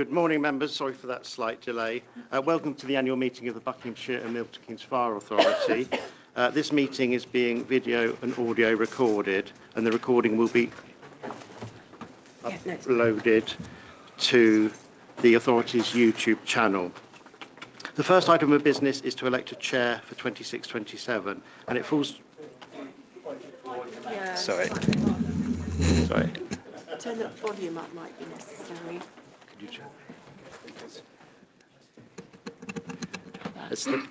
Good morning, members. Sorry for that slight delay. Welcome to the annual meeting of the Buckinghamshire and Milton Keynes Fire Authority. This meeting is being video and audio recorded, and the recording will be uploaded to the authority's YouTube channel. The first item of business is to elect a chair for 26-27, and it falls... Yeah. Sorry. Turn the volume up might be necessary. Could you check?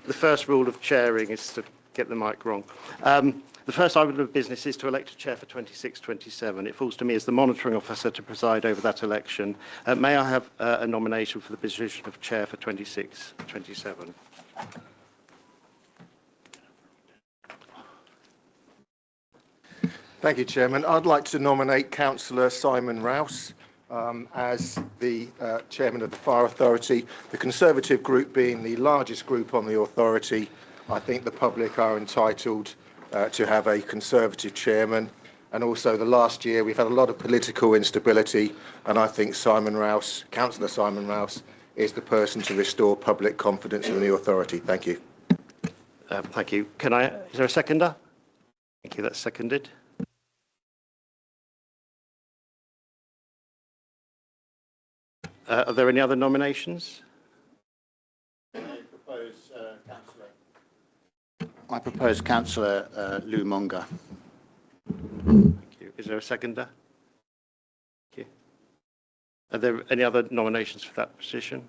The first rule of chairing is to get the mic wrong. The first item of business is to elect a chair for 26-27. It falls to me as the monitoring officer to preside over that election. May I have a nomination for the position of chair for 26-27? Thank you, Chairman. I'd like to nominate Councillor Simon Rouse as the Chairman of the Fire Authority. The Conservative group being the largest group on the authority, I think the public are entitled to have a Conservative Chairman. And also the last year we've had a lot of political instability, and I think Councillor Simon Rouse is the person to restore public confidence in the authority. Thank you. Thank you. Is there a seconder? Thank you, that's seconded. Are there any other nominations? I propose Councillor Lou Monga. Thank you. Is there a seconder? Thank you. Are there any other nominations for that position?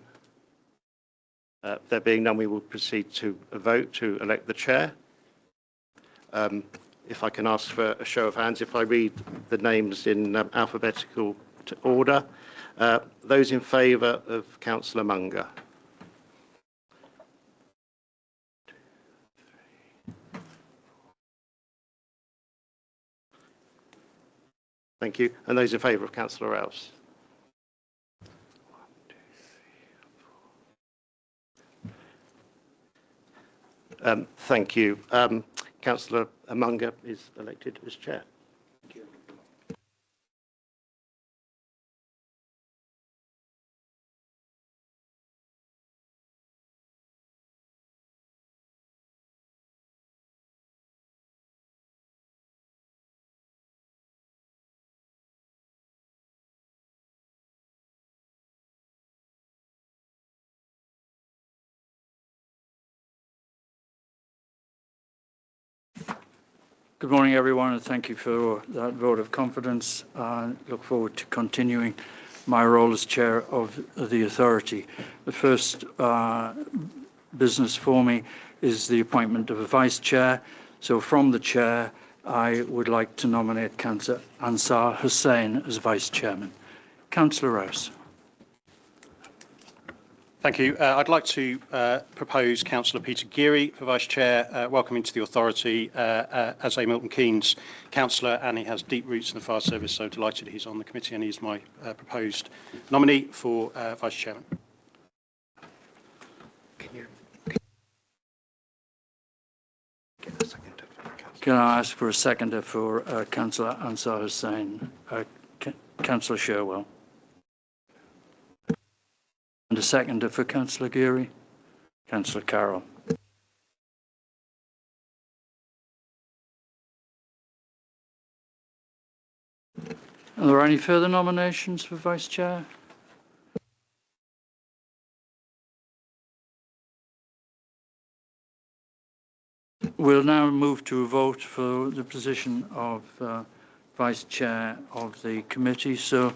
There being none, we will proceed to a vote to elect the chair. If I can ask for a show of hands, if I read the names in alphabetical order. Those in favour of Councillor Munger? Thank you. And those in favour of Councillor Rouse? 1, 2, 3, 4. Thank you. Councillor Munger is elected as chair. Thank you. Good morning, everyone, and thank you for that vote of confidence. I look forward to continuing my role as chair of the authority. The first business for me is the appointment of a vice chair. So from the chair, I would like to nominate Councillor Ansar Hussain as vice chairman. Councillor Rouse. Thank you. I'd like to propose Councillor Peter Geary for Vice Chair, welcoming to the authority as a Milton Keynes councillor, and he has deep roots in the fire service, so delighted he's on the committee and he's my proposed nominee for Vice Chairman. Can I ask for a seconder for Councillor Ansar Hussain? Councillor Sherwell. And a seconder for Councillor Geary? Councillor Carroll. Are there any further nominations for Vice Chair? We'll now move to a vote for the position of Vice Chair of the committee. So,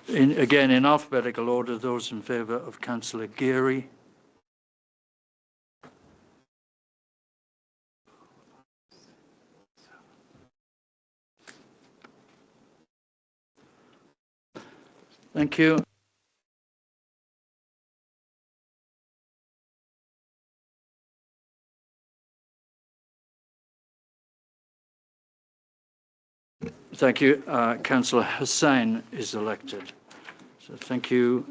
again, in alphabetical order, those in favour of Councillor Geary. Thank you. Thank you. Councillor Hussain is elected. So thank you.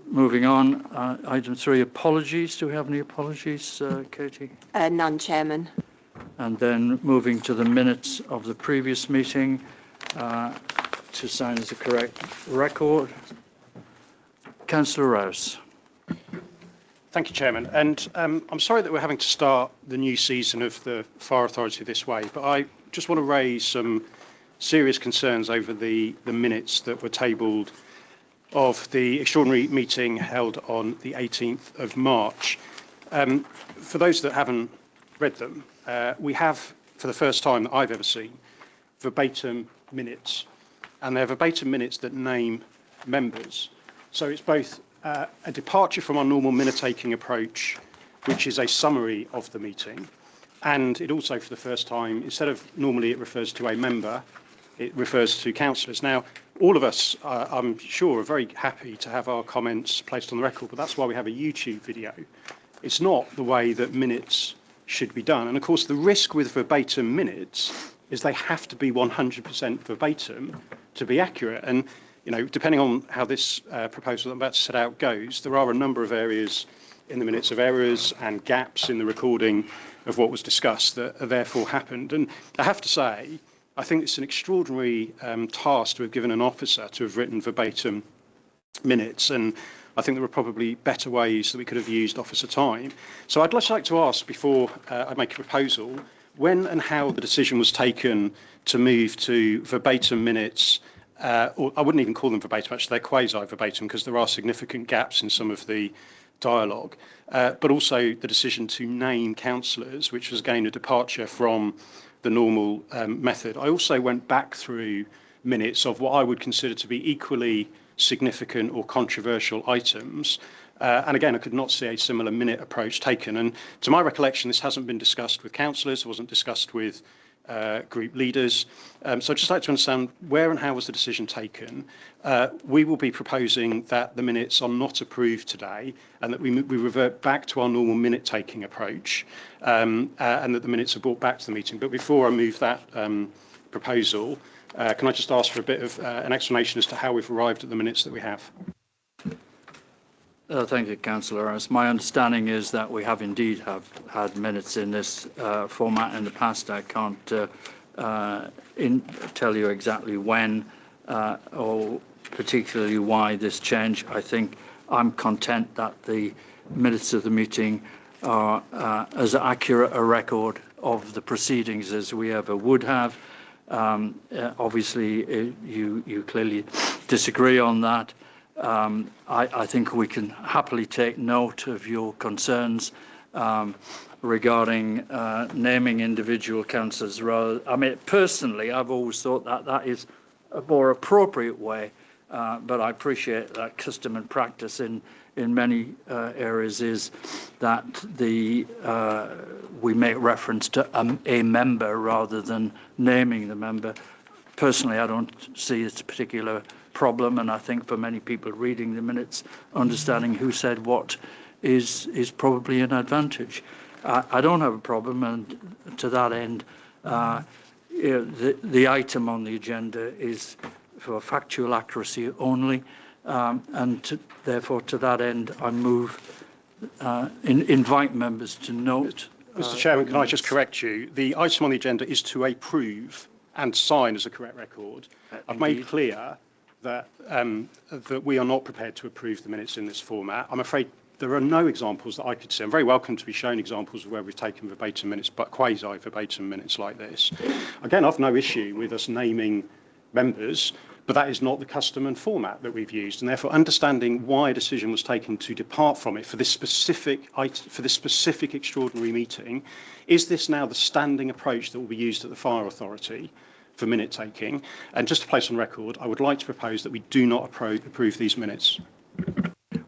Moving on, item 3, apologies. Do we have any apologies, Katie? None, Chairman. And then moving to the minutes of the previous meeting, to sign as a correct record. Councillor Rouse. Thank you, Chairman. And I'm sorry that we're having to start the new season of the Fire Authority this way, but I just want to raise some serious concerns over the minutes that were tabled of the extraordinary meeting held on the 18th of March. For those that haven't read them, we have, for the first time that I've ever seen, verbatim minutes. And they're verbatim minutes that name members. So it's both a departure from our normal minute-taking approach, which is a summary of the meeting, and it also, for the first time, instead of normally it refers to a member, it refers to councillors. Now, all of us, I'm sure, are very happy to have our comments placed on the record, but that's why we have a YouTube video. It's not the way that minutes should be done. And of course, the risk with verbatim minutes is they have to be 100% verbatim to be accurate. And you know, depending on how this proposal I'm about to set out goes, there are a number of areas in the minutes of errors and gaps in the recording of what was discussed that therefore happened. And I have to say, I think it's an extraordinary task to have given an officer to have written verbatim minutes. And I think there were probably better ways that we could have used officer time. So I'd just like to ask, before I make a proposal, when and how the decision was taken to move to verbatim minutes, or I wouldn't even call them verbatim, actually, they're quasi-verbatim because there are significant gaps in some of the dialogue, but also the decision to name councillors, which was again a departure from the normal method. I also went back through minutes of what I would consider to be equally significant or controversial items, and again, I could not see a similar minute approach taken. And to my recollection, this hasn't been discussed with councillors, it wasn't discussed with group leaders. So I'd just like to understand where and how was the decision taken. We will be proposing that the minutes are not approved today and that we revert back to our normal minute-taking approach, and that the minutes are brought back to the meeting. But before I move that proposal, can I just ask for a bit of an explanation as to how we've arrived at the minutes that we have? Thank you, Councillor Rouse. My understanding is that we have indeed had minutes in this format in the past. I can't tell you exactly when or particularly why this change. I think I'm content that the minutes of the meeting are as accurate a record of the proceedings as we ever would have. Obviously, you clearly disagree on that. I think we can happily take note of your concerns regarding naming individual councillors. I mean, personally, I've always thought that that is a more appropriate way, but I appreciate that custom and practice in many areas is that we make reference to a member rather than naming the member. Personally, I don't see it as a particular problem, and I think for many people reading the minutes, understanding who said what is probably an advantage. I don't have a problem, and to that end, the item on the agenda is for factual accuracy only, and therefore to that end, I invite members to note. Mr. Chairman, can I just correct you? The item on the agenda is to approve and sign as a correct record. I've made clear that we are not prepared to approve the minutes in this format. I'm afraid there are no examples that I could see. I'm very welcome to be shown examples of where we've taken verbatim minutes, but quasi-verbatim minutes like this. Again, I've no issue with us naming members, but that is not the custom and format that we've used, and therefore understanding why a decision was taken to depart from it for this specific extraordinary meeting. Is this now the standing approach that will be used at the Fire Authority for minute taking? And just to place on record, I would like to propose that we do not approve these minutes.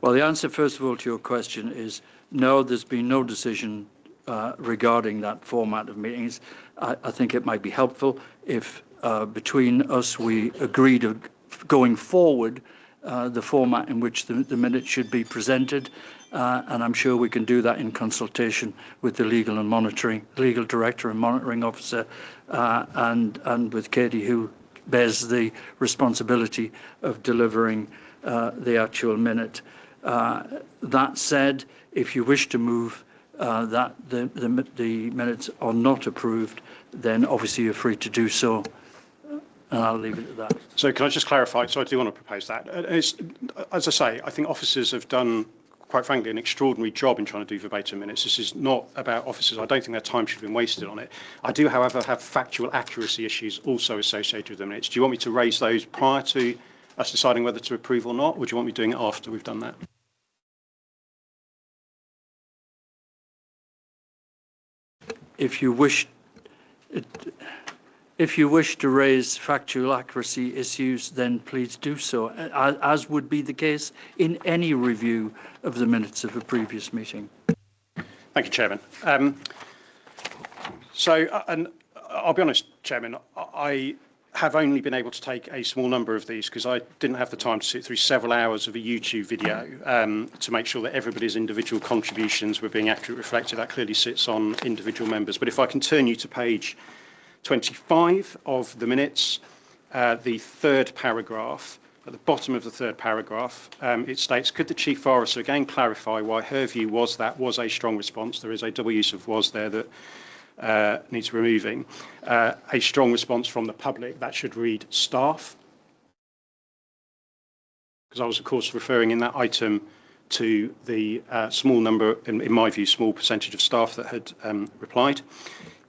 Well, the answer, first of all, to your question is no, there's been no decision regarding that format of meetings. I think it might be helpful if between us we agreed of going forward the format in which the minutes should be presented, and I'm sure we can do that in consultation with the legal director and monitoring officer, and with Katie, who bears the responsibility of delivering the actual minute. That said, if you wish to move that the minutes are not approved, then obviously you're free to do so. and I'll leave it at that. So can I just clarify? So I do want to propose that. As I say, I think officers have done, quite frankly, an extraordinary job in trying to do verbatim minutes. This is not about officers. I don't think their time should have been wasted on it. I do, however, have factual accuracy issues also associated with the minutes. Do you want me to raise those prior to us deciding whether to approve or not, or do you want me doing it after we've done that? If you wish to raise factual accuracy issues, then please do so, as would be the case in any review of the minutes of a previous meeting. Thank you, Chairman. And I'll be honest, Chairman, I have only been able to take a small number of these because I didn't have the time to sit through several hours of a YouTube video to make sure that everybody's individual contributions were being accurately reflected. That clearly sits on individual members. But if I can turn you to page 25 of the minutes, the third paragraph, at the bottom of the third paragraph, it states, could the Chief Forester again clarify why her view was that was a strong response? There is a double use of was there that needs removing. A strong response from the public, that should read staff. Because I was, of course, referring in that item to the small number, in my view, small percentage of staff that had replied.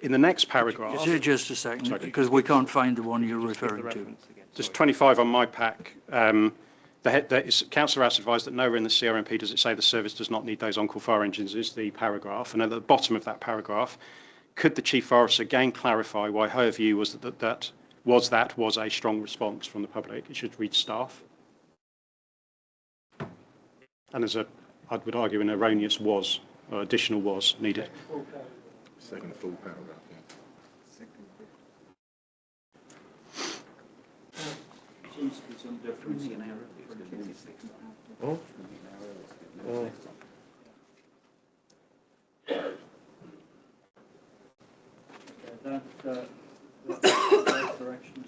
In the next paragraph... Just a second, because we can't find the one you're referring to. Just 25 on my pack. Councillor Rouse advised that nowhere in the CRMP does it say the service does not need those on-call fire engines, is the paragraph. And at the bottom of that paragraph, could the Chief Forester again clarify why her view was that was a strong response from the public? It should read staff. And there's I would argue, an erroneous was, or additional was needed. Second full paragraph, yeah. Seems to be some difference in error.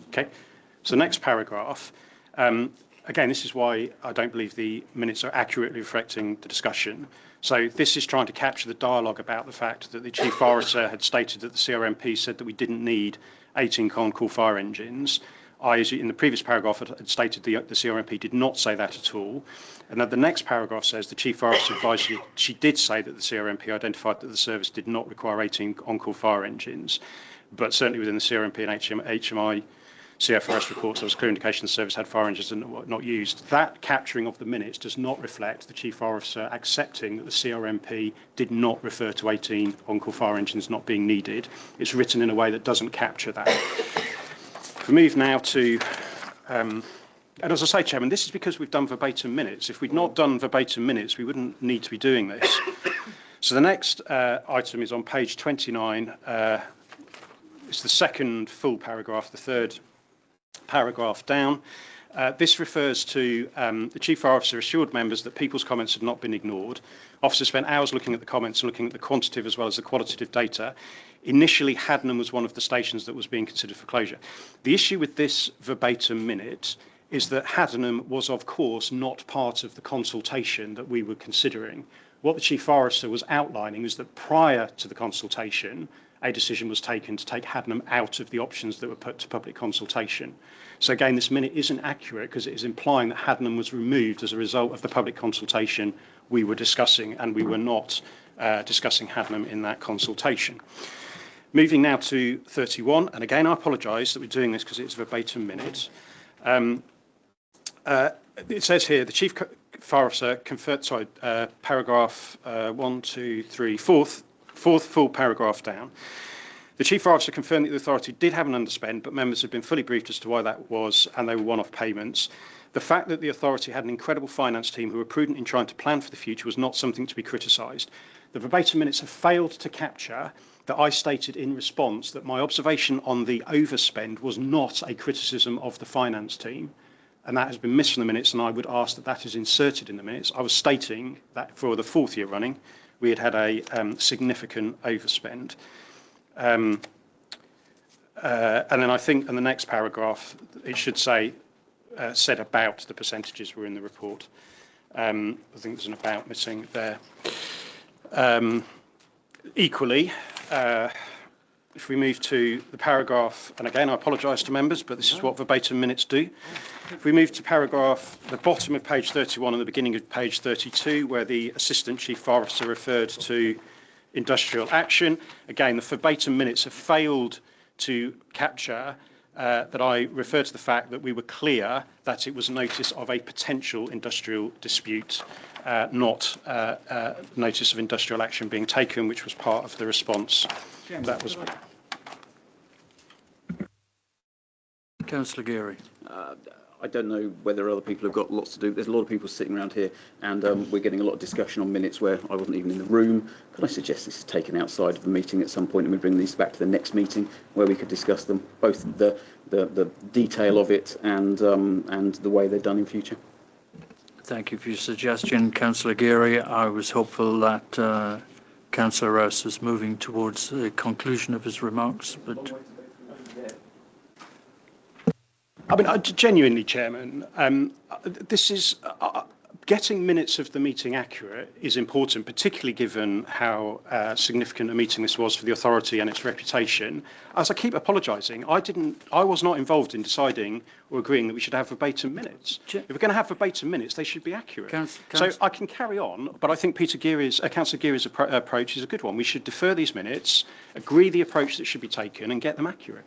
Okay, so next paragraph. Again, this is why I don't believe the minutes are accurately reflecting the discussion. So this is trying to capture the dialogue about the fact that the Chief Forester had stated that the CRMP said that we didn't need 18 on-call fire engines. In the previous paragraph, had stated the CRMP did not say that at all. And then the next paragraph says the Chief Forester advised she did say that the CRMP identified that the service did not require 18 on-call fire engines, but certainly within the CRMP and HMI CFRS reports, there was clear indication the service had fire engines and not used. That capturing of the minutes does not reflect the Chief Forester accepting that the CRMP did not refer to 18 on-call fire engines not being needed. It's written in a way that doesn't capture that. If we move now to, and as I say, Chairman, this is because we've done verbatim minutes. If we'd not done verbatim minutes, we wouldn't need to be doing this. So the next item is on page 29. It's the second full paragraph, the third paragraph down. This refers to the Chief Forester assured members that people's comments had not been ignored. Officers spent hours looking at the comments and looking at the quantitative as well as the qualitative data. Initially, Haddenham was one of the stations that was being considered for closure. The issue with this verbatim minute is that Haddenham was, of course, not part of the consultation that we were considering. What the Chief Forester was outlining is that prior to the consultation, a decision was taken to take Haddenham out of the options that were put to public consultation. So again, this minute isn't accurate because it is implying that Haddenham was removed as a result of the public consultation we were discussing, and we were not discussing Haddenham in that consultation. Moving now to 31, and again, I apologise that we're doing this because it's verbatim minutes. It says here, the Chief Forester conferred, paragraph 1, 2, 3, fourth full paragraph down. The Chief Forester confirmed that the authority did have an underspend, but members had been fully briefed as to why that was, and they were one-off payments. The fact that the authority had an incredible finance team who were prudent in trying to plan for the future was not something to be criticised. The verbatim minutes have failed to capture that I stated in response that my observation on the overspend was not a criticism of the finance team, and that has been missed from the minutes, and I would ask that that is inserted in the minutes. I was stating that for the fourth year running, we had a significant overspend. And then I think in the next paragraph, it should say, said about the percentages were in the report. I think there's an about missing there. Equally, If we move to the paragraph, and again, I apologise to members, but this is what verbatim minutes do. If we move to paragraph, the bottom of page 31 and the beginning of page 32, where the Assistant Chief Forester referred to industrial action, again, the verbatim minutes have failed to capture that I refer to the fact that we were clear that it was notice of a potential industrial dispute, not notice of industrial action being taken, which was part of the response. That was. Councillor Geary. I don't know whether other people have got lots to do. There's a lot of people sitting around here, and we're getting a lot of discussion on minutes where I wasn't even in the room. Could I suggest this is taken outside of the meeting at some point, and we bring these back to the next meeting where we could discuss them, both the detail of it and the way they're done in future? Thank you for your suggestion, Councillor Geary. I was hopeful that Councillor Rouse was moving towards the conclusion of his remarks, but. I mean, genuinely, Chairman, this is getting minutes of the meeting accurate is important, particularly given how significant a meeting this was for the authority and its reputation. As I keep apologising, I was not involved in deciding or agreeing that we should have verbatim minutes. If we're going to have verbatim minutes, they should be accurate. So I can carry on, but I think Councillor Geary's approach is a good one. We should defer these minutes, agree the approach that should be taken, and get them accurate.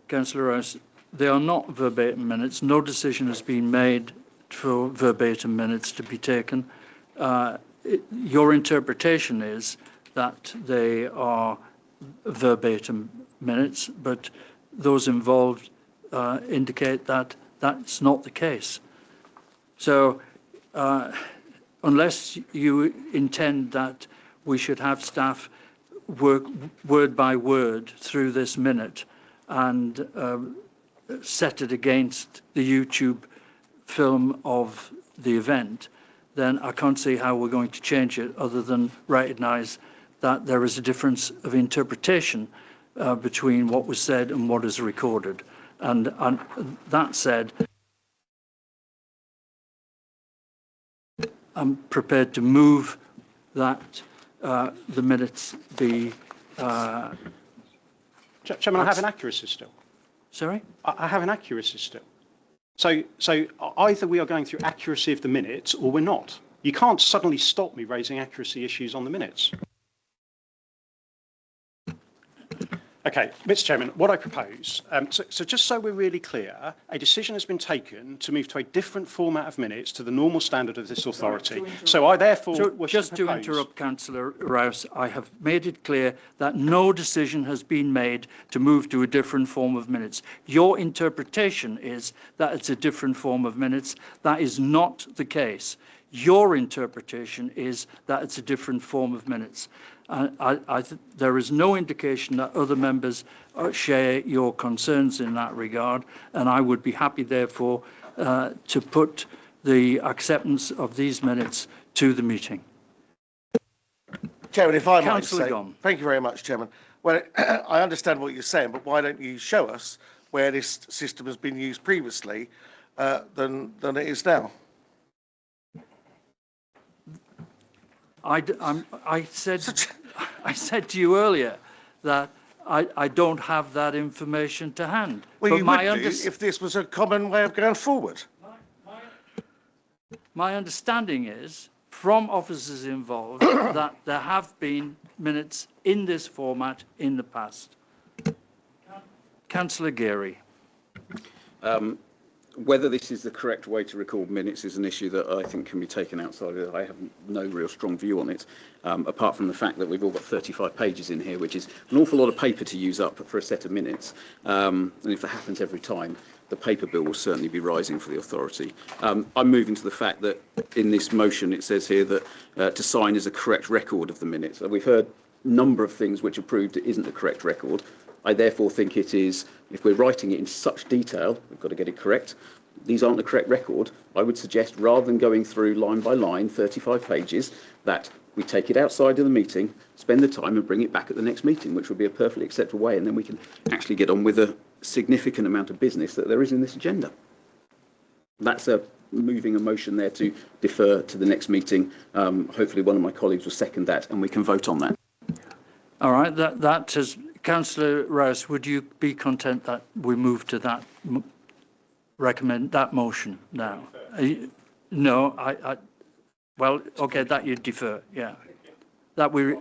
Councillor Rouse, they are not verbatim minutes. No decision has been made for verbatim minutes to be taken. Your interpretation is that they are verbatim minutes, but those involved indicate that that's not the case. So unless you intend that we should have staff work word by word through this minute and set it against the YouTube film of the event, then I can't see how we're going to change it other than recognise that there is a difference of interpretation between what was said and what is recorded. And that said, I'm prepared to move that the minutes be... Chairman, I have an accuracy still. Sorry? I have an accuracy still. So either we are going through accuracy of the minutes or we're not. You can't suddenly stop me raising accuracy issues on the minutes. Okay, Mr. Chairman, what I propose, so just so we're really clear, a decision has been taken to move to a different format of minutes to the normal standard of this authority. So I therefore wish just to propose... interrupt, Councillor Rouse, I have made it clear that no decision has been made to move to a different form of minutes. Your interpretation is that it's a different form of minutes. That is not the case. Your interpretation is that it's a different form of minutes. There is no indication that other members share your concerns in that regard, and I would be happy, therefore, to put the acceptance of these minutes to the meeting. Chairman, if I might Councillor say, Gunn. thank you very much, Chairman. Well, I understand what you're saying, but why don't you show us where this system has been used previously than it is now? I said to you earlier that I don't have that information to hand. Well, but you would do if this was a common way of going forward. My understanding is, from officers involved, that there have been minutes in this format in the past. Councillor Geary. Whether this is the correct way to record minutes is an issue that I think can be taken outside of it. I have no real strong view on it, apart from the fact that we've all got 35 pages in here, which is an awful lot of paper to use up for a set of minutes. And if that happens every time, the paper bill will certainly be rising for the authority. I'm moving to the fact that in this motion it says here that to sign is a correct record of the minutes. We've heard a number of things which have proved it isn't a correct record. I therefore think it is, if we're writing it in such detail, we've got to get it correct. These aren't the correct record. I would suggest, rather than going through line by line, 35 pages, that we take it outside of the meeting, spend the time and bring it back at the next meeting, which would be a perfectly acceptable way, and then we can actually get on with a significant amount of business that there is in this agenda. That's moving a motion there to defer to the next meeting. Hopefully one of my colleagues will second that and we can vote on that. All right, that has Councillor Rouse, would you be content that we move to that, recommend that motion now? No, well, okay, that you defer, yeah. That we...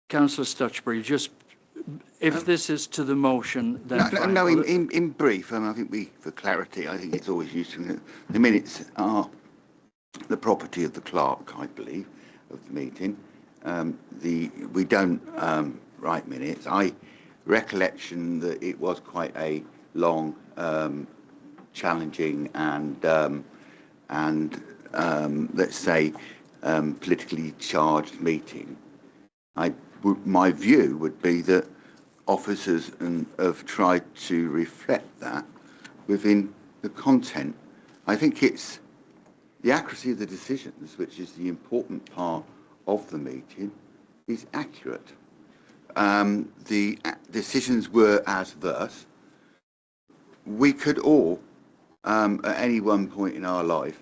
Councillor Stutchbury, just if this is to the motion, then fine. No, in brief, I think for clarity, I think it's always useful. The minutes are the property of the clerk, I believe, of the meeting. We don't write minutes. Recollection that it was quite a long, challenging and let's say politically charged meeting. My view would be that officers have tried to reflect that within the content. I think it's the accuracy of the decisions, which is the important part of the meeting, is accurate. The decisions were as verse. We could all, at any one point in our life,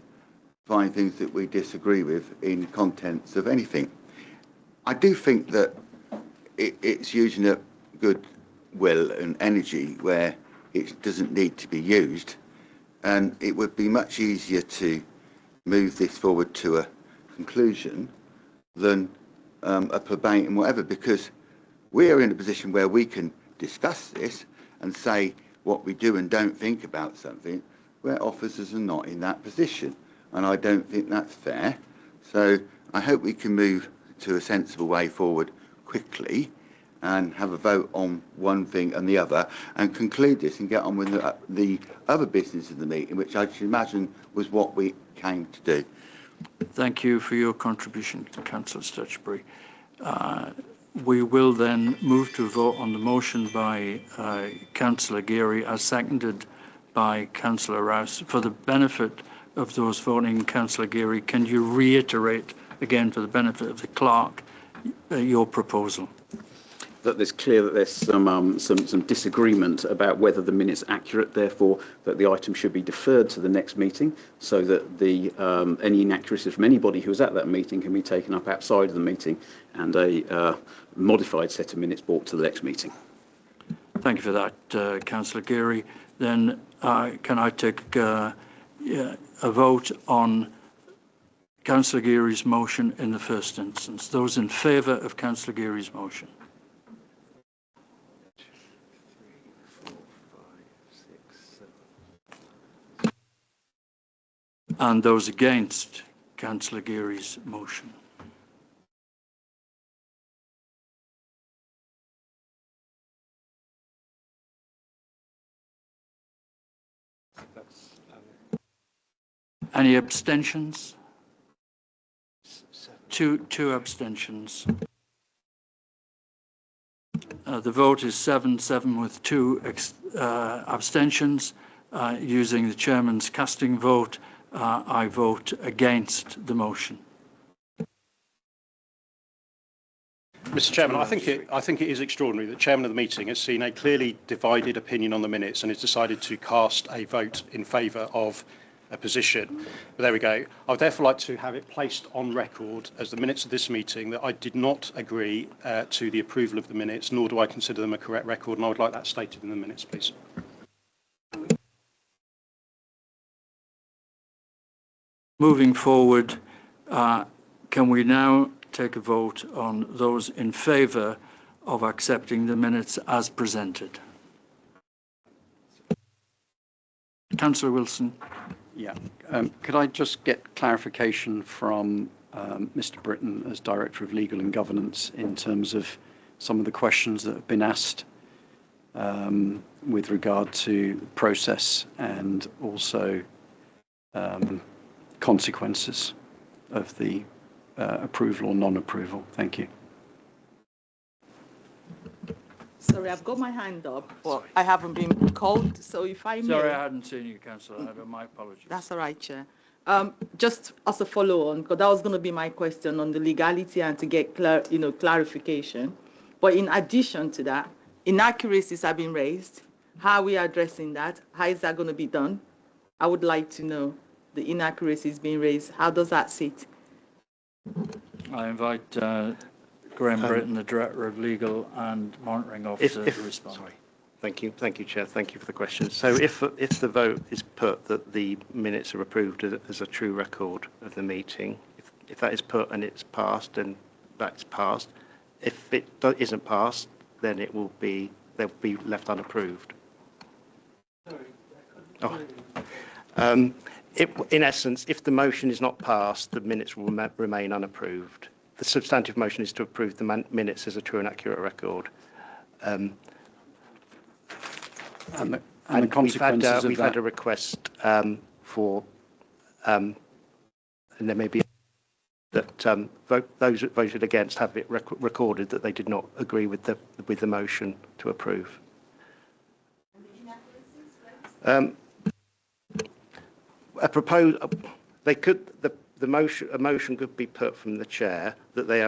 find things that we disagree with in contents of anything. I do think that it's using up good will and energy where it doesn't need to be used, and it would be much easier to move this forward to a conclusion than a verbatim whatever, because we are in a position where we can discuss this and say what we do and don't think about something, where officers are not in that position, and I don't think that's fair. So I hope we can move to a sensible way forward quickly and have a vote on one thing and the other and conclude this and get on with the other business of the meeting, which I should imagine was what we came to do. Thank you for your contribution, Councillor Stutchbury. We will then move to a vote on the motion by Councillor Geary as seconded by Councillor Rouse. For the benefit of those voting, Councillor Geary, can you reiterate again for the benefit of the clerk your proposal? That it's clear that there's some disagreement about whether the minute's accurate, therefore that the item should be deferred to the next meeting, so that the any inaccuracies from anybody who was at that meeting can be taken up outside of the meeting and a modified set of minutes brought to the next meeting. Thank you for that, Councillor Geary. Then can I take a vote on Councillor Geary's motion in the first instance? Those in favour of Councillor Geary's motion? And those against Councillor Geary's motion? Any abstentions? Two abstentions. The vote is 7-7 with 2 abstentions. Using the chairman's casting vote, I vote against the motion. Mr. Chairman, I think it is extraordinary that the chairman of the meeting has seen a clearly divided opinion on the minutes and has decided to cast a vote in favour of a position. But there we go. I would therefore like to have it placed on record as the minutes of this meeting that I did not agree to the approval of the minutes, nor do I consider them a correct record, and I would like that stated in the minutes, please. Moving forward, can we now take a vote on those in favour of accepting the minutes as presented? Councillor Wilson. Yeah. Could I just get clarification from Mr. Britton as Director of Legal and Governance in terms of some of the questions that have been asked with regard to process and also consequences of the approval or non-approval? Thank you. Sorry, I've got my hand up, but I haven't been called, so if I may... Sorry, I hadn't seen you, Councillor Adam. My apologies. That's all right, Chair. Just as a follow-on, because that was going to be my question on the legality and to get clarification. But in addition to that, inaccuracies have been raised. How are we addressing that? How is that going to be done? I would like to know the inaccuracies being raised. How does that sit? I invite Graham Britton, the Director of Legal and Monitoring Officer, to respond. Sorry. Thank you, Chair. Thank you for the question. So if the vote is put that the minutes are approved as a true record of the meeting, if that is put and it's passed, then that's passed. If it isn't passed, then they'll be left unapproved. Oh. In essence, if the motion is not passed, the minutes will remain unapproved. The substantive motion is to approve the minutes as a true and accurate record. And the consequences we've had a request for, and there may be that those that voted against have it recorded that they did not agree with the motion to approve. A motion could be put from the chair that they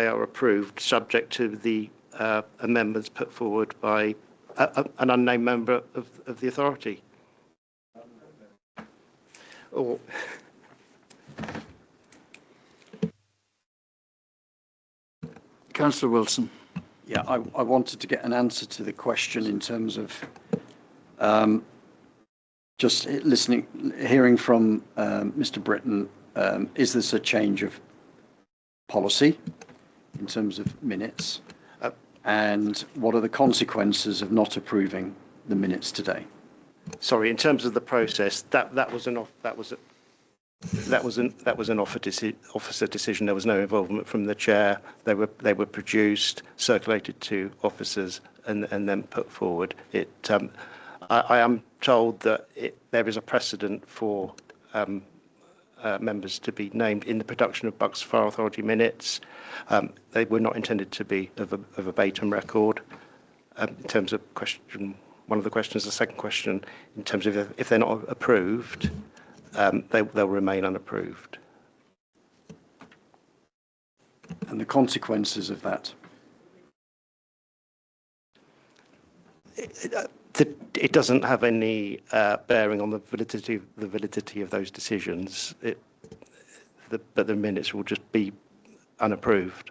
are approved, subject to the amendments put forward by an unnamed member of the authority. Or Councillor Wilson. Yeah, I wanted to get an answer to the question in terms of just hearing from Mr. Britton. Is this a change of policy in terms of minutes? And what are the consequences of not approving the minutes today? Sorry, in terms of the process, that was an officer decision. There was no involvement from the chair. They were produced, circulated to officers, and then put forward. I am told that there is a precedent for members to be named in the production of Bucks Fire Authority minutes. They were not intended to be of a verbatim record. In terms of one of the questions, the second question, in terms of if they're not approved, they'll remain unapproved. And the consequences of that? It doesn't have any bearing on the validity of those decisions, but the minutes will just be unapproved.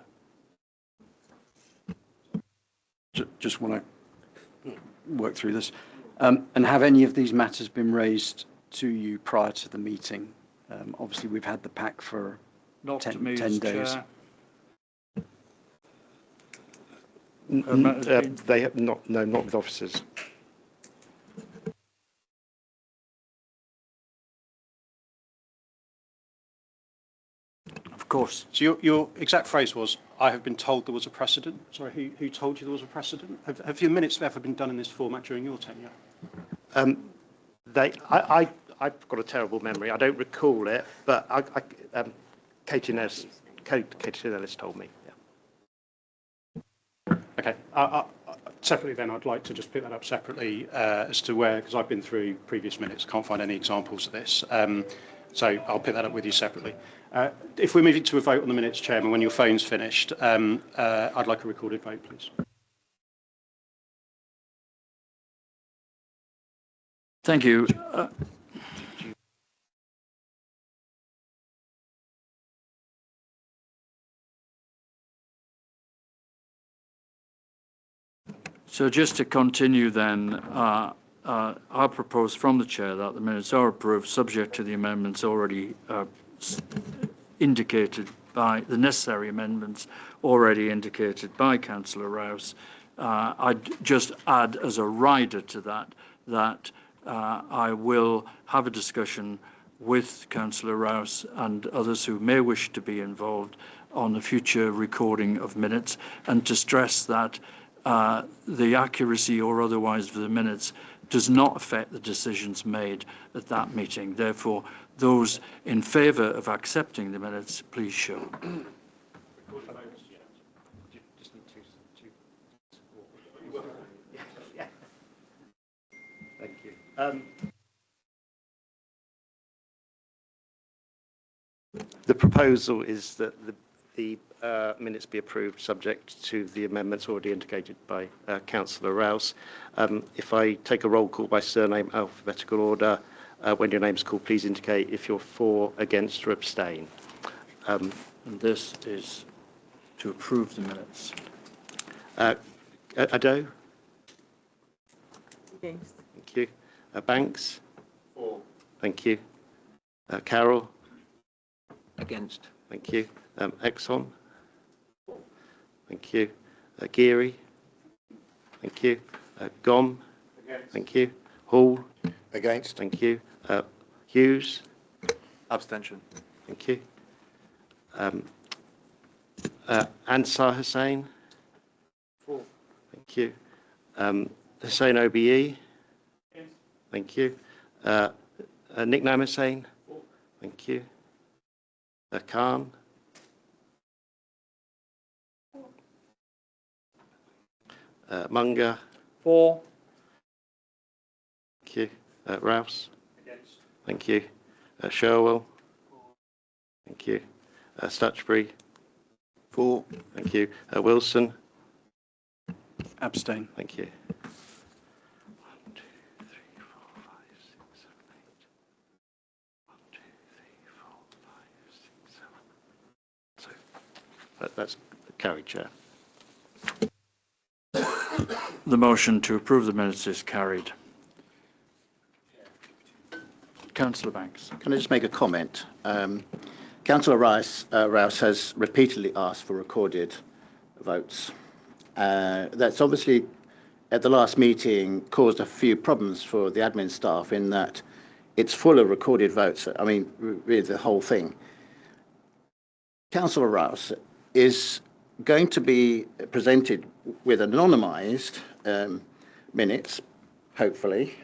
Just want to work through this. And have any of these matters been raised to you prior to the meeting? Obviously, we've had the pack for Not 10 to me, days. Chair. They have not with officers. Of course. So your exact phrase was, "I have been told there was a precedent." Sorry, who told you there was a precedent? Have your minutes ever been done in this format during your tenure? I've got a terrible memory. I don't recall it, but Katie Ellis told me. Yeah. Okay. Separately then, I'd like to just pick that up separately as to where, because I've been through previous minutes, can't find any examples of this. So I'll pick that up with you separately. If we're moving to a vote on the minutes, Chairman, when your phone's finished, I'd like a recorded vote, please. Thank you. So just to continue then, I propose from the chair that the minutes are approved subject to the amendments already indicated by the necessary amendments already indicated by Councillor Rouse. I'd just add as a rider to that I will have a discussion with Councillor Rouse and others who may wish to be involved on the future recording of minutes, and to stress that the accuracy or otherwise of the minutes does not affect the decisions made at that meeting. Therefore, those in favour of accepting the minutes, please show. The proposal is that the minutes be approved subject to the amendments already indicated by Councillor Rouse. If I take a roll call by surname, alphabetical order, when your name's called, please indicate if you're for, against or abstain. And this is to approve the minutes. Ado? Against. Thank you. Banks? For. Thank you. Carroll? Against. Thank you. Exxon? Thank you. Geary? Thank you. Gom? Against. Thank you. Hall? Against. Thank you. Hughes? Abstention. Thank you. Ansar Hussain? For. Thank you. Hussain OBE? Yes. Thank you. Nickname Hussain? For. Thank you. Khan? Munger? For. Thank you. Rouse? Against. Thank you. Sherwell? Thank you. Stutchbury? For. Thank you. Wilson? Abstain. Thank you. 1, 2, 3, 4, 5, 6, 7, 8. 1, 2, 3, 4, 5, 6, 7. So that's carried, Chair. The motion to approve the minutes is carried. Councillor Banks. Can I just make a comment? Councillor Rouse has repeatedly asked for recorded votes. That's obviously, at the last meeting, caused a few problems for the admin staff in that it's full of recorded votes. I mean, really the whole thing. Councillor Rouse is going to be presented with anonymised minutes, hopefully,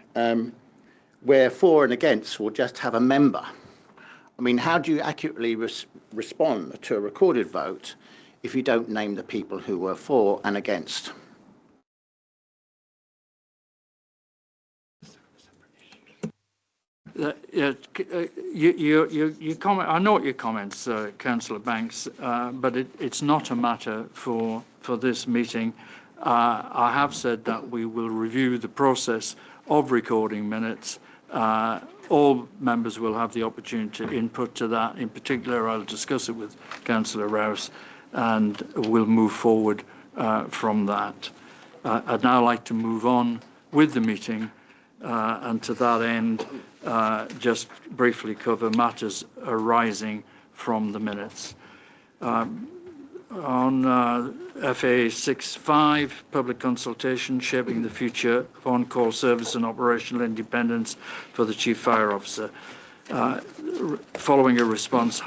where for and against will just have a member. I mean, how do you accurately respond to a recorded vote if you don't name the people who were for and against? You comment. I note your comments, Councillor Banks, but it's not a matter for this meeting. I have said that we will review the process of recording minutes. All members will have the opportunity to input to that. In particular, I'll discuss it with Councillor Rouse, and we'll move forward from that. I'd now like to move on with the meeting, and to that end, just briefly cover matters arising from the minutes. On FA 6.5, public consultation shaping the future of on-call service and operational independence for the Chief Fire Officer. Following a request,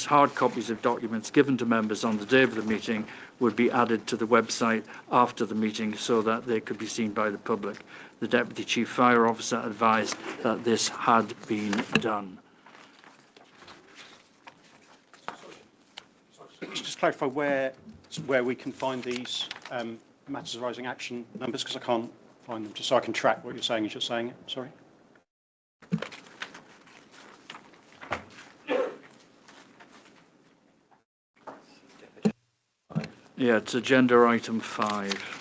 hard copies of documents given to members on the day of the meeting would be added to the website after the meeting so that they could be seen by the public. The Deputy Chief Fire Officer advised that this had been done. Just clarify where we can find these matters arising action numbers, because I can't find them, just so I can track what you're saying as you're saying it. Sorry. Yeah, it's agenda item 5.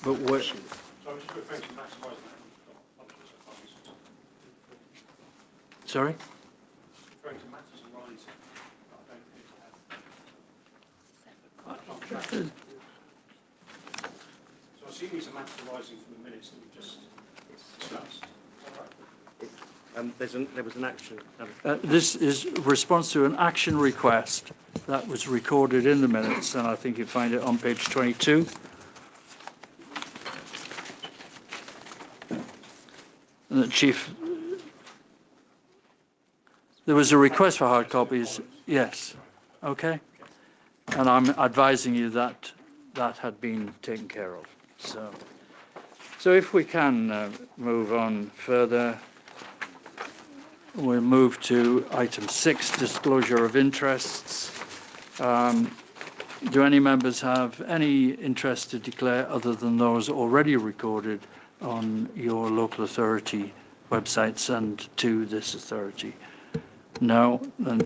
But what? Sorry? So I assume these are matters arising from the minutes that we've just discussed. There was an action. This is response to an action request that was recorded in the minutes, and I think you find it on page 22. And the Chief, there was a request for hard copies, yes, okay. And I'm advising you that that had been taken care of. So if we can move on further. We'll move to item 6, disclosure of interests. Do any members have any interest to declare other than those already recorded on your local authority websites and to this authority? No? Then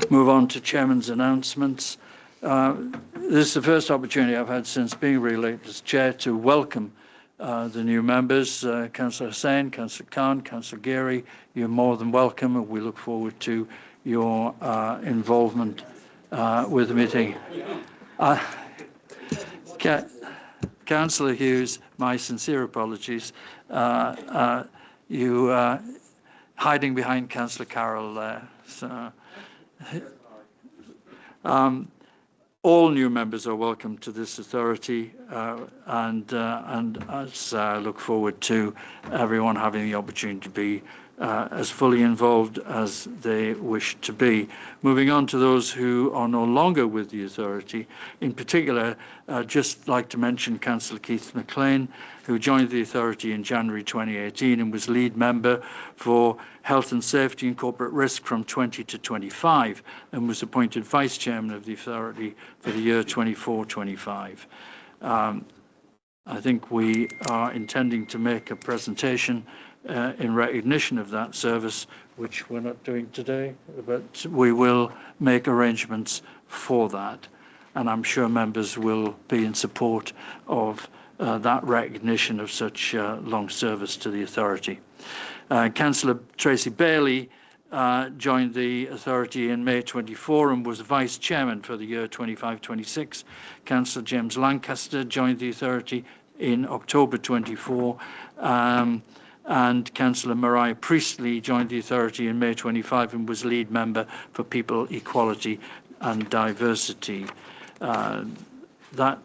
move on to Chairman's announcements. This is the first opportunity I've had since being re-elected as Chair to welcome the new members, Councillor Hussain, Councillor Khan, Councillor Geary. You're more than welcome, and we look forward to your involvement with the meeting. Councillor Hughes, my sincere apologies. You hiding behind Councillor Carroll there. So, all new members are welcome to this authority, and as I look forward to everyone having the opportunity to be as fully involved as they wish to be. Moving on to those who are no longer with the authority, in particular, just like to mention Councillor Keith McLean, who joined the authority in January 2018 and was lead member for Health and Safety and Corporate Risk from 20 to 25 and was appointed Vice Chairman of the authority for the year 24-25. I think we are intending to make a presentation in recognition of that service, which we're not doing today, but we will make arrangements for that. And I'm sure members will be in support of that recognition of such long service to the authority. Councillor Tracy Bailey joined the authority in May 24 and was Vice Chairman for the year 25-26. Councillor James Lancaster joined the authority in October 24. And Councillor Mariah Priestley joined the authority in May 25 and was lead member for People, Equality and Diversity. That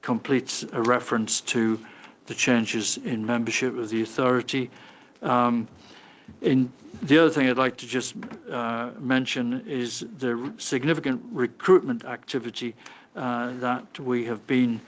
completes a reference to the changes in membership of the authority. The other thing I'd like to just mention is the significant recruitment activity that we have been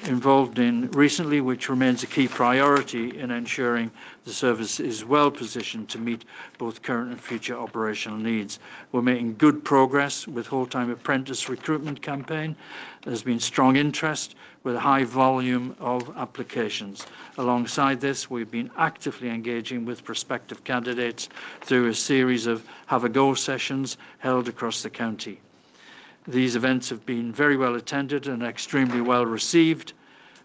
involved in recently, which remains a key priority in ensuring the service is well positioned to meet both current and future operational needs. We're making good progress with whole-time apprentice recruitment campaign. There's been strong interest with a high volume of applications. Alongside this, we've been actively engaging with prospective candidates through a series of have-a-go sessions held across the county. These events have been very well attended and extremely well received,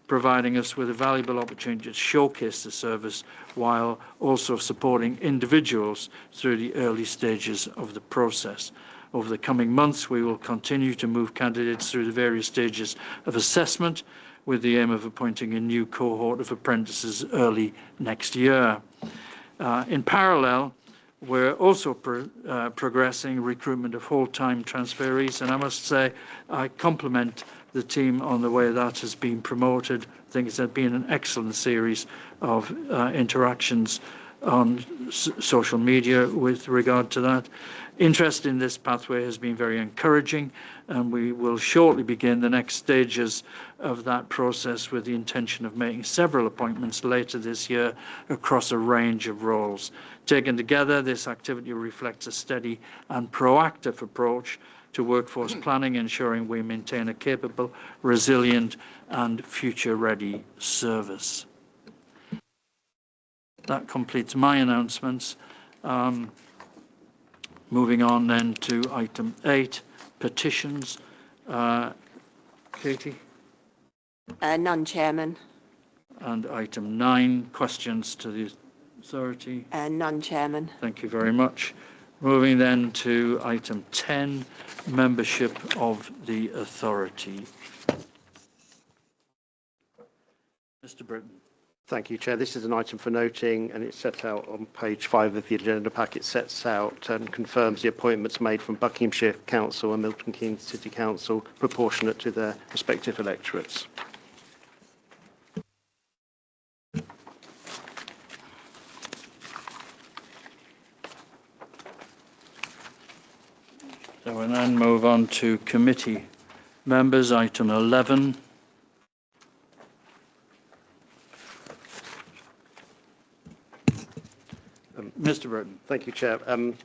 providing us with a valuable opportunity to showcase the service while also supporting individuals through the early stages of the process. Over the coming months, we will continue to move candidates through the various stages of assessment with the aim of appointing a new cohort of apprentices early next year. In parallel, we're also progressing recruitment of whole-time transferees, and I must say I compliment the team on the way that has been promoted. I think it's been an excellent series of interactions on social media with regard to that. Interest in this pathway has been very encouraging, and we will shortly begin the next stages of that process with the intention of making several appointments later this year across a range of roles. Taken together, this activity reflects a steady and proactive approach to workforce planning, ensuring we maintain a capable, resilient and future-ready service. That completes my announcements. Moving on then to item 8, petitions. Katie? None, Chairman. And item 9, questions to the authority. None, Chairman. Thank you very much. Moving then to item 10, membership of the authority. Mr. Britton. Thank you, Chair. This is an item for noting, and it's set out on page 5 of the agenda pack. It sets out and confirms the appointments made from Buckinghamshire Council and Milton Keynes City Council proportionate to their respective electorates. So we'll then move on to committee members, item 11. Mr. Britton. Thank you, Chair.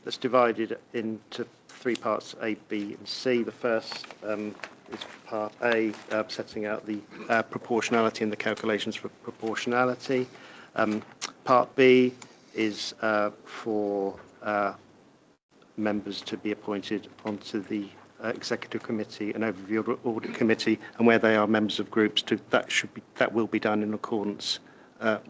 It's divided into three parts, A, B and C. The first is part A, setting out the proportionality and the calculations for proportionality. Part B is for members to be appointed onto the Executive Committee and Overview Audit Committee, and where they are members of groups, that will be done in accordance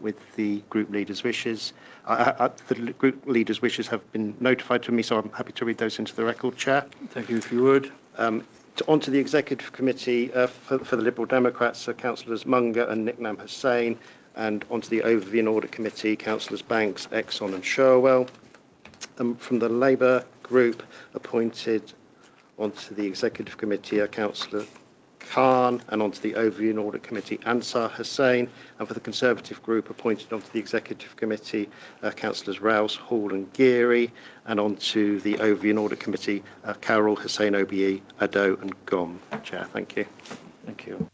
with the group leaders' wishes. The group leaders' wishes have been notified to me, so I'm happy to read those into the record, Chair. Thank you, if you would. Onto the Executive Committee for the Liberal Democrats, Councillors Munger and Nicknam Hussain, and onto the Overview and Audit Committee, Councillors Banks, Exon and Sherwell. From the Labour Group, appointed onto the Executive Committee, Councillor Khan, and onto the Overview and Audit Committee, Ansar Hussain, and for the Conservative Group, appointed onto the Executive Committee, Councillors Rouse, Hall and Geary, and onto the Overview and Audit Committee, Carroll, Hussain, OBE, Ado and Gom. Chair, thank you. Thank you.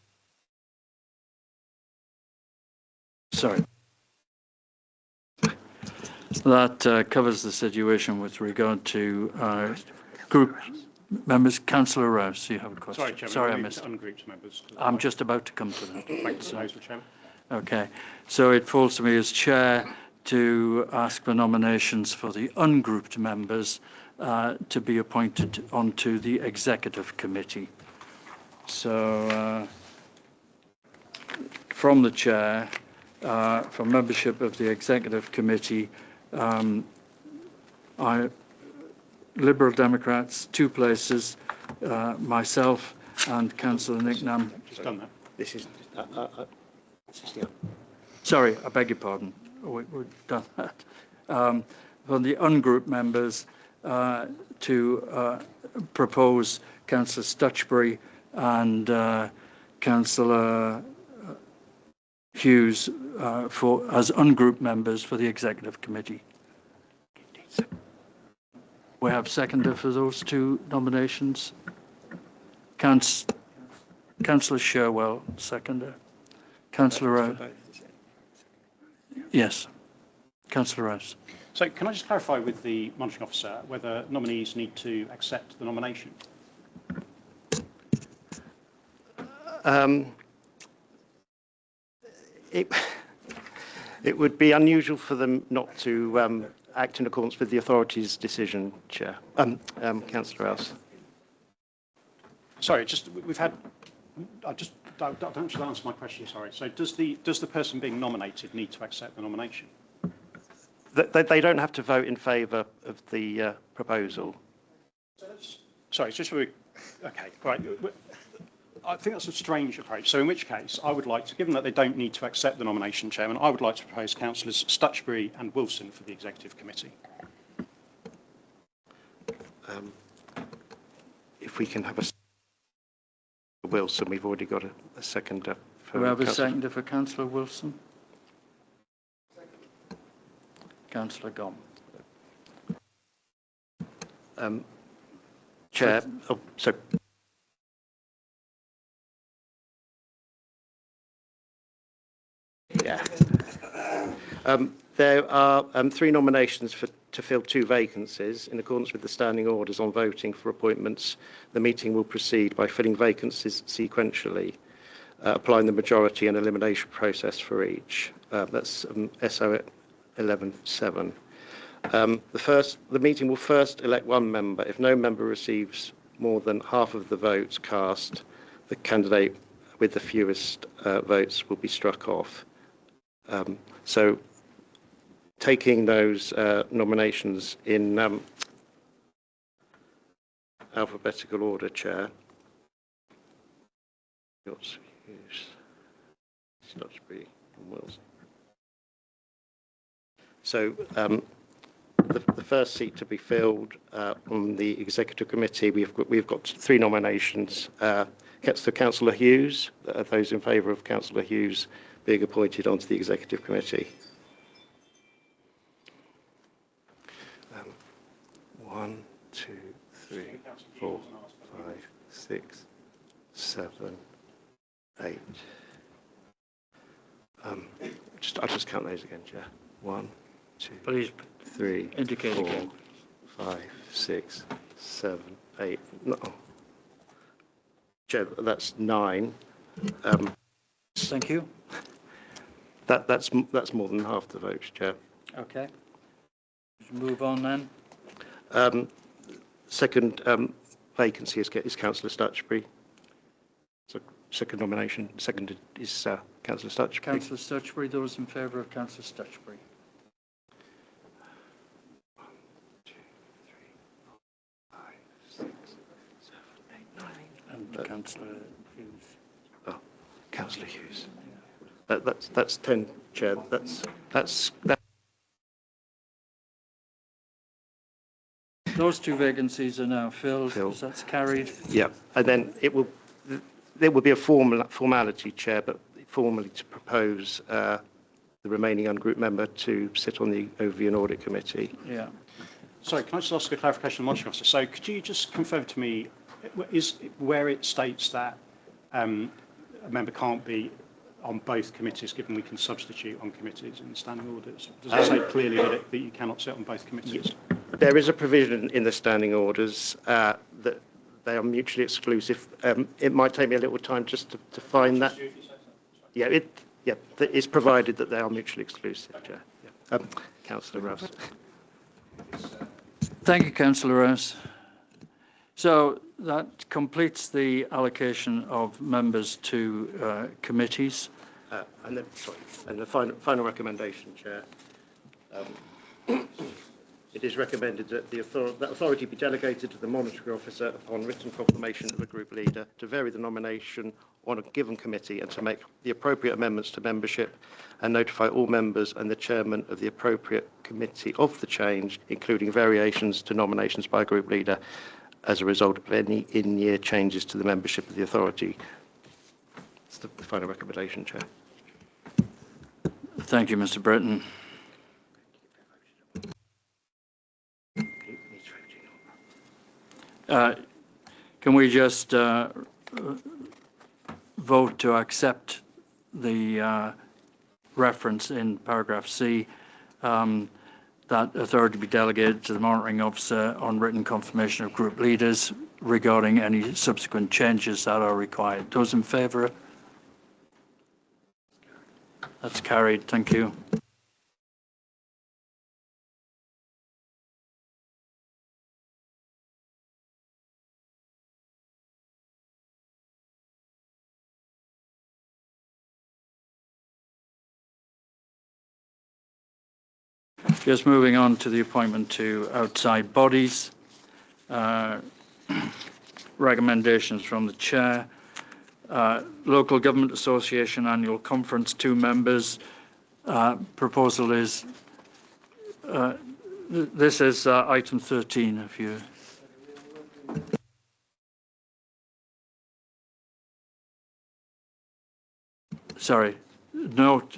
Sorry. That covers the situation with regard to group members. Councillor Rouse, you have a question. Sorry, Chairman. Sorry, I missed. Ungrouped members. I'm just about to come to that. Thanks, Mr. Chairman. Okay. So it falls to me as chair to ask for nominations for the ungrouped members to be appointed onto the Executive Committee. So from the chair, for membership of the Executive Committee, Liberal Democrats, 2 places, myself and Councillor Nicknam. Just done that. This is Sorry, I beg your pardon. We've done that. For the ungrouped members, to propose Councillor Stutchbury and Councillor Hughes as ungrouped members for the Executive Committee. We have seconder for those 2 nominations. Councillor Sherwell, seconder. Councillor Rouse. Yes. Councillor Rouse. So can I just clarify with the monitoring officer whether nominees need to accept the nomination? It would be unusual for them not to act in accordance with the authority's decision, Chair. Councillor Rouse. Sorry, we've had. Don't actually answer my question. Sorry. So does the person being nominated need to accept the nomination? They don't have to vote in favour of the proposal. Sorry, it's just really okay. Right. I think that's a strange approach. So in which case, I would like to, given that they don't need to accept the nomination, Chairman, I would like to propose Councillors Stutchbury and Wilson for the Executive Committee. If we can have a Wilson, we've already got a seconder. Do we have a seconder for Councillor Wilson? Councillor Gom. Chair, yeah. There are 3 nominations to fill 2 vacancies. In accordance with the standing orders on voting for appointments, the meeting will proceed by filling vacancies sequentially, applying the majority and elimination process for each. That's SO 11.7. The meeting will first elect 1 member. If no member receives more than half of the votes cast, the candidate with the fewest votes will be struck off. So taking those nominations in alphabetical order, Chair. Stutchbury and Wilson. So the first seat to be filled on the Executive Committee, we've got 3 nominations. Councillor Hughes, those in favour of Councillor Hughes being appointed onto the Executive Committee. 1, 2, 3, 4, 5, 6, 7, 8. I'll just count those again, Chair. 1, 2, Please 3, indicate 4, again. 5, 6, 7, 8. No. Chair, that's 9. Thank you. That's more than half the vote, Chair. Okay. Move on then. Second vacancy is Councillor Stutchbury. So second nomination, seconded is Councillor Stutchbury. Councillor Stutchbury, those in favour of Councillor Stutchbury. 1, 2, 3, 4, 5, 6, 7, 8, 9. And Councillor Hughes. Oh, Councillor Hughes. That's 10, Chair. That's Those two vacancies are now filled. That's carried. yeah, and then there will be a formality, Chair, but formally to propose the remaining ungrouped member to sit on the Overview and Audit Committee. Yeah. Sorry, can I just ask a clarification on the monitoring officer? So could you just confirm to me, is where it states that a member can't be on both committees, given we can substitute on committees in the standing orders? Does it say clearly that you cannot sit on both committees? There is a provision in the standing orders that they are mutually exclusive. It might take me a little time just to find that. Yeah, it's provided that they are mutually exclusive, Chair. Yeah. Councillor Rouse. Thank you, Councillor Rouse. So that completes the allocation of members to committees. And the final recommendation, Chair. It is recommended that that authority be delegated to the monitoring officer upon written confirmation of the group leader to vary the nomination on a given committee and to make the appropriate amendments to membership and notify all members and the chairman of the appropriate committee of the change, including variations to nominations by a group leader as a result of any in-year changes to the membership of the authority. It's the final recommendation, Chair. Thank you, Mr. Britton. Can we just vote to accept the reference in paragraph C, that authority be delegated to the monitoring officer on written confirmation of group leaders regarding any subsequent changes that are required? Those in favour? That's carried. Thank you. Just moving on to the appointment to outside bodies. Recommendations from the Chair. Local Government Association Annual Conference, 2 members. Proposal is, this is item 13 if you... Sorry, note,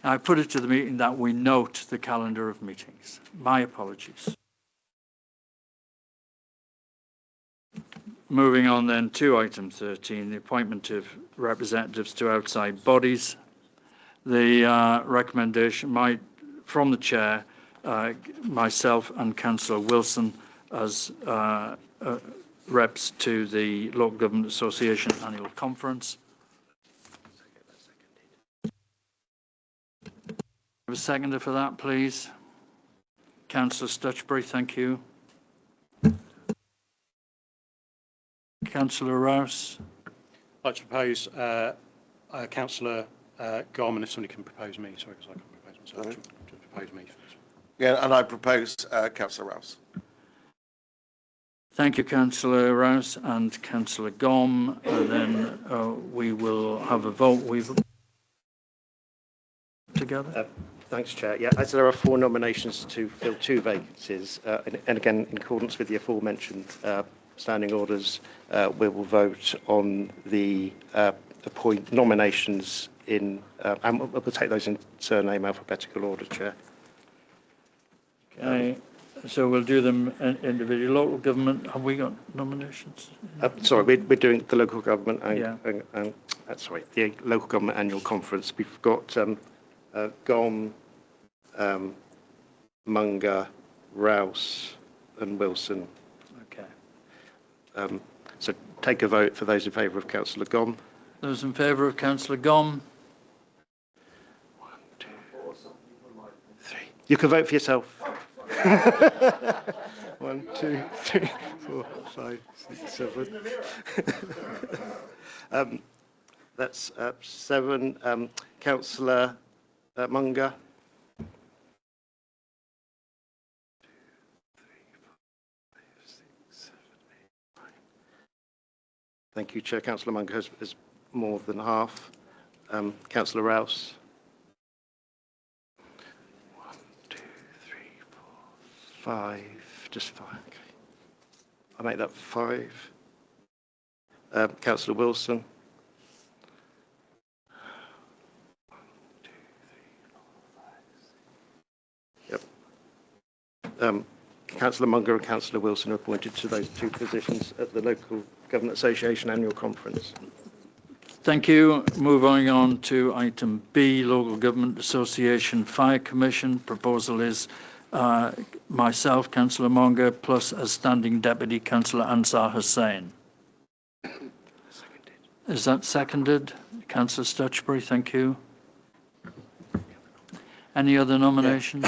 I put it to the meeting that we note the calendar of meetings. My apologies. Moving on then to item 13, the appointment of representatives to outside bodies. The recommendation from the Chair, myself and Councillor Wilson as reps to the Local Government Association Annual Conference. Have a seconder for that, please. Councillor Stutchbury, thank you. Councillor Rouse. I'd like to propose Councillor Gorman, if somebody can propose me, sorry, because I can't propose myself, to propose me first. Yeah, and I propose Councillor Rouse. Thank you, Councillor Rouse and Councillor Gom. And then we will have a vote. Together. Thanks, Chair. Yeah, as there are 4 nominations to fill 2 vacancies, and again, in accordance with the aforementioned standing orders, we will vote on the nominations in, and we'll take those in surname alphabetical order, Chair. Okay, so we'll do them individually. Local government, have we got nominations? Sorry, we're doing the local government and sorry, the local government annual conference. We've got GOM, Munger, Rouse and Wilson. Okay. So take a vote for those in favour of Councillor Gom. Those in favour of Councillor Gom? 1, 2, 3. You can vote for yourself. 1, 2, 3, 4, 5, 6, 7. That's 7. Councillor Munger. 2, 3, 4, 5, 6, 7, 8, 9. Thank you, Chair. Councillor Munger has more than half. Councillor Rouse. 1, 2, 3, 4, 5. Just 5. Okay. I make that 5. Councillor Wilson. 1, 2, 3, 4, 5, 6. Yep. Councillor Munger and Councillor Wilson are appointed to those 2 positions at the Local Government Association Annual Conference. Thank you. Moving on to item B, Local Government Association Fire Commission. Proposal is myself, Councillor Munger, plus as standing deputy, Councillor Ansar Hussain. Is that seconded? Councillor Stutchbury, thank you. Any other nominations?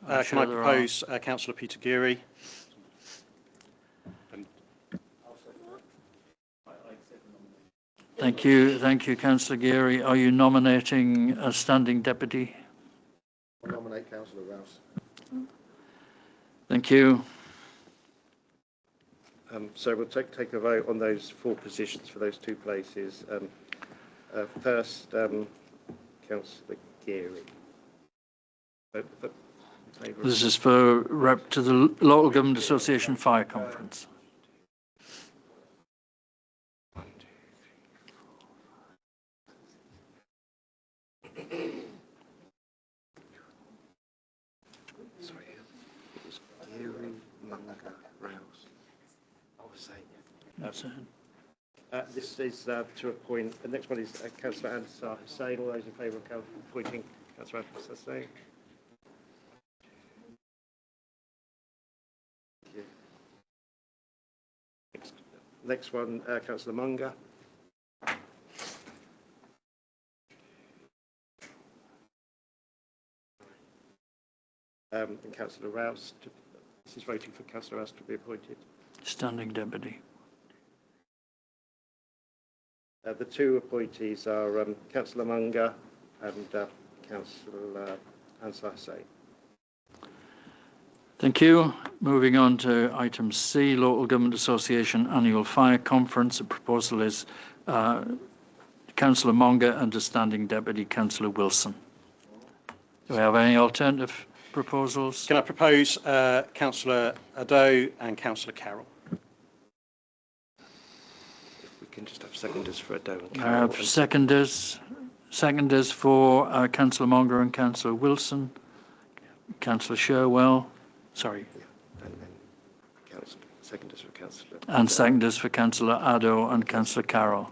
Yeah. Can I propose Councillor Peter Geary? Thank you, Councillor Geary. Are you nominating a standing deputy? I nominate Councillor Rouse. Thank you. So we'll take a vote on those 4 positions for those 2 places. First, Councillor Geary. This is for rep to the Local Government Association Fire Conference. 1, 2, 3, 4, 5. Sorry, it was Geary, Munger, Rouse. I was saying. That's it. This is to appoint. The next one is Councillor Ansar Hussain. All those in favour of appointing Councillor Ansar Hussain. Next one, Councillor Munger. And Councillor Rouse. This is voting for Councillor Rouse to be appointed. Standing deputy. The 2 appointees are Councillor Munger and Councillor Ansar Hussain. Thank you. Moving on to item C, Local Government Association Annual Fire Conference. The proposal is Councillor Munger and a standing deputy, Councillor Wilson. Do we have any alternative proposals? Can I propose Councillor Ado and Councillor Carroll? If we can just have seconders for Ado and I Carroll. have seconders for Councillor Munger and Councillor Wilson. Councillor Sherwell. Sorry. Yeah. And then seconders for Councillor. And seconders for Councillor Addo and Councillor Carroll.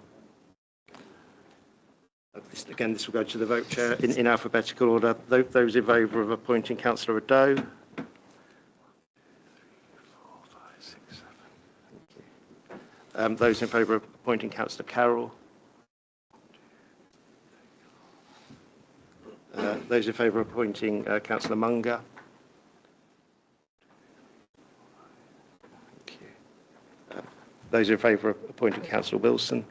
Again, this will go to the vote, Chair, in alphabetical order. Those in favour of appointing Councillor Ado. 3, 4, 5, 6, 7. Thank you. Those in favour of appointing Councillor Carroll. Those in favour of appointing Councillor Munger. Thank you. Those in favour of appointing Councillor Wilson.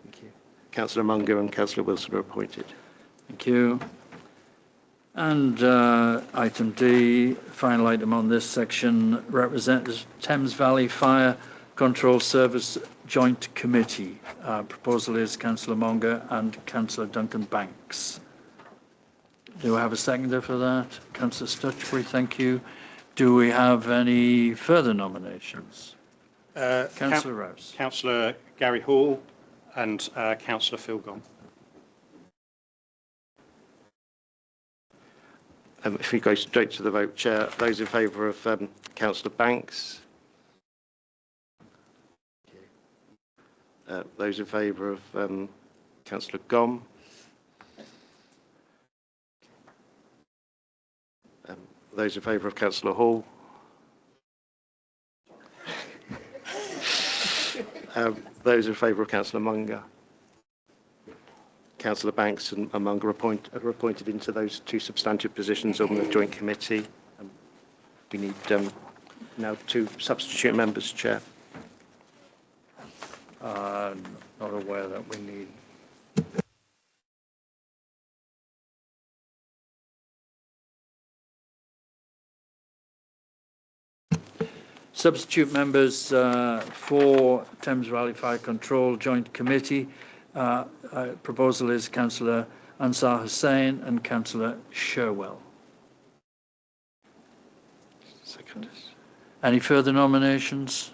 Thank you. Councillor Munger and Councillor Wilson are appointed. Thank you. And item D, final item on this section, representatives Thames Valley Fire Control Service Joint Committee. Proposal is Councillor Munger and Councillor Duncan Banks. Do I have a seconder for that? Councillor Stutchbury, thank you. Do we have any further nominations? Councillor Rouse. Councillor Gary Hall and Councillor Phil Gong. If we go straight to the vote, Chair, those in favour of Councillor Banks. Those in favour of Councillor Gom. Those in favour of Councillor Hall? Those in favour of Councillor Munger? Councillor Banks and Munger are appointed into those two substantive positions on the joint committee. We need now 2 substitute members, Chair. Not aware that we need. Substitute members for Thames Valley Fire Control Joint Committee. Proposal is Councillor Ansar Hussain and Councillor Sherwell. Any further nominations?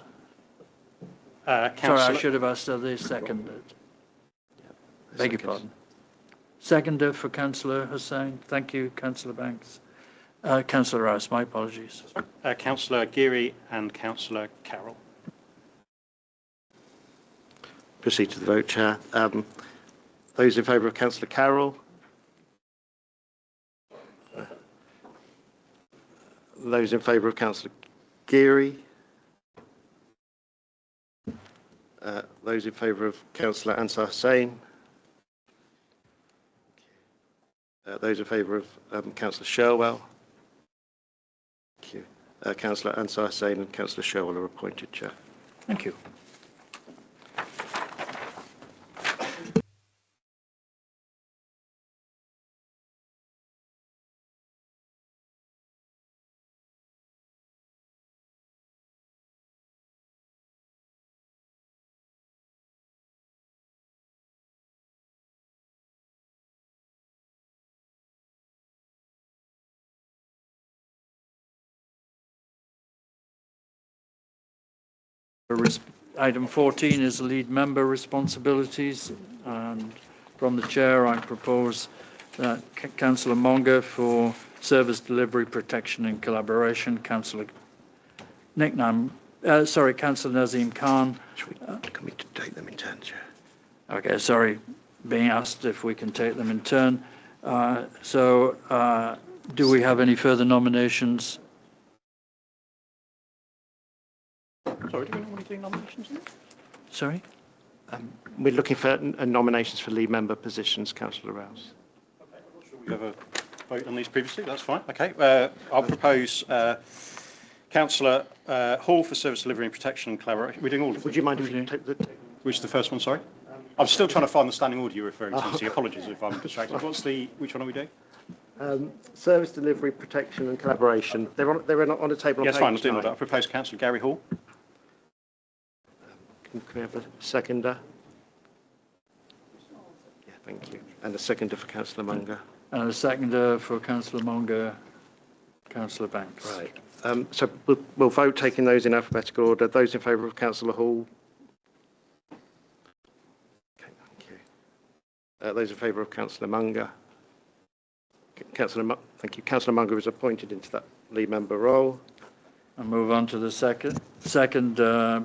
Sorry, I should have asked, are they seconded? Beg your pardon. Seconder for Councillor Hussain. Thank you, Councillor Banks. Councillor Rouse, my apologies. Councillor Geary and Councillor Carroll. Proceed to the vote, Chair. Those in favour of Councillor Carroll? Those in favour of Councillor Geary? Those in favour of Councillor Ansar Hussain? Those in favour of Councillor Sherwell? Thank you. Councillor Ansar Hussain and Councillor Sherwell are appointed, Chair. Thank you. Item 14 is lead member responsibilities, and from the chair I propose that Councillor Monger for service delivery, protection and collaboration, Councillor Councillor Nazim Khan. Can we take them in turn, Chair? Okay, sorry, being asked if we can take them in turn. Do we have any further nominations? Sorry, do we want to do nominations now? Sorry? We're looking for nominations for lead member positions, Councillor Rouse. Okay, I'm not sure we've ever voted on these previously. That's fine. Okay, I'll propose Councillor Hall for service delivery and protection and collaboration. We're doing all of them. Would you mind if you take the... Which is the first one, sorry? I'm still trying to find the standing order you're referring to, so apologies if I'm distracted. Which one are we doing? Service delivery, protection and collaboration. They're on a table on Yes, page fine, let's do 9. that. I propose Councillor Gary Hall. Can we have a seconder? Yeah, thank you. And a seconder for Councillor Munger. And a seconder for Councillor Monger, Councillor Banks. Right. So we'll vote taking those in alphabetical order. Those in favour of Councillor Hall? Okay, thank you. Those in favour of Councillor Munger? Thank you. Councillor Munger is appointed into that lead member role. I'll move on to the second, the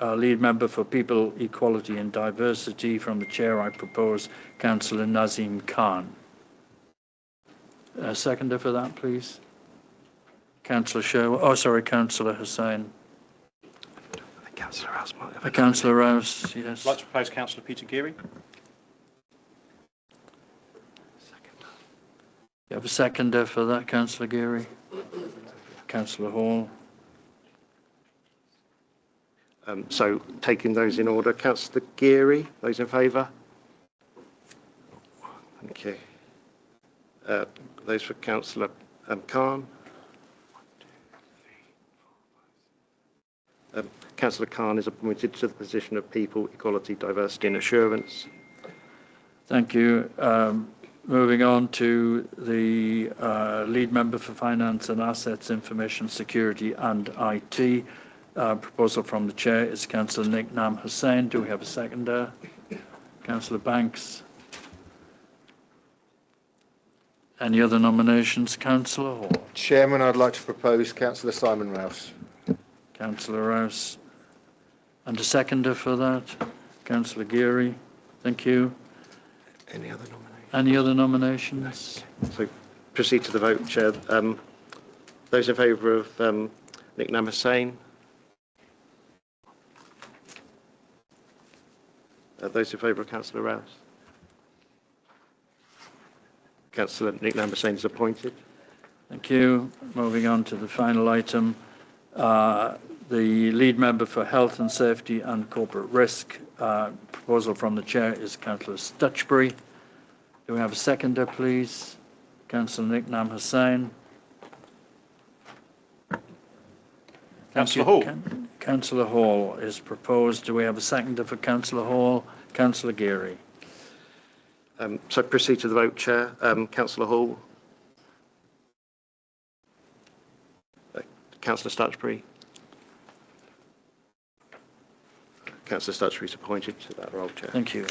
lead member for People, Equality and Diversity. From the chair, I propose Councillor Nazim Khan. A seconder for that, please. Councillor Sherwell. Councillor Hussain. Councillor Rouse. Councillor Rouse, yes. I'd like to propose Councillor Peter Geary. You have a seconder for that, Councillor Geary? Councillor Hall. So taking those in order, Councillor Geary, those in favour? Thank you. Those for Councillor Khan? Councillor Khan is appointed to the position of People, Equality, Diversity and Assurance. Thank you. Moving on to the lead member for Finance and Assets, Information Security and IT. Proposal from the chair is Councillor Nicknam Hussain. Do we have a seconder? Councillor Banks. Any other nominations? Councillor Hall. Chairman, I'd like to propose Councillor Simon Rouse. Councillor Rouse. And a seconder for that? Councillor Geary. Thank you. Any other nominations? Any other nominations? So proceed to the vote, Chair. Those in favour of Nicknam Hussain? Those in favour of Councillor Rouse? Councillor Nicknam Hussain is appointed. Thank you. Moving on to the final item. The lead member for Health and Safety and Corporate Risk, proposal from the Chair is Councillor Stutchbury. Do we have a seconder, please? Councillor Nicknam Hussain. Councillor Hall. Councillor Hall is proposed. Do we have a seconder for Councillor Hall? Councillor Geary. So proceed to the vote, Chair. Councillor Hall. Councillor Stutchbury. Councillor Stutchbury is appointed to that role, Chair. Thank you.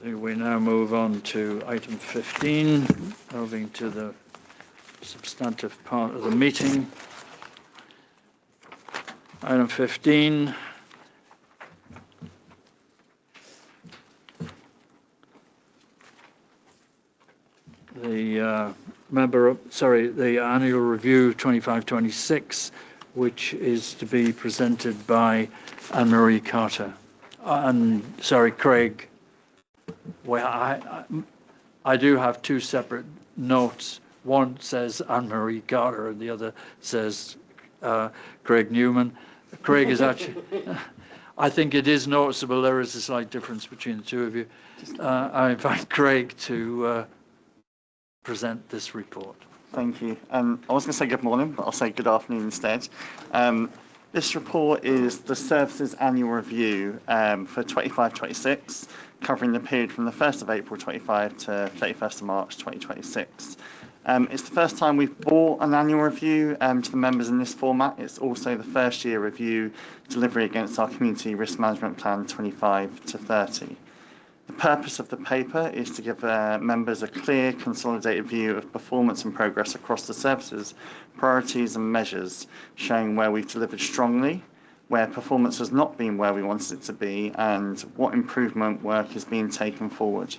We now move on to item 15, moving to the substantive part of the meeting. Item 15. The annual review 25-26, which is to be presented by Anne-Marie Carter. Craig. Well, I do have two separate notes. One says Anne-Marie Carter and the other says Craig Newman. Craig is actually, I think it is noticeable there is a slight difference between the two of you. I invite Craig to present this report. Thank you. I was going to say good morning, but I'll say good afternoon instead. This report is the Services Annual Review for 25-26, covering the period from the 1st of April 25 to 31st of March 2026. It's the first time we've brought an annual review to the members in this format. It's also the first year review delivery against our Community Risk Management Plan 25 to 30. The purpose of the paper is to give members a clear, consolidated view of performance and progress across the services, priorities and measures, showing where we've delivered strongly, where performance has not been where we wanted it to be, and what improvement work is being taken forward.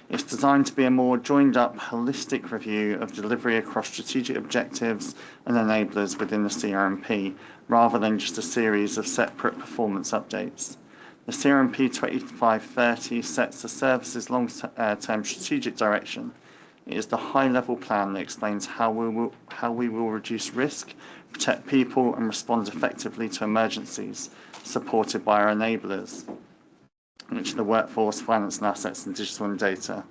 It's designed to be a more joined-up, holistic review of delivery across strategic objectives and enablers within the CRMP, rather than just a series of separate performance updates. The CRMP 25-30 sets the service's long-term strategic direction. It is the high-level plan that explains how we will reduce risk, protect people and respond effectively to emergencies, supported by our enablers, which are the workforce, finance and assets, and digital and data.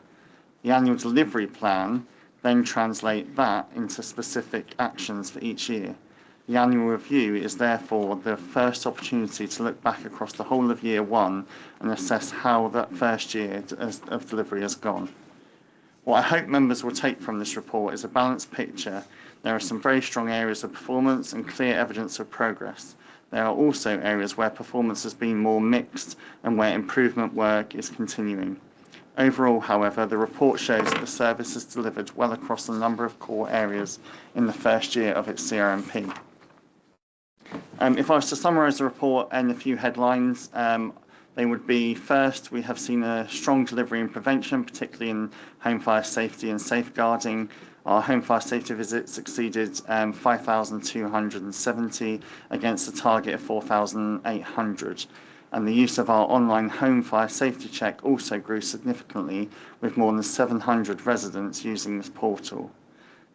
The annual delivery plan then translates that into specific actions for each year. The annual review is therefore the first opportunity to look back across the whole of year one and assess how that first year of delivery has gone. What I hope members will take from this report is a balanced picture. There are some very strong areas of performance and clear evidence of progress. There are also areas where performance has been more mixed and where improvement work is continuing. Overall, however, the report shows that the service has delivered well across a number of core areas in the first year of its CRMP. If I was to summarise the report in a few headlines, they would be: first, we have seen a strong delivery in prevention, particularly in home fire safety and safeguarding. Our home fire safety visits exceeded 5,270 against a target of 4,800. And the use of our online home fire safety check also grew significantly, with more than 700 residents using this portal.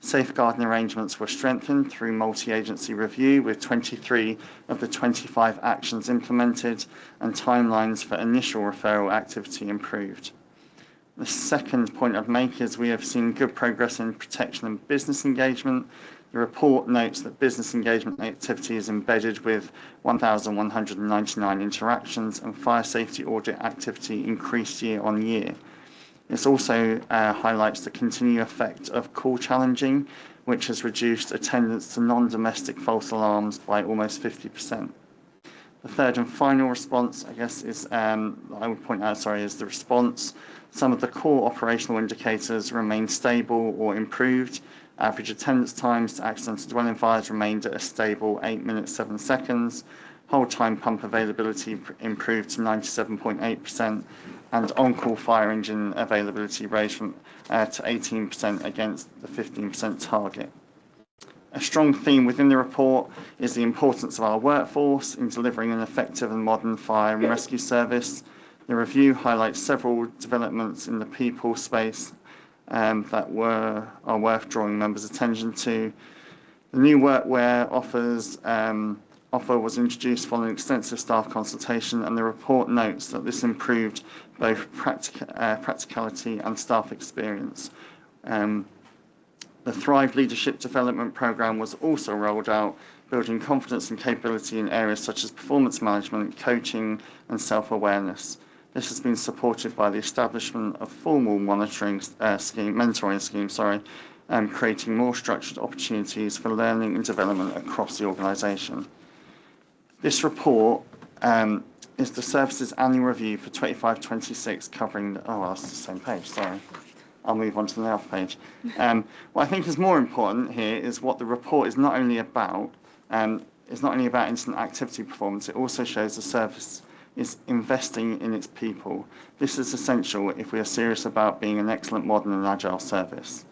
Safeguarding arrangements were strengthened through multi-agency review, with 23 of the 25 actions implemented, and timelines for initial referral activity improved. The second point I'd make is we have seen good progress in protection and business engagement. The report notes that business engagement activity is embedded with 1,199 interactions, and fire safety audit activity increased year on year. This also highlights the continued effect of call challenging, which has reduced attendance to non-domestic false alarms by almost 50%. The third and final response, I guess, is is the response. Some of the core operational indicators remain stable or improved, Average attendance times to accidental dwelling fires remained at a stable 8 minutes 7 seconds. Whole time pump availability improved to 97.8%, and on-call fire engine availability rose to 18% against the 15% target. A strong theme within the report is the importance of our workforce in delivering an effective and modern fire and rescue service. The review highlights several developments in the people space that are worth drawing members' attention to. The new workwear offer was introduced following extensive staff consultation, and the report notes that this improved both practicality and staff experience. The Thrive Leadership Development Programme was also rolled out, building confidence and capability in areas such as performance management, coaching and self-awareness. This has been supported by the establishment of formal mentoring scheme, creating more structured opportunities for learning and development across the organisation. This report is the service's annual review for 25-26, covering, that's the same page, sorry. I'll move on to the next page. What I think is more important here is what the report is not only about. It's not only about incident activity performance, it also shows the service is investing in its people. This is essential if we are serious about being an excellent, modern and agile service.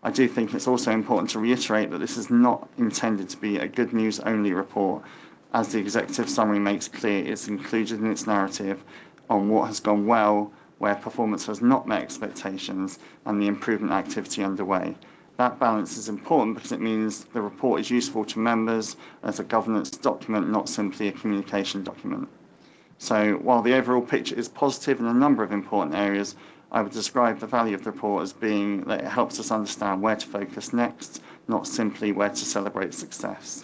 I do think it's also important to reiterate that this is not intended to be a good news only report. As the executive summary makes clear, it's included in its narrative on what has gone well, where performance has not met expectations, and the improvement activity underway. That balance is important because it means the report is useful to members as a governance document, not simply a communication document. So while the overall picture is positive in a number of important areas, I would describe the value of the report as being that it helps us understand where to focus next, not simply where to celebrate success.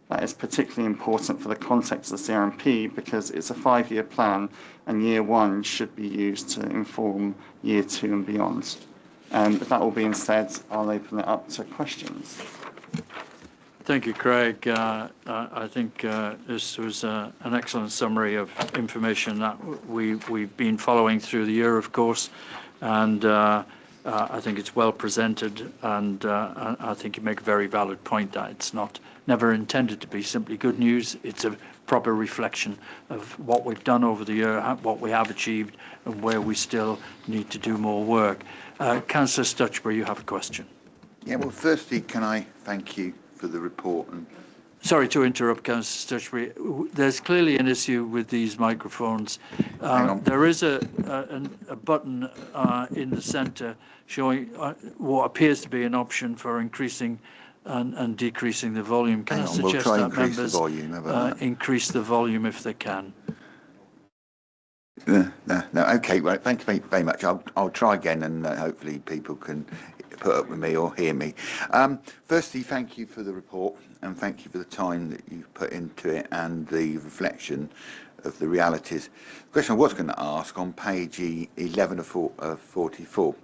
That is particularly important for the context of the CRMP because it's a 5-year plan and year 1 should be used to inform year 2 and beyond. With that all being said, I'll open it up to questions. Thank you, Craig. I think this was an excellent summary of information that we've been following through the year, of course, and I think it's well presented, and I think you make a very valid point that it's never intended to be simply good news. It's a proper reflection of what we've done over the year, what we have achieved, and where we still need to do more work. Councillor Stutchbury, you have a question. Yeah, well, firstly, can I thank you for the report? And sorry to interrupt, Councillor Stutchbury. There's clearly an issue with these microphones. There is a button in the centre showing what appears to be an option for increasing and decreasing the volume. Can I suggest that members increase the volume if they can? No, okay, right, thank you very much. I'll try again and hopefully people can put up with me or hear me. Firstly, thank you for the report and thank you for the time that you've put into it and the reflection of the realities. The question I was going to ask on page 11 of 44,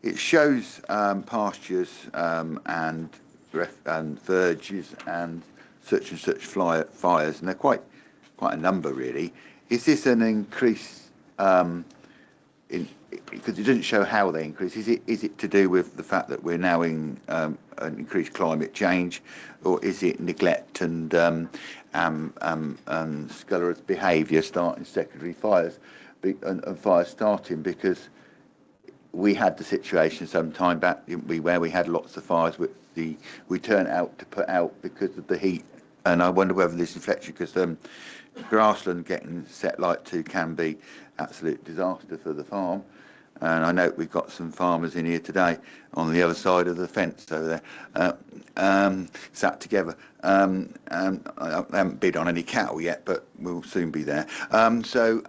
it shows pastures and verges and such fires, and they're quite a number really. Is this an increase because it doesn't show how they increase? Is it to do with the fact that we're now in an increased climate change, or is it neglect and scurrilous behaviour starting secondary fires and fires starting? Because we had the situation some time back, didn't we, where we had lots of fires which we turned out to put out because of the heat, and I wonder whether this is reflection because grassland getting set light to can be absolute disaster for the farm. And I know we've got some farmers in here today on the other side of the fence over there, sat together. I haven't bid on any cattle yet, but we'll soon be there. So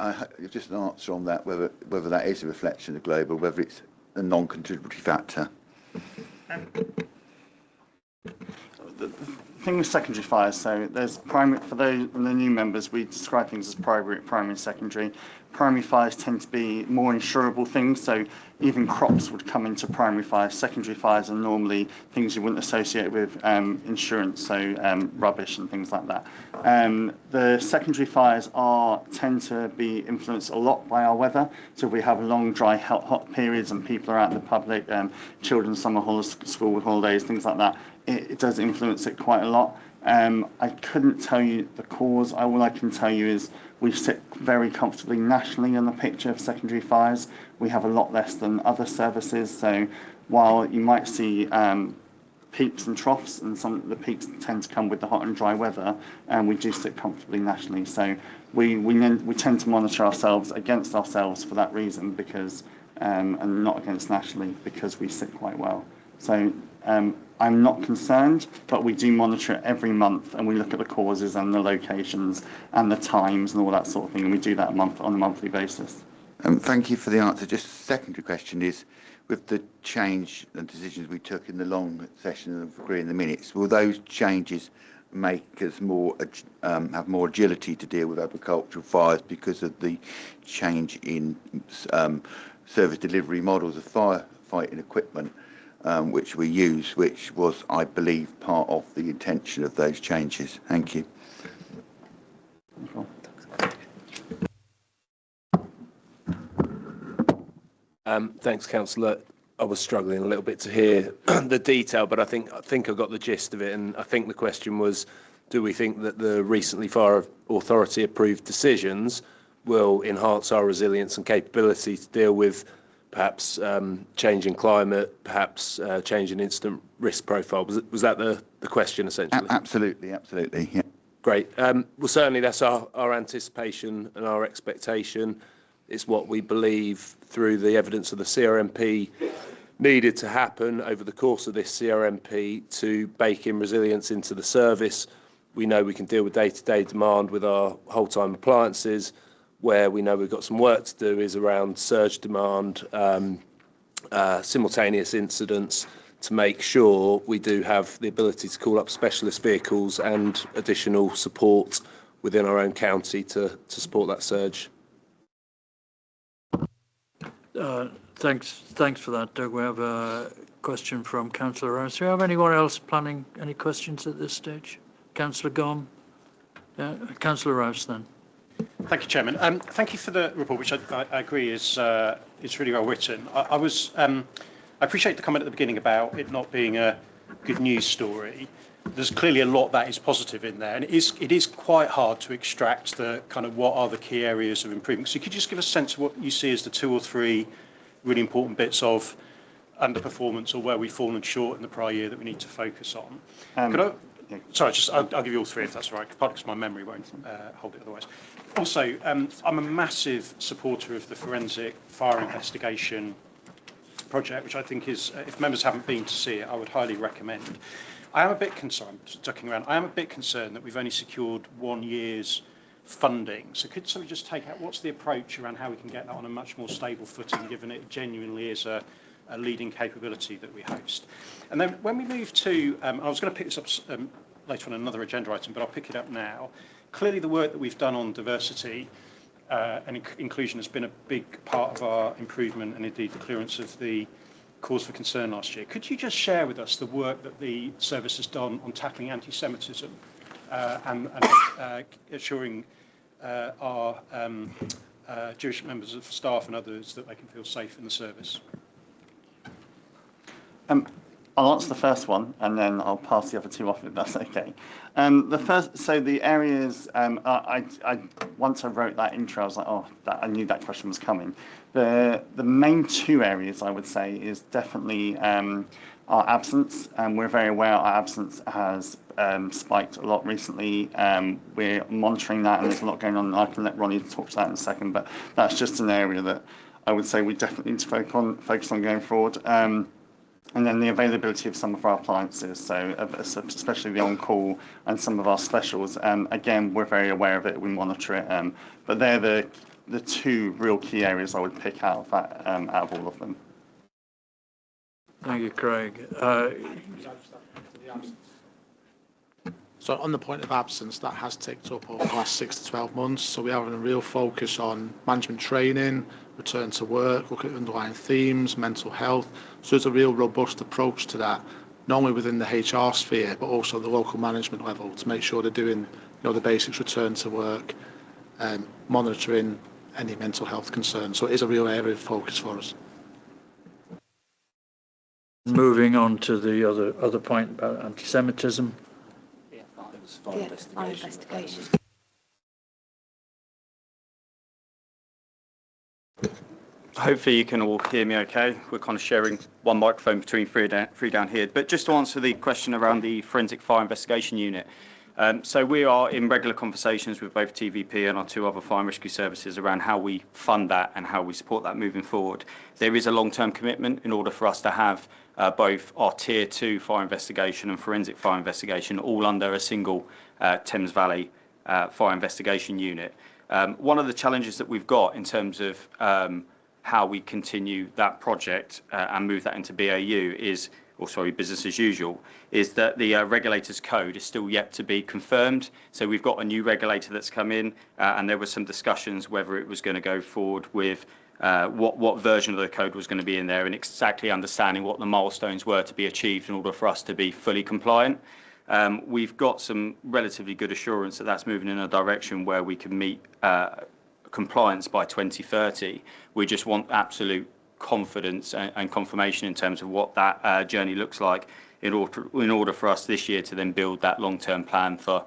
just an answer on that, whether that is a reflection of global, whether it's a non-contributory factor. the thing with secondary fires, so there's primary, for those the new members, we describe things as primary, and secondary. Primary fires tend to be more insurable things, so even crops would come into primary fires. Secondary fires are normally things you wouldn't associate with insurance, so rubbish and things like that. The secondary fires tend to be influenced a lot by our weather, so we have long, dry, hot periods and people are out in the public, children's summer holidays, school holidays, things like that. It does influence it quite a lot. I couldn't tell you the cause. All I can tell you is we sit very comfortably nationally in the picture of secondary fires. We have a lot less than other services. So while you might see peaks and troughs, and some of the peaks tend to come with the hot and dry weather, and we do sit comfortably nationally. So we tend to monitor ourselves against ourselves for that reason, because and not against nationally, because we sit quite well. So I'm not concerned, but we do monitor it every month, and we look at the causes and the locations and the times and all that sort of thing, and we do that on a monthly basis. Thank you for the answer. Just a secondary question is, with the change and decisions we took in the long session of agreeing the minutes, will those changes make us more have more agility to deal with agricultural fires because of the change in service delivery models of firefighting equipment, which we use, which was, I believe, part of the intention of those changes? Thank you. Thanks, Councillor. I was struggling a little bit to hear the detail, but I think I got the gist of it. And I think the question was, do we think that the recently Fire Authority approved decisions will enhance our resilience and capability to deal with perhaps changing climate, perhaps changing incident risk profile? Was that the question, essentially? Absolutely, yeah. Great. Well, certainly that's our anticipation and our expectation. It's what we believe through the evidence of the CRMP needed to happen over the course of this CRMP to bake in resilience into the service. We know we can deal with day-to-day demand with our whole-time appliances. Where we know we've got some work to do is around surge demand, simultaneous incidents, to make sure we do have the ability to call up specialist vehicles and additional support within our own county to support that surge. Thanks for that, Doug. We have a question from Councillor Rouse. Do we have anyone else planning any questions at this stage? Councillor Gom? Yeah, Councillor Rouse then. Thank you, Chairman. Thank you for the report, which I agree is really well written. I appreciate the comment at the beginning about it not being a good news story. There's clearly a lot that is positive in there, and it is quite hard to extract the kind of what are the key areas of improvement. So could you just give a sense of what you see as the 2 or 3 really important bits of underperformance or where we've fallen short in the prior year that we need to focus on? Sorry, I'll give you all 3 if that's all right, partly because my memory won't hold it otherwise. Also, I'm a massive supporter of the forensic fire investigation project, which I think is, if members haven't been to see it, I would highly recommend. I am a bit concerned, ducking around, I am a bit concerned that we've only secured 1 year's funding. So could somebody just take out, what's the approach around how we can get that on a much more stable footing, given it genuinely is a leading capability that we host? And then when we move to, I was going to pick this up later on another agenda item, but I'll pick it up now. Clearly the work that we've done on diversity and inclusion has been a big part of our improvement and indeed the clearance of the cause for concern last year. Could you just share with us the work that the service has done on tackling anti-Semitism and assuring our Jewish members of staff and others that they can feel safe in the service? I'll answer the first one, and then I'll pass the other 2 off if that's okay. The areas, once I wrote that intro, I was like, I knew that question was coming. The main 2 areas I would say is definitely our absence, and we're very aware our absence has spiked a lot recently. We're monitoring that, and there's a lot going on. I can let Ronnie talk to that in a second, but that's just an area that I would say we definitely need to focus on going forward. And then the availability of some of our appliances, so especially the on-call and some of our specials. Again, we're very aware of it, we monitor it, but they're the 2 real key areas I would pick out of all of them. Thank you, Craig. So on the point of absence, that has ticked up over the last 6 to 12 months. So we're having a real focus on management training, return to work, look at underlying themes, mental health. So there's a real robust approach to that, not only within the HR sphere, but also the local management level to make sure they're doing the basics, return to work, monitoring any mental health concerns. So it is a real area of focus for us. Moving on to the other point about anti-Semitism. Investigation. Hopefully you can all hear me okay. We're kind of sharing one microphone between three down here. But just to answer the question around the Forensic Fire Investigation Unit. So we are in regular conversations with both TVP and our 2 other fire and rescue services around how we fund that and how we support that moving forward. There is a long-term commitment in order for us to have both our Tier 2 fire investigation and forensic fire investigation all under a single Thames Valley fire investigation unit. One of the challenges that we've got in terms of how we continue that project and move that into BAU business as usual, is that the regulator's code is still yet to be confirmed. So we've got a new regulator that's come in, and there were some discussions whether it was going to go forward with what version of the code was going to be in there and exactly understanding what the milestones were to be achieved in order for us to be fully compliant. We've got some relatively good assurance that that's moving in a direction where we can meet compliance by 2030. We just want absolute confidence and confirmation in terms of what that journey looks like in order for us this year to then build that long-term plan for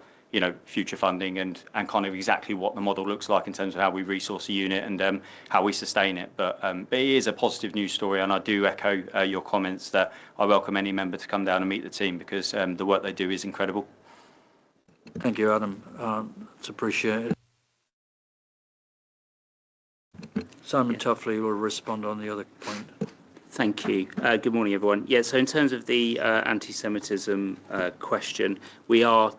future funding and kind of exactly what the model looks like in terms of how we resource a unit and how we sustain it. But it is a positive news story, and I do echo your comments that I welcome any member to come down and meet the team because the work they do is incredible. Thank you, Adam. It's appreciated. Simon Tuffley will respond on the other point. Thank you. Good morning, everyone. Yeah, so in terms of the anti-Semitism question, we are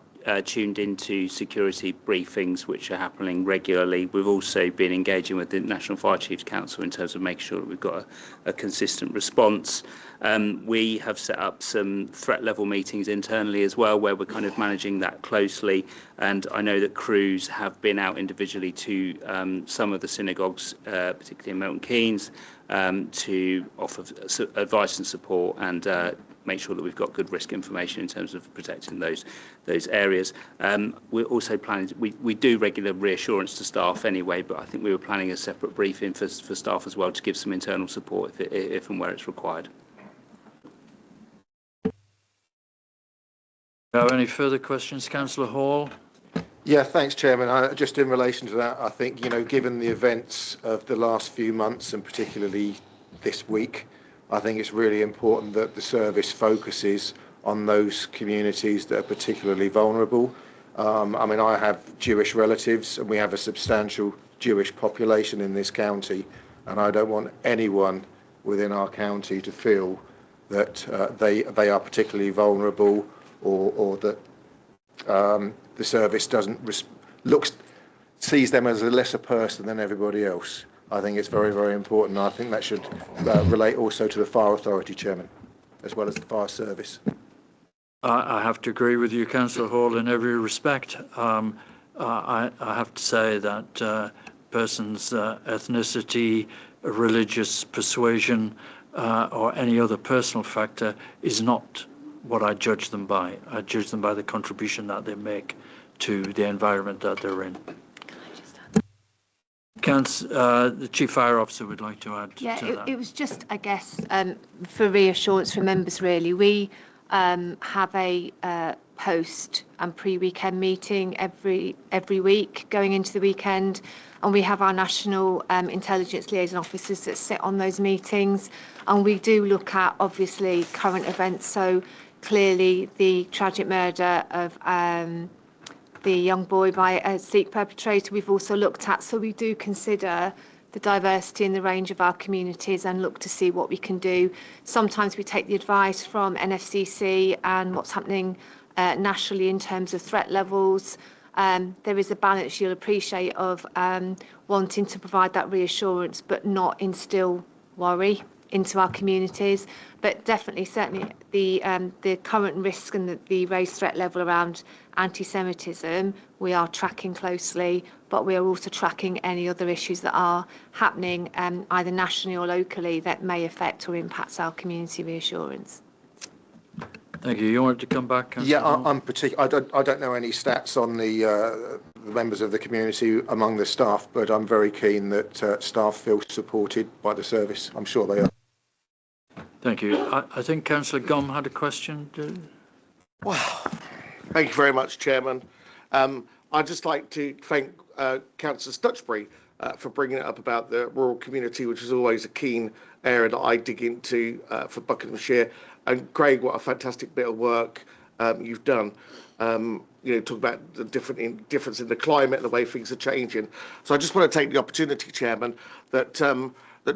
tuned into security briefings which are happening regularly. We've also been engaging with the National Fire Chiefs Council in terms of making sure that we've got a consistent response. We have set up some threat level meetings internally as well, where we're kind of managing that closely. And I know that crews have been out individually to some of the synagogues, particularly in Milton Keynes, to offer advice and support and make sure that we've got good risk information in terms of protecting those areas. We're also planning, we do regular reassurance to staff anyway, but I think we were planning a separate briefing for staff as well to give some internal support if and where it's required. Any further questions, Councillor Hall? Yeah, thanks, Chairman. Just in relation to that, I think, given the events of the last few months and particularly this week, I think it's really important that the service focuses on those communities that are particularly vulnerable. I have Jewish relatives and we have a substantial Jewish population in this county, and I don't want anyone within our county to feel that they are particularly vulnerable or that the service sees them as a lesser person than everybody else. I think it's very, very important. I think that should relate also to the Fire Authority, Chairman, as well as the fire service. I have to agree with you, Councillor Hall, in every respect. I have to say that persons' ethnicity, religious persuasion, or any other personal factor is not what I judge them by. I judge them by the contribution that they make to the environment that they're in. The Chief Fire Officer would like to add to that. It was just, I guess, for reassurance for members, really. We have a post and pre-weekend meeting every week going into the weekend, and we have our National Intelligence Liaison Officers that sit on those meetings, and we do look at, obviously, current events. So clearly the tragic murder of the young boy by a Sikh perpetrator we've also looked at. So we do consider the diversity in the range of our communities and look to see what we can do. Sometimes we take the advice from NFCC and what's happening nationally in terms of threat levels. There is a balance, you'll appreciate, of wanting to provide that reassurance but not instill worry. into our communities. But definitely, certainly, the current risk and the raised threat level around anti-Semitism, we are tracking closely, but we are also tracking any other issues that are happening either nationally or locally that may affect or impact our community reassurance. Thank you. You wanted to come back, Councillor? Yeah, I'm I don't know any stats on the members of the community among the staff, but I'm very keen that staff feel supported by the service. I'm sure they are. Thank you. I think Councillor Gom had a question. Wow. Thank you very much, Chairman. I'd just like to thank Councillor Stutchbury for bringing it up about the rural community, which is always a keen area that I dig into for Buckinghamshire. And Craig, what a fantastic bit of work you've done. Talk about the difference in the climate and the way things are changing. So I just want to take the opportunity, Chairman, that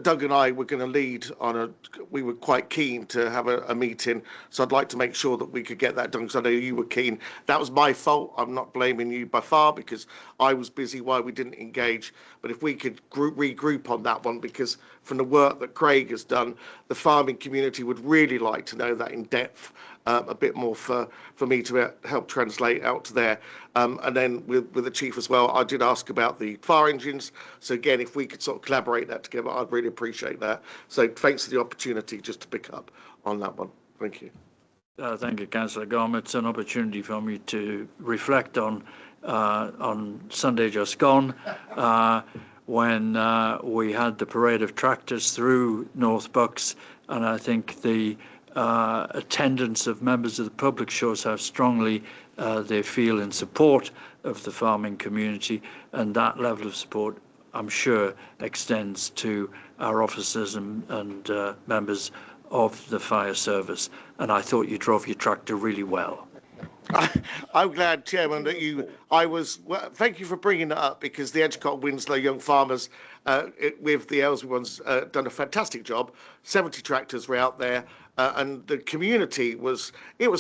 Doug and I were going to lead on we were quite keen to have a meeting. So I'd like to make sure that we could get that done, because I know you were keen. That was my fault. I'm not blaming you by far, because I was busy while we didn't engage. But if we could regroup on that one, because from the work that Craig has done, the farming community would really like to know that in depth. A bit more for me to help translate out to there. And then with the Chief as well, I did ask about the fire engines. So again, if we could sort of collaborate that together, I'd really appreciate that. So thanks for the opportunity just to pick up on that one. Thank you. Thank you, Councillor Gom. It's an opportunity for me to reflect on Sunday just gone, when we had the parade of tractors through North Bucks, and I think the attendance of members of the public shows how strongly they feel in support of the farming community, and that level of support, I'm sure, extends to our officers and members of the fire service. And I thought you drove your tractor really well. I'm glad, Chairman, that thank you for bringing that up, because the Edgecott Winslow Young Farmers with the Aylesbury ones done a fantastic job. 70 tractors were out there, and the community was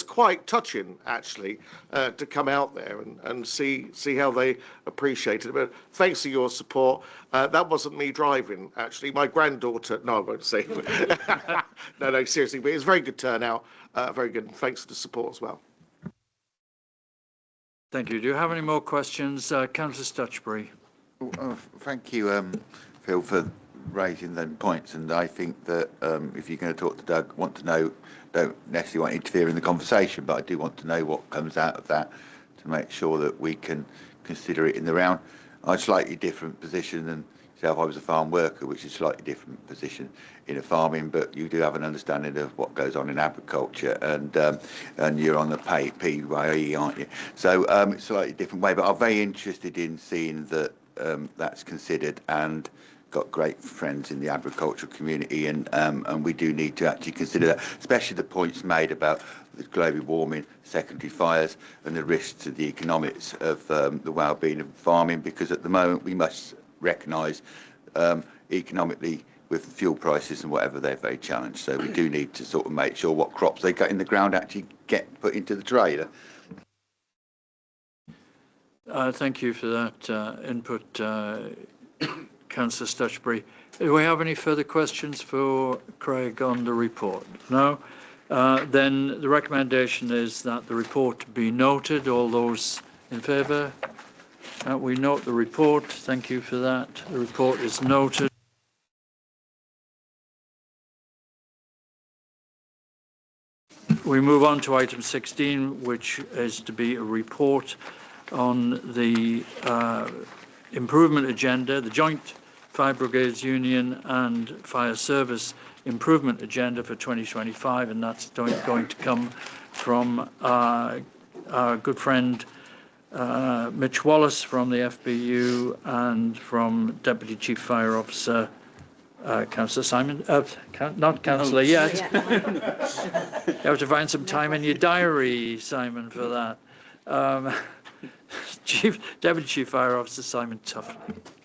quite touching, actually, to come out there and see how they appreciated it. But thanks to your support, that wasn't me driving, actually. My granddaughter, no, I won't say. No, seriously, but it was a very good turnout, very good, and thanks for the support as well. Thank you. Do you have any more questions? Councillor Stutchbury. Thank you, Phil, for raising them points. And I think that if you're going to talk to Doug, don't necessarily want to interfere in the conversation, but I do want to know what comes out of that to make sure that we can consider it in the round. I'm a slightly different position than yourself. I was a farm worker, which is a slightly different position in a farming, but you do have an understanding of what goes on in agriculture, and you're on the PYE, aren't you? So it's a slightly different way, but I'm very interested in seeing that that's considered, and got great friends in the agricultural community, and we do need to actually consider that, especially the points made about the global warming, secondary fires, and the risks to the economics of the well-being of farming, because at the moment we must recognise economically with fuel prices and whatever, they're very challenged. So we do need to sort of make sure what crops they get in the ground actually get put into the trailer. Thank you for that input, Councillor Stutchbury. Do we have any further questions for Craig on the report? No? Then the recommendation is that the report be noted. All those in favour? We note the report. Thank you for that. The report is noted. We move on to item 16, which is to be a report on the improvement agenda, the Joint Fire Brigades Union and Fire Service Improvement Agenda for 2025, and that's going to come from our good friend Mitch Wallace from the FBU, and from Deputy Chief Fire Officer Councillor Simon, not Councillor yet. You have to find some time in your diary, Simon, for that. Deputy Chief Fire Officer Simon Tuffley.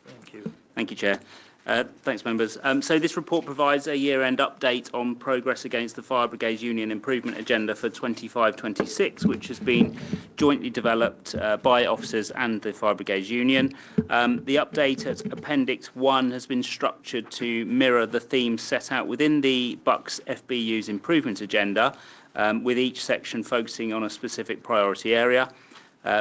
Thank you. Thank you, Chair. Thanks, members. So this report provides a year-end update on progress against the Fire Brigades Union Improvement Agenda for 25-26, which has been jointly developed by officers and the Fire Brigades Union. The update at Appendix 1 has been structured to mirror the themes set out within the Bucks FBU's Improvement Agenda, with each section focusing on a specific priority area.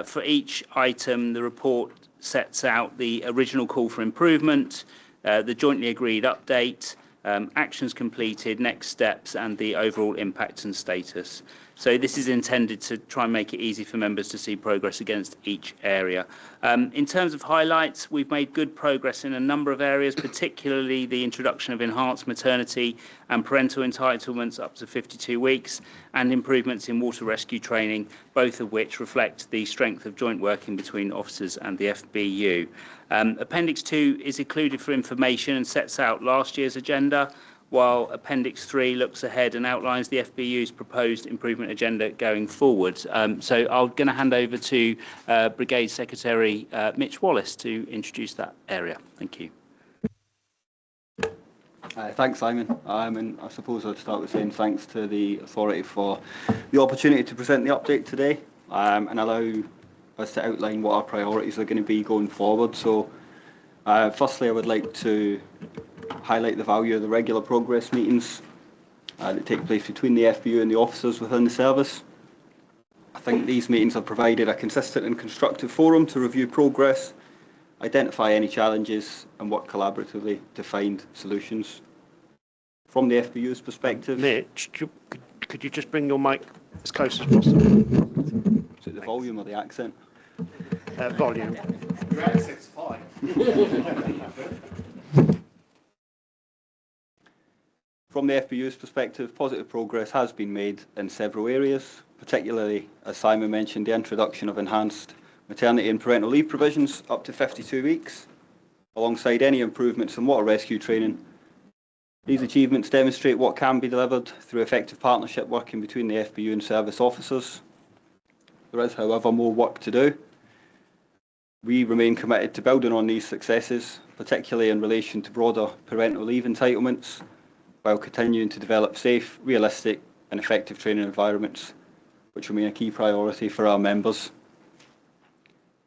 For each item, the report sets out the original call for improvement, the jointly agreed update, actions completed, next steps, and the overall impact and status. So this is intended to try and make it easy for members to see progress against each area. In terms of highlights, we've made good progress in a number of areas, particularly the introduction of enhanced maternity and parental entitlements up to 52 weeks, and improvements in water rescue training, both of which reflect the strength of joint working between officers and the FBU. Appendix 2 is included for information and sets out last year's agenda, while Appendix 3 looks ahead and outlines the FBU's proposed improvement agenda going forward. So I'm going to hand over to Brigade Secretary Mitch Wallace to introduce that area. Thank you. Thanks, Simon. And I suppose I'd start with saying thanks to the authority for the opportunity to present the update today and allow us to outline what our priorities are going to be going forward. So firstly, I would like to highlight the value of the regular progress meetings that take place between the FBU and the officers within the service. I think these meetings have provided a consistent and constructive forum to review progress, identify any challenges and work collaboratively to find solutions. From the FBU's perspective... Mitch, could you just bring your mic as close as possible? Is it the volume or the accent? Volume. Your accent's fine. From the FBU's perspective, positive progress has been made in several areas, particularly, as Simon mentioned, the introduction of enhanced maternity and parental leave provisions up to 52 weeks, alongside any improvements in water rescue training. These achievements demonstrate what can be delivered through effective partnership working between the FBU and service officers. There is, however, more work to do. We remain committed to building on these successes, particularly in relation to broader parental leave entitlements, while continuing to develop safe, realistic and effective training environments, which remain a key priority for our members.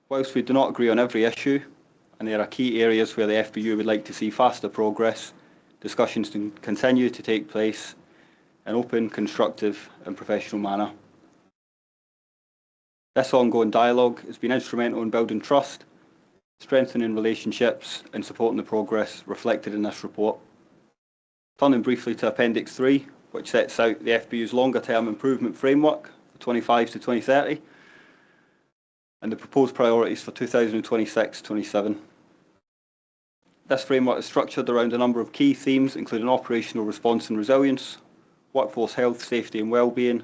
Whilst we do not agree on every issue, and there are key areas where the FBU would like to see faster progress, discussions can continue to take place in an open, constructive and professional manner. This ongoing dialogue has been instrumental in building trust, strengthening relationships and supporting the progress reflected in this report. Turning briefly to Appendix 3, which sets out the FBU's longer-term improvement framework for 25 to 2030 and the proposed priorities for 2026-27. This framework is structured around a number of key themes, including operational response and resilience, workforce health, safety and wellbeing,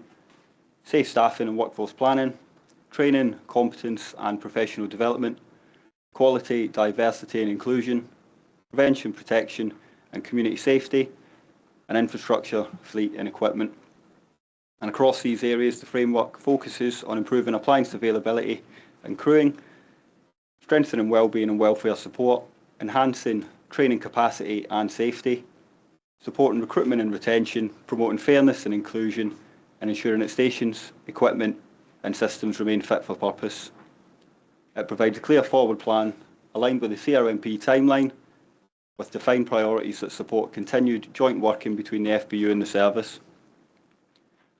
safe staffing and workforce planning, training, competence and professional development, quality, diversity and inclusion, prevention, protection and community safety, and infrastructure, fleet and equipment. And across these areas, the framework focuses on improving appliance availability and crewing, strengthening wellbeing and welfare support, enhancing training capacity and safety, supporting recruitment and retention, promoting fairness and inclusion, and ensuring that stations, equipment and systems remain fit for purpose. It provides a clear forward plan aligned with the CRMP timeline, with defined priorities that support continued joint working between the FBU and the service.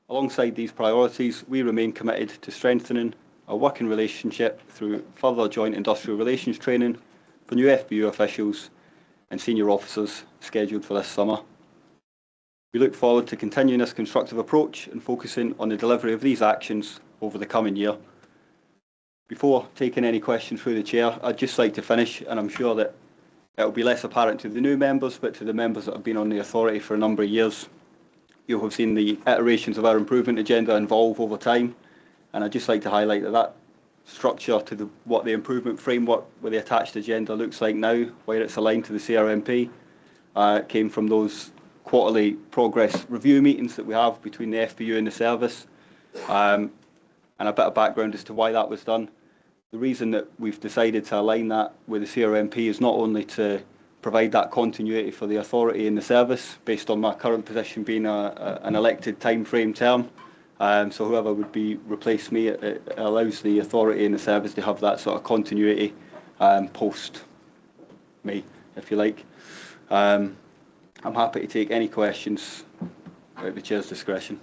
Alongside these priorities, we remain committed to strengthening our working relationship through further joint industrial relations training for new FBU officials and senior officers scheduled for this summer. We look forward to continuing this constructive approach and focusing on the delivery of these actions over the coming year. Before taking any questions through the chair, I'd just like to finish, and I'm sure that it will be less apparent to the new members, but to the members that have been on the authority for a number of years. You'll have seen the iterations of our improvement agenda evolve over time, and I'd just like to highlight that structure to what the improvement framework with the attached agenda looks like now, where it's aligned to the CRMP, came from those quarterly progress review meetings that we have between the FBU and the service, and a bit of background as to why that was done. The reason that we've decided to align that with the CRMP is not only to provide that continuity for the authority in the service based on my current position being an elected time frame term. So whoever would be replace me, it allows the authority in the service to have that sort of continuity post me, if you like. I'm happy to take any questions at the Chair's discretion.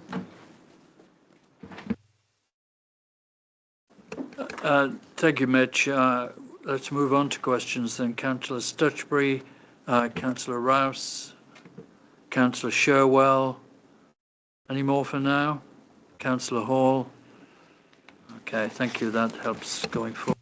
Thank you, Mitch. Let's move on to questions then. Councillor Stutchbury, Councillor Rouse, Councillor Sherwell. Any more for now? Councillor Hall. Okay, thank you. That helps going forward.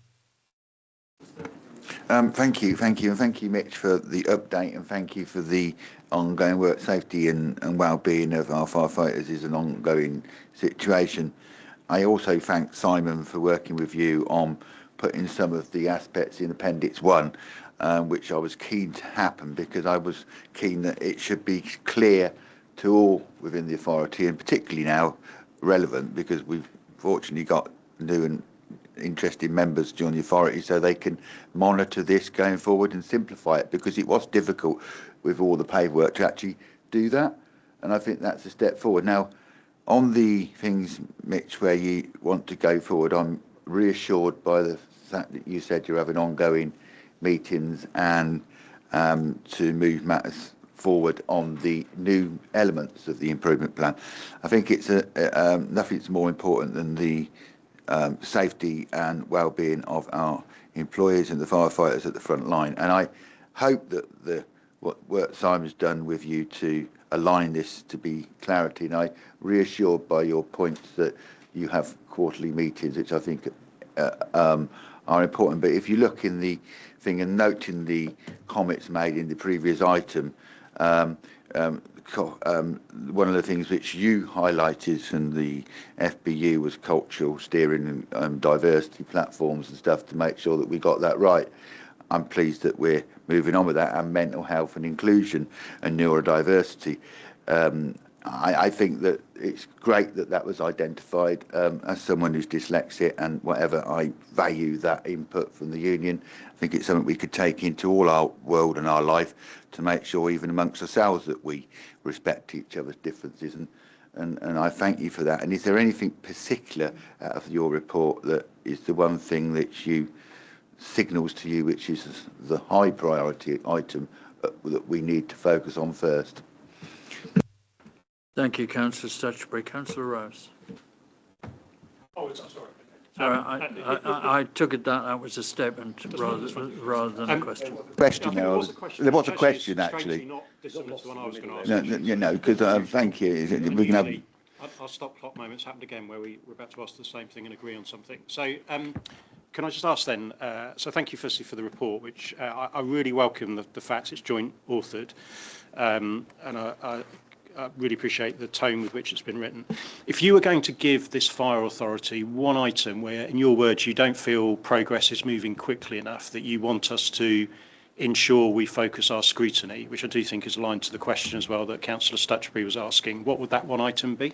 Thank you, and thank you, Mitch, for the update, and thank you for the ongoing work safety and well-being of our firefighters is an ongoing situation. I also thank Simon for working with you on putting some of the aspects in Appendix 1, which I was keen to happen because I was keen that it should be clear to all within the authority, and particularly now relevant because we've fortunately got new and interested members join the authority so they can monitor this going forward and simplify it, because it was difficult with all the paperwork to actually do that, and I think that's a step forward. Now, on the things, Mitch, where you want to go forward, I'm reassured by the fact that you said you're having ongoing meetings and to move matters forward on the new elements of the improvement plan. I think it's nothing's more important than the safety and well-being of our employees and the firefighters at the front line. And I hope that what work Simon's done with you to align this to be clarity, and I'm reassured by your points that you have quarterly meetings, which I think are important. But if you look in the thing and noting the comments made in the previous item, one of the things which you highlighted from the FBU was cultural steering and diversity platforms and stuff to make sure that we got that right. I'm pleased that we're moving on with that, and mental health and inclusion and neurodiversity. I think that it's great that that was identified. As someone who's dyslexic and whatever, I value that input from the union. I think it's something we could take into all our world and our life to make sure, even amongst ourselves, that we respect each other's differences. And I thank you for that. And is there anything particular out of your report that is the one thing that you signals to you which is the high priority item that we need to focus on first? Thank you, Councillor Stutchbury. Councillor Rouse. Oh, sorry. I took it that was a statement rather than a question. Question now. There was a question actually. Not dissimilar to the one I was going to ask. No, you know, because thank you. We can have. Our stop clock moments happened again where we were about to ask the same thing and agree on something. So can I just ask then, so thank you firstly for the report, which I really welcome the fact it's joint authored, and I really appreciate the tone with which it's been written. If you were going to give this fire authority one item where, in your words, you don't feel progress is moving quickly enough, that you want us to ensure we focus our scrutiny, which I do think is aligned to the question as well that Councillor Stutchbury was asking, what would that one item be?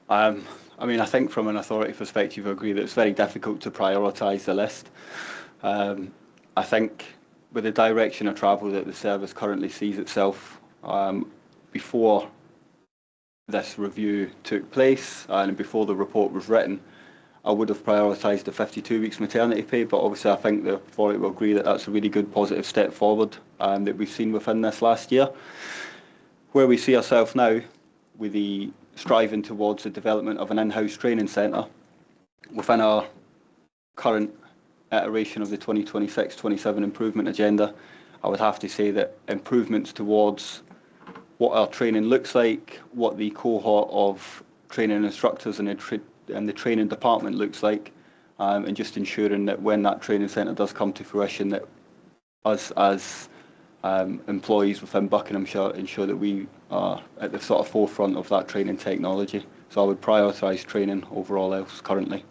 I mean, I think from an authority perspective, I agree that it's very difficult to prioritise the list. I think with the direction of travel that the service currently sees itself, before this review took place and before the report was written, I would have prioritised the 52 weeks maternity pay, but obviously I think the authority will agree that that's a really good positive step forward that we've seen within this last year. Where we see ourselves now, with the striving towards the development of an in-house training centre within our current iteration of the 2026-27 improvement agenda, I would have to say that improvements towards what our training looks like, what the cohort of training instructors and the training department looks like, and just ensuring that when that training centre does come to fruition, that us as employees within Buckinghamshire ensure that we are at the sort of forefront of that training technology. So I would prioritise training over all else currently.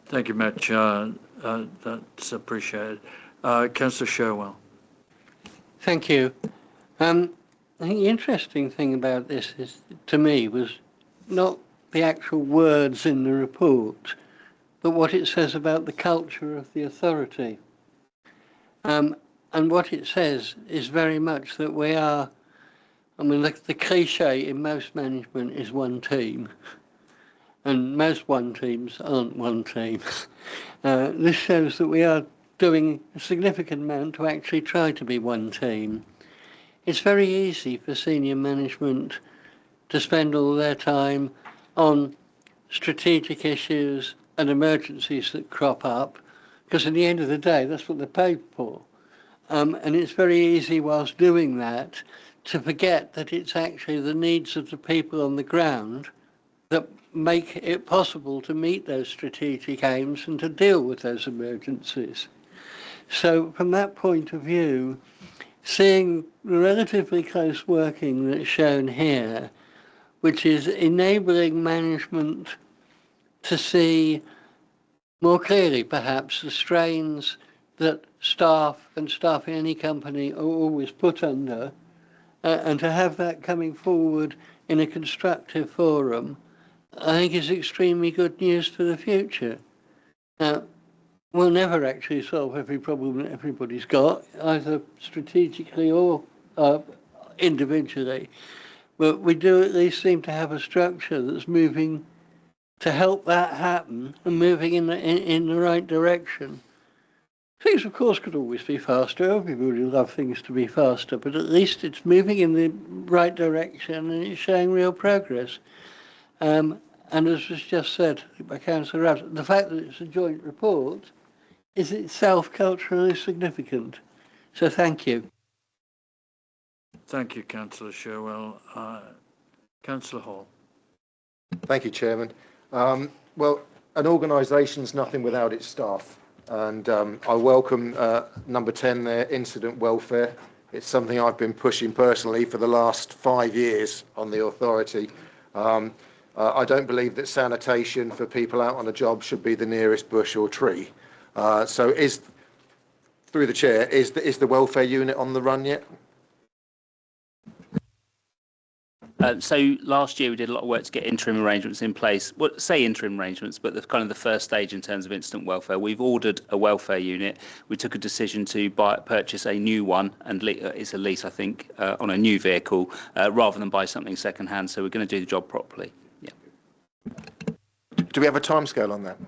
Thank you, Mitch. That's appreciated. Councillor Sherwell. Thank you. I think the interesting thing about this is, to me, was not the actual words in the report, but what it says about the culture of the authority. And what it says is very much that we are, I mean, the cliche in most management is one team, and most one teams aren't one team. This shows that we are doing a significant amount to actually try to be one team. It's very easy for senior management to spend all their time on strategic issues and emergencies that crop up, because at the end of the day, that's what they're paid for. And it's very easy whilst doing that to forget that it's actually the needs of the people on the ground that make it possible to meet those strategic aims and to deal with those emergencies. So from that point of view, seeing the relatively close working that's shown here, which is enabling management to see more clearly perhaps the strains that staff and staff in any company are always put under, and to have that coming forward in a constructive forum, I think is extremely good news for the future. Now, we'll never actually solve every problem that everybody's got, either strategically or individually, but we do at least seem to have a structure that's moving to help that happen and moving in the right direction. Things, of course, could always be faster. Everybody would love things to be faster, but at least it's moving in the right direction and it's showing real progress. And as was just said by Councillor Rabbs, the fact that it's a joint report is itself culturally significant. So thank you. Thank you, Councillor Sherwell. Councillor Hall. Thank you, Chairman. Well, an organisation's nothing without its staff. And I welcome number 10 there, incident welfare. It's something I've been pushing personally for the last 5 years on the authority. I don't believe that sanitation for people out on a job should be the nearest bush or tree. So through the chair, is the welfare unit on the run yet? So last year we did a lot of work to get interim arrangements in place. Well, say interim arrangements, but the kind of the first stage in terms of incident welfare. We've ordered a welfare unit. We took a decision to purchase a new one, and it's a lease, I think, on a new vehicle, rather than buy something second-hand. So we're going to do the job properly. Yeah. Do we have a timescale on that?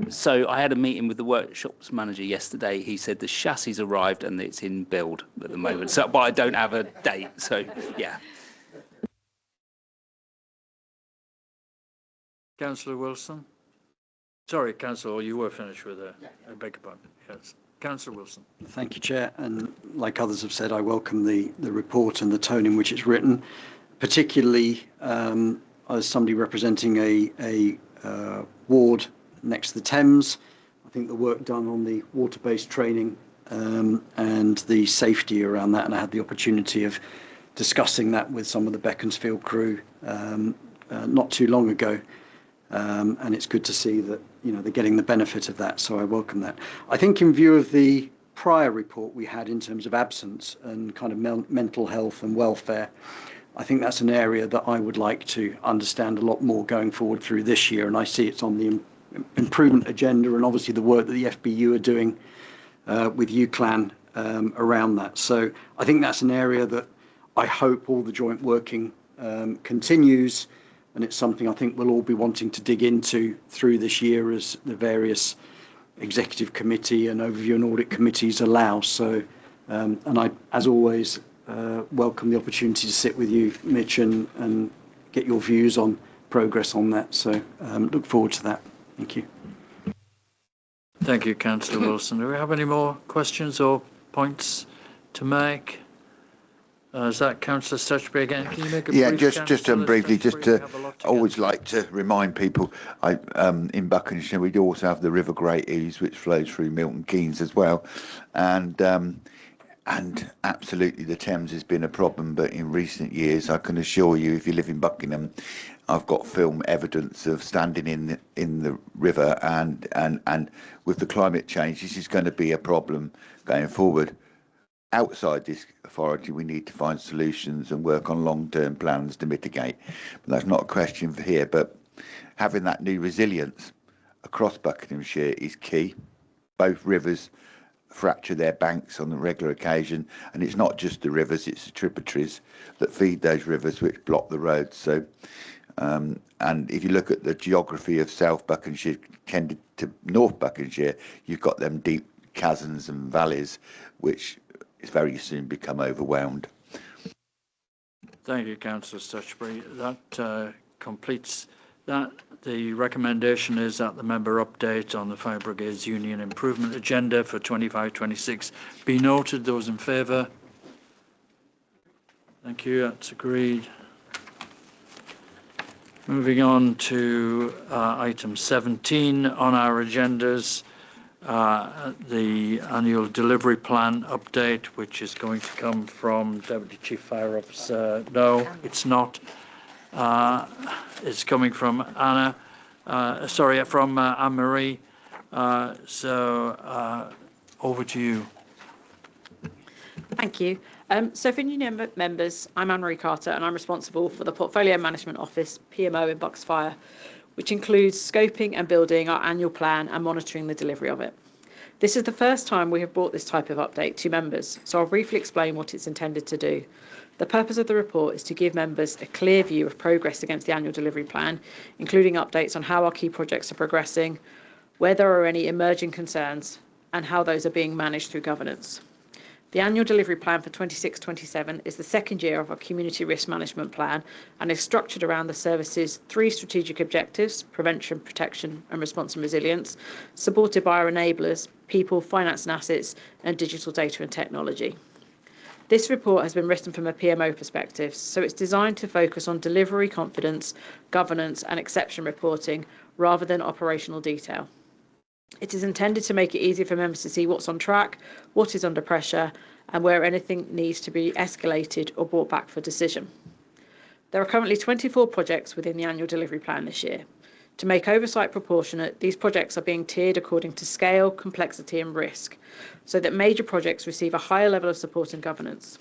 So I had a meeting with the workshops manager yesterday. He said the chassis arrived and it's in build at the moment. So, but I don't have a date. So, yeah. Councillor Wilson. Sorry, Councillor, you were finished with a beg your pardon. Yes. Councillor Wilson. Thank you, Chair. And like others have said, I welcome the report and the tone in which it's written, particularly as somebody representing a ward next to the Thames. I think the work done on the water-based training and the safety around that, and I had the opportunity of discussing that with some of the Beaconsfield crew not too long ago, and it's good to see that they're getting the benefit of that, so I welcome that. I think in view of the prior report we had in terms of absence and kind of mental health and welfare, I think that's an area that I would like to understand a lot more going forward through this year, and I see it's on the improvement agenda, and obviously the work that the FBU are doing with UCLAN around that. So I think that's an area that I hope all the joint working continues, and it's something I think we'll all be wanting to dig into through this year as the various executive committee and overview and audit committees allow. So, and I, as always, welcome the opportunity to sit with you, Mitch, and get your views on progress on that. So look forward to that. Thank you. Thank you, Councillor Wilson. Do we have any more questions or points to make? Is that Councillor Stutchbury again? Can you make a brief just briefly, always like to remind people, in Buckinghamshire we do also have the River Great Ouse, which flows through Milton Keynes as well, and absolutely the Thames has been a problem, but in recent years I can assure you, if you live in Buckingham, I've got film evidence of standing in the river, and with the climate change, this is going to be a problem going forward. Outside this authority, we need to find solutions and work on long-term plans to mitigate. But that's not a question for here, but having that new resilience across Buckinghamshire is key. Both rivers fracture their banks on a regular occasion, and it's not just the rivers, it's the tributaries that feed those rivers which block the roads. So and if you look at the geography of South Buckinghamshire tended to North Buckinghamshire, you've got them deep chasms and valleys which is very soon become overwhelmed. Thank you, Councillor Stutchbury. That completes that. The recommendation is that the member update on the Fire Brigades Union Improvement Agenda for 25-26 be noted. Those in favour? Thank you, that's agreed. Moving on to item 17 on our agendas, the annual delivery plan update, which is going to come from Deputy Chief Fire Officer. No, it's not. It's coming from Anna, from Anne-Marie. Over to you. Thank you. So for new members, I'm Anne-Marie Carter and I'm responsible for the Portfolio Management Office, PMO in Bucks Fire, which includes scoping and building our annual plan and monitoring the delivery of it. This is the first time we have brought this type of update to members, so I'll briefly explain what it's intended to do. The purpose of the report is to give members a clear view of progress against the annual delivery plan, including updates on how our key projects are progressing, where there are any emerging concerns, and how those are being managed through governance. The annual delivery plan for 26-27 is the second year of our community risk management plan and is structured around the service's 3 strategic objectives: prevention, protection and response and resilience, supported by our enablers, people, finance and assets, and digital data and technology. This report has been written from a PMO perspective, so it's designed to focus on delivery confidence, governance and exception reporting rather than operational detail. It is intended to make it easier for members to see what's on track, what is under pressure, and where anything needs to be escalated or brought back for decision. There are currently 24 projects within the annual delivery plan this year. To make oversight proportionate, these projects are being tiered according to scale, complexity and risk, so that major projects receive a higher level of support and governance.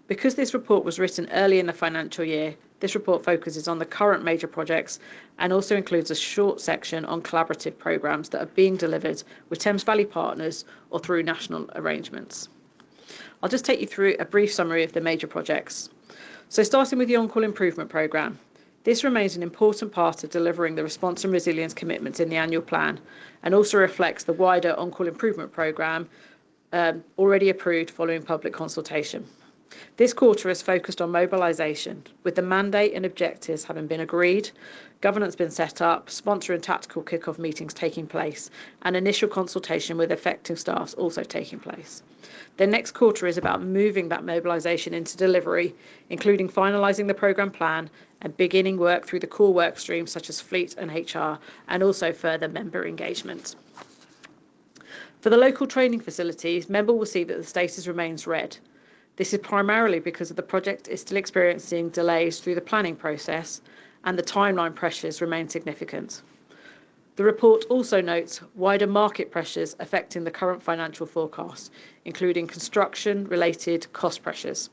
Because this report was written early in the financial year, this report focuses on the current major projects and also includes a short section on collaborative programmes that are being delivered with Thames Valley partners or through national arrangements. I'll just take you through a brief summary of the major projects. So starting with the On-Call Improvement Programme, this remains an important part of delivering the response and resilience commitments in the annual plan and also reflects the wider On-Call Improvement Programme already approved following public consultation. This quarter is focused on mobilisation, with the mandate and objectives having been agreed, governance been set up, sponsor and tactical kick-off meetings taking place, and initial consultation with affecting staffs also taking place. The next quarter is about moving that mobilisation into delivery, including finalising the programme plan and beginning work through the core work streams such as fleet and HR, and also further member engagement. For the local training facilities, members will see that the status remains red. This is primarily because the project is still experiencing delays through the planning process and the timeline pressures remain significant. The report also notes wider market pressures affecting the current financial forecast, including construction-related cost pressures.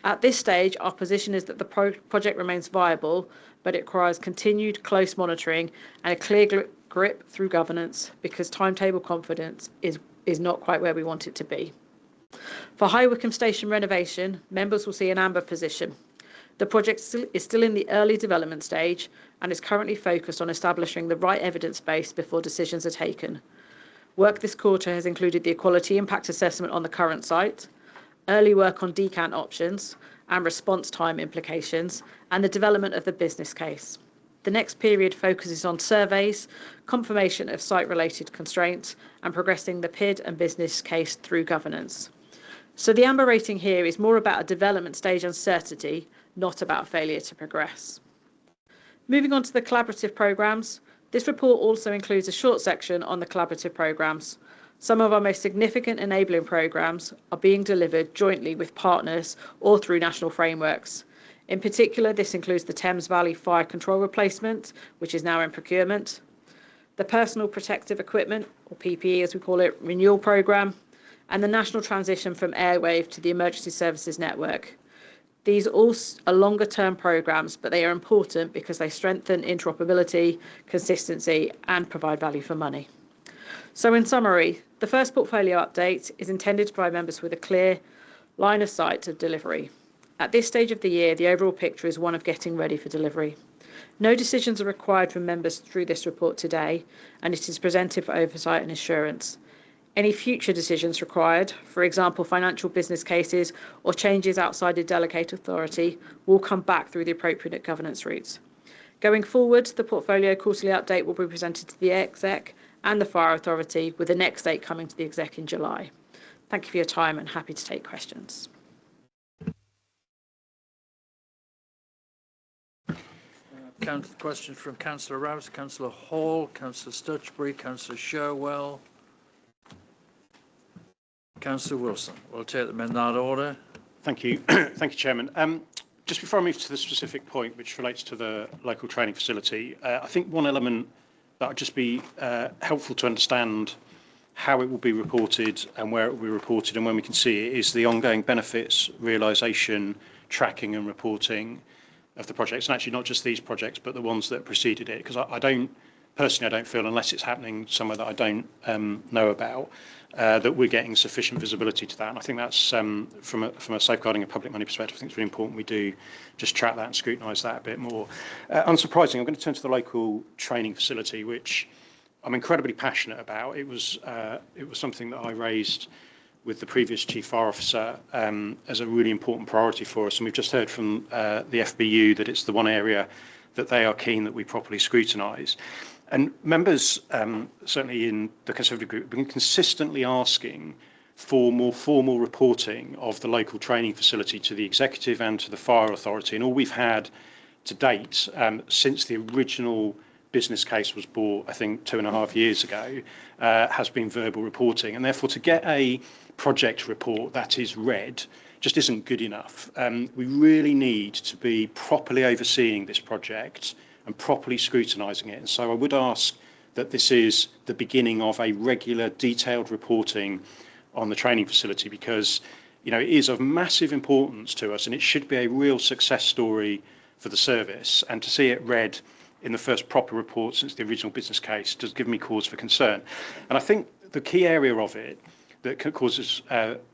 At this stage, our position is that the project remains viable, but it requires continued close monitoring and a clear grip through governance because timetable confidence is not quite where we want it to be. For High Wycombe Station renovation, members will see an amber position. The project is still in the early development stage and is currently focused on establishing the right evidence base before decisions are taken. Work this quarter has included the equality impact assessment on the current site, early work on decant options and response time implications, and the development of the business case. The next period focuses on surveys, confirmation of site-related constraints, and progressing the PID and business case through governance. So the amber rating here is more about a development stage uncertainty, not about failure to progress. Moving on to the collaborative programmes, this report also includes a short section on the collaborative programmes. Some of our most significant enabling programmes are being delivered jointly with partners or through national frameworks. In particular, this includes the Thames Valley Fire Control Replacement, which is now in procurement, the Personal Protective Equipment, or PPE as we call it, renewal programme, and the national transition from airwave to the Emergency Services Network. These all are longer-term programmes, but they are important because they strengthen interoperability, consistency, and provide value for money. So in summary, the first portfolio update is intended to provide members with a clear line of sight to delivery. At this stage of the year, the overall picture is one of getting ready for delivery. No decisions are required from members through this report today, and it is presented for oversight and assurance. Any future decisions required, for example, financial business cases or changes outside the delegated authority, will come back through the appropriate governance routes. Going forward, the portfolio quarterly update will be presented to the exec and the Fire Authority, with the next date coming to the exec in July. Thank you for your time and happy to take questions. Questions from Councillor Rouse, Councillor Hall, Councillor Stutchbury, Councillor Sherwell, Councillor Wilson. We'll take them in that order. Thank you. Thank you, Chairman. Just before I move to the specific point which relates to the local training facility, I think one element that would just be helpful to understand how it will be reported and where it will be reported and when we can see it is the ongoing benefits, realisation, tracking and reporting of the projects, and actually not just these projects but the ones that preceded it, because I don't feel, unless it's happening somewhere that I don't know about, that we're getting sufficient visibility to that. And I think that's from a safeguarding of public money perspective, I think it's really important we do just track that and scrutinise that a bit more. Unsurprisingly, I'm going to turn to the local training facility, which I'm incredibly passionate about. It was something that I raised with the previous Chief Fire Officer as a really important priority for us. And we've just heard from the FBU that it's the one area that they are keen that we properly scrutinise. And members, certainly in the Conservative Group, have been consistently asking for more formal reporting of the local training facility to the Executive and to the Fire Authority. And all we've had to date, since the original business case was bought, I think 2.5 years ago, has been verbal reporting. And therefore, to get a project report that is read just isn't good enough. We really need to be properly overseeing this project and properly scrutinising it. And so I would ask that this is the beginning of a regular, detailed reporting on the training facility, because it is of massive importance to us and it should be a real success story for the service. And to see it read in the first proper report since the original business case does give me cause for concern. And I think the key area of it that causes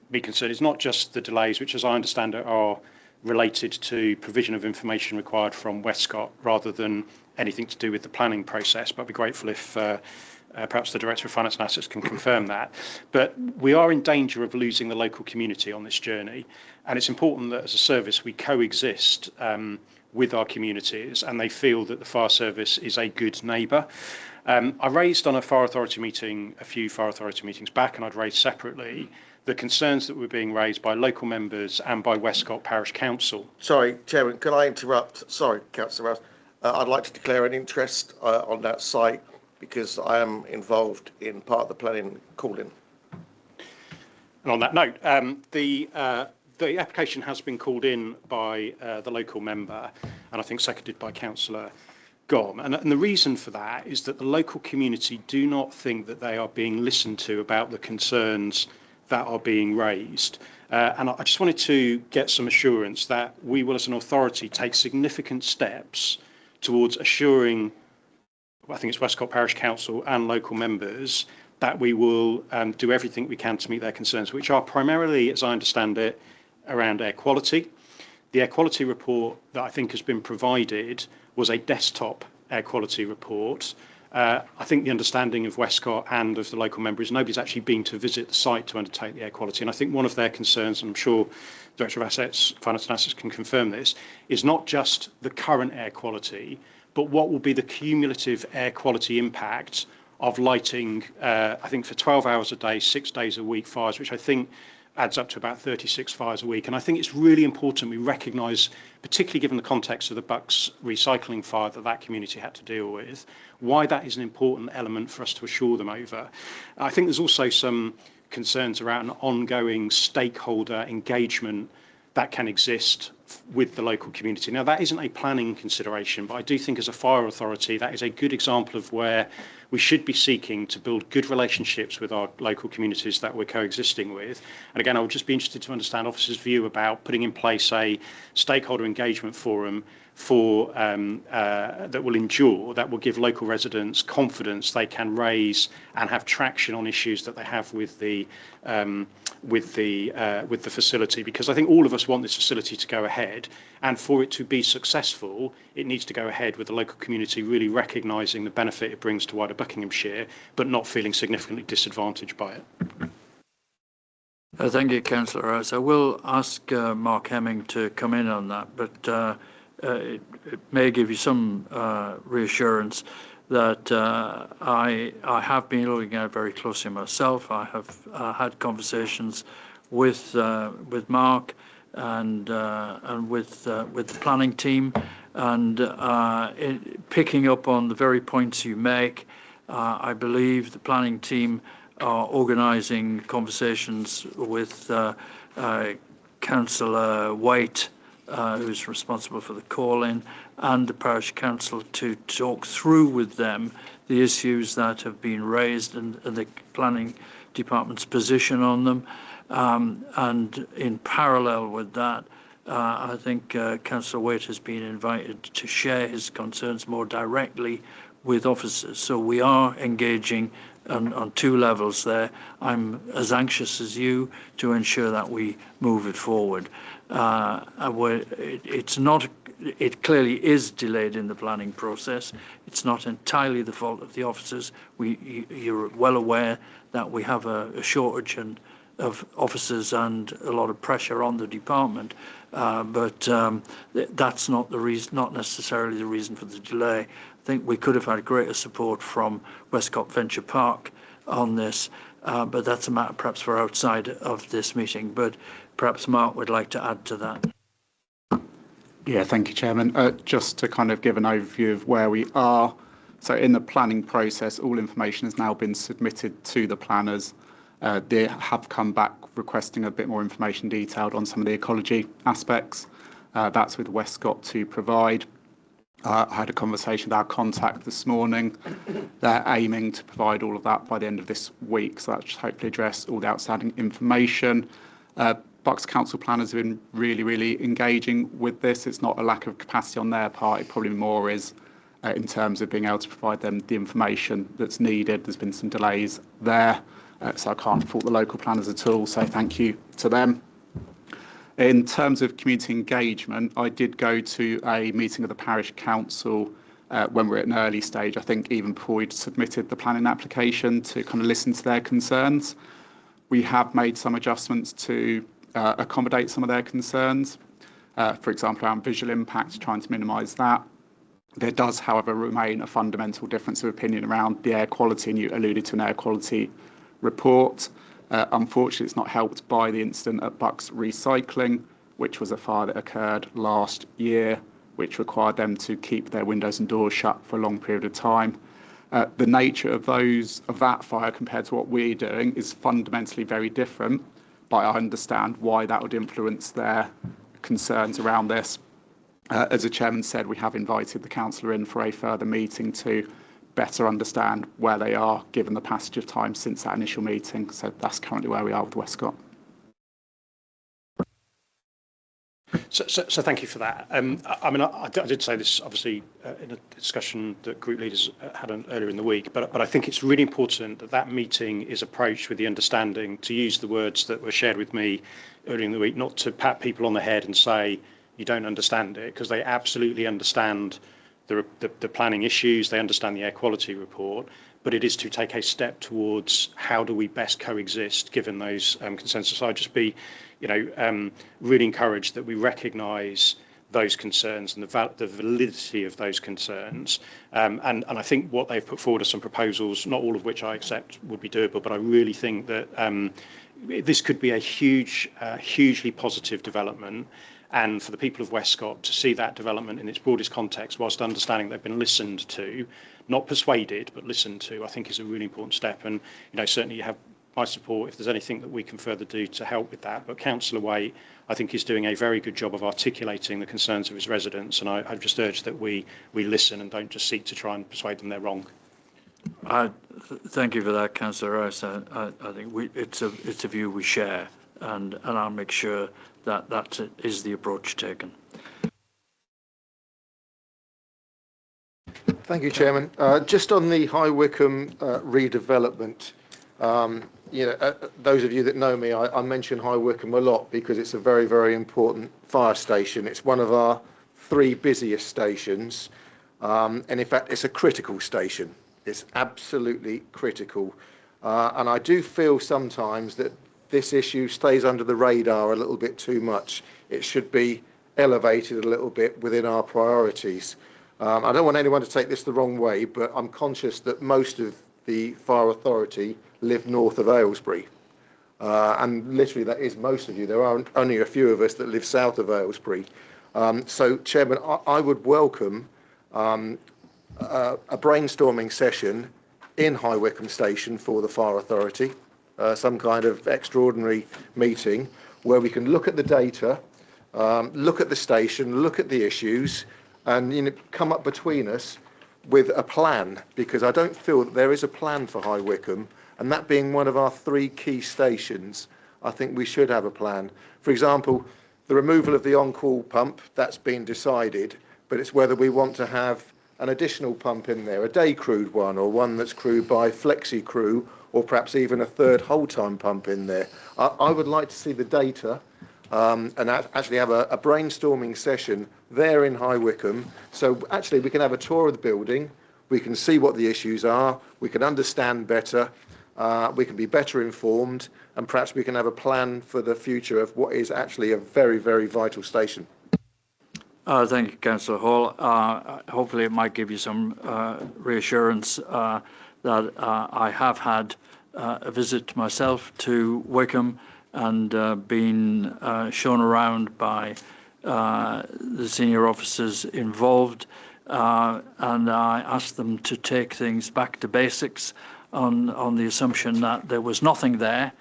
me concern is not just the delays, which, as I understand it, are related to provision of information required from Westcott rather than anything to do with the planning process. But I'd be grateful if perhaps the Director of Finance and Assets can confirm that. But we are in danger of losing the local community on this journey. And it's important that as a service we coexist with our communities and they feel that the fire service is a good neighbour. I raised on a fire authority meeting, a few fire authority meetings back, and I'd raised separately the concerns that were being raised by local members and by Westcott Parish Council. Sorry, Chairman, can I interrupt? Sorry, Councillor Rouse. I'd like to declare an interest on that site because I am involved in part of the planning call-in. And on that note, the application has been called in by the local member and I think seconded by Councillor Gom. And the reason for that is that the local community do not think that they are being listened to about the concerns that are being raised. And I just wanted to get some assurance that we will, as an authority, take significant steps towards assuring, I think it's Westcott Parish Council and local members, that we will do everything we can to meet their concerns, which are primarily, as I understand it, around air quality. The air quality report that I think has been provided was a desktop air quality report. I think the understanding of Westcott and of the local member is nobody's actually been to visit the site to undertake the air quality. And I think one of their concerns, and I'm sure Director of Finance and Assets can confirm this, is not just the current air quality, but what will be the cumulative air quality impact of lighting, I think for 12 hours a day, 6 days a week fires, which I think adds up to about 36 fires a week. And I think it's really important we recognise, particularly given the context of the Bucks recycling fire that community had to deal with, why that is an important element for us to assure them over. I think there's also some concerns around ongoing stakeholder engagement that can exist with the local community. Now, that isn't a planning consideration, but I do think as a fire authority, that is a good example of where we should be seeking to build good relationships with our local communities that we're coexisting with. And again, I would just be interested to understand officers' view about putting in place a stakeholder engagement forum for that will endure, that will give local residents confidence they can raise and have traction on issues that they have with the facility. Because I think all of us want this facility to go ahead, and for it to be successful, it needs to go ahead with the local community really recognising the benefit it brings to wider Buckinghamshire, but not feeling significantly disadvantaged by it. Thank you, Councillor Rouse. I will ask Mark Hemming to come in on that, but it may give you some reassurance that I have been looking at it very closely myself. I have had conversations with Mark and with the planning team, and picking up on the very points you make, I believe the planning team are organising conversations with Councillor White, who's responsible for the call-in, and the parish council to talk through with them the issues that have been raised and the planning department's position on them. And in parallel with that, I think Councillor Waite has been invited to share his concerns more directly with officers. So we are engaging on two levels there. I'm as anxious as you to ensure that we move it forward. It clearly is delayed in the planning process. It's not entirely the fault of the officers. You're well aware that we have a shortage of officers and a lot of pressure on the department, but that's not the reason, not necessarily the reason for the delay. I think we could have had greater support from Westcott Venture Park on this, but that's a matter perhaps for outside of this meeting. But perhaps Mark would like to add to that. Yeah, thank you, Chairman. Just to kind of give an overview of where we are. So in the planning process, all information has now been submitted to the planners. They have come back requesting a bit more information detailed on some of the ecology aspects. That's with Westcott to provide. I had a conversation with our contact this morning. They're aiming to provide all of that by the end of this week, so that should hopefully address all the outstanding information. Bucks Council planners have been really engaging with this. It's not a lack of capacity on their part, it probably more is in terms of being able to provide them the information that's needed. There's been some delays there, so I can't fault the local planners at all, so thank you to them. In terms of community engagement, I did go to a meeting of the parish council when we were at an early stage, I think even before we'd submitted the planning application, to kind of listen to their concerns. We have made some adjustments to accommodate some of their concerns, for example, around visual impact, trying to minimise that. There does, however, remain a fundamental difference of opinion around the air quality, and you alluded to an air quality report. Unfortunately, it's not helped by the incident at Bucks Recycling, which was a fire that occurred last year, which required them to keep their windows and doors shut for a long period of time. The nature of that fire compared to what we're doing is fundamentally very different, but I understand why that would influence their concerns around this. As the chairman said, we have invited the councillor in for a further meeting to better understand where they are, given the passage of time since that initial meeting. So that's currently where we are with Westcott. So thank you for that. I mean, I did say this, obviously, in a discussion that group leaders had earlier in the week, but I think it's really important that that meeting is approached with the understanding, to use the words that were shared with me earlier in the week, not to pat people on the head and say, you don't understand it, because they absolutely understand the planning issues, they understand the air quality report, but it is to take a step towards how do we best coexist given those consensus. So I'd just be, really encouraged that we recognise those concerns and the validity of those concerns. And I think what they've put forward are some proposals, not all of which I accept would be doable, but I really think that this could be a hugely positive development. And for the people of Westcott to see that development in its broadest context, whilst understanding they've been listened to, not persuaded, but listened to, I think is a really important step. And certainly you have my support if there's anything that we can further do to help with that. But Councillor Waite, I think, is doing a very good job of articulating the concerns of his residents, and I just urge that we listen and don't just seek to try and persuade them they're wrong. Thank you for that, Councillor Rice. I think it's a view we share, and I'll make sure that that is the approach taken. Thank you, Chairman. Just on the High Wycombe redevelopment, those of you that know me, I mention High Wycombe a lot because it's a very, very important fire station. It's one of our 3 busiest stations, and in fact, it's a critical station. It's absolutely critical. And I do feel sometimes that this issue stays under the radar a little bit too much. It should be elevated a little bit within our priorities. I don't want anyone to take this the wrong way, but I'm conscious that most of the fire authority live north of Aylesbury. And literally that is most of you. There are only a few of us that live south of Aylesbury. So, Chairman, I would welcome a brainstorming session in High Wycombe Station for the fire authority, some kind of extraordinary meeting where we can look at the data, look at the station, look at the issues, and come up between us with a plan, because I don't feel that there is a plan for High Wycombe, and that being one of our 3 key stations, I think we should have a plan. For example, the removal of the on-call pump, that's been decided, but it's whether we want to have an additional pump in there, a day crewed one, or one that's crewed by flexi crew, or perhaps even a 3rd whole-time pump in there. I would like to see the data and actually have a brainstorming session there in High Wycombe. So actually we can have a tour of the building, we can see what the issues are, we can understand better, we can be better informed, and perhaps we can have a plan for the future of what is actually a very, very vital station. Thank you, Councillor Hall. Hopefully it might give you some reassurance that I have had a visit myself to Wycombe and been shown around by the senior officers involved, and I asked them to take things back to basics on the assumption that there was nothing there.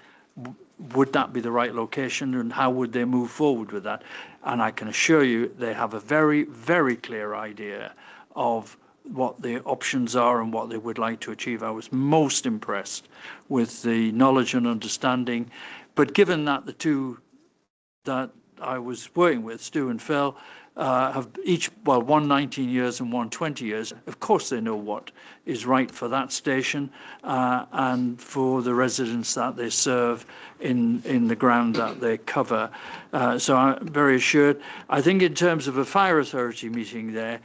Would that be the right location, and how would they move forward with that? And I can assure you they have a very, very clear idea of what the options are and what they would like to achieve. I was most impressed with the knowledge and understanding. But given that the 2 that I was working with, Stu and Phil, have each, well, one 19 years and one 20 years, of course they know what is right for that station and for the residents that they serve in the ground that they cover. So I'm very assured. I think in terms of a fire authority meeting there,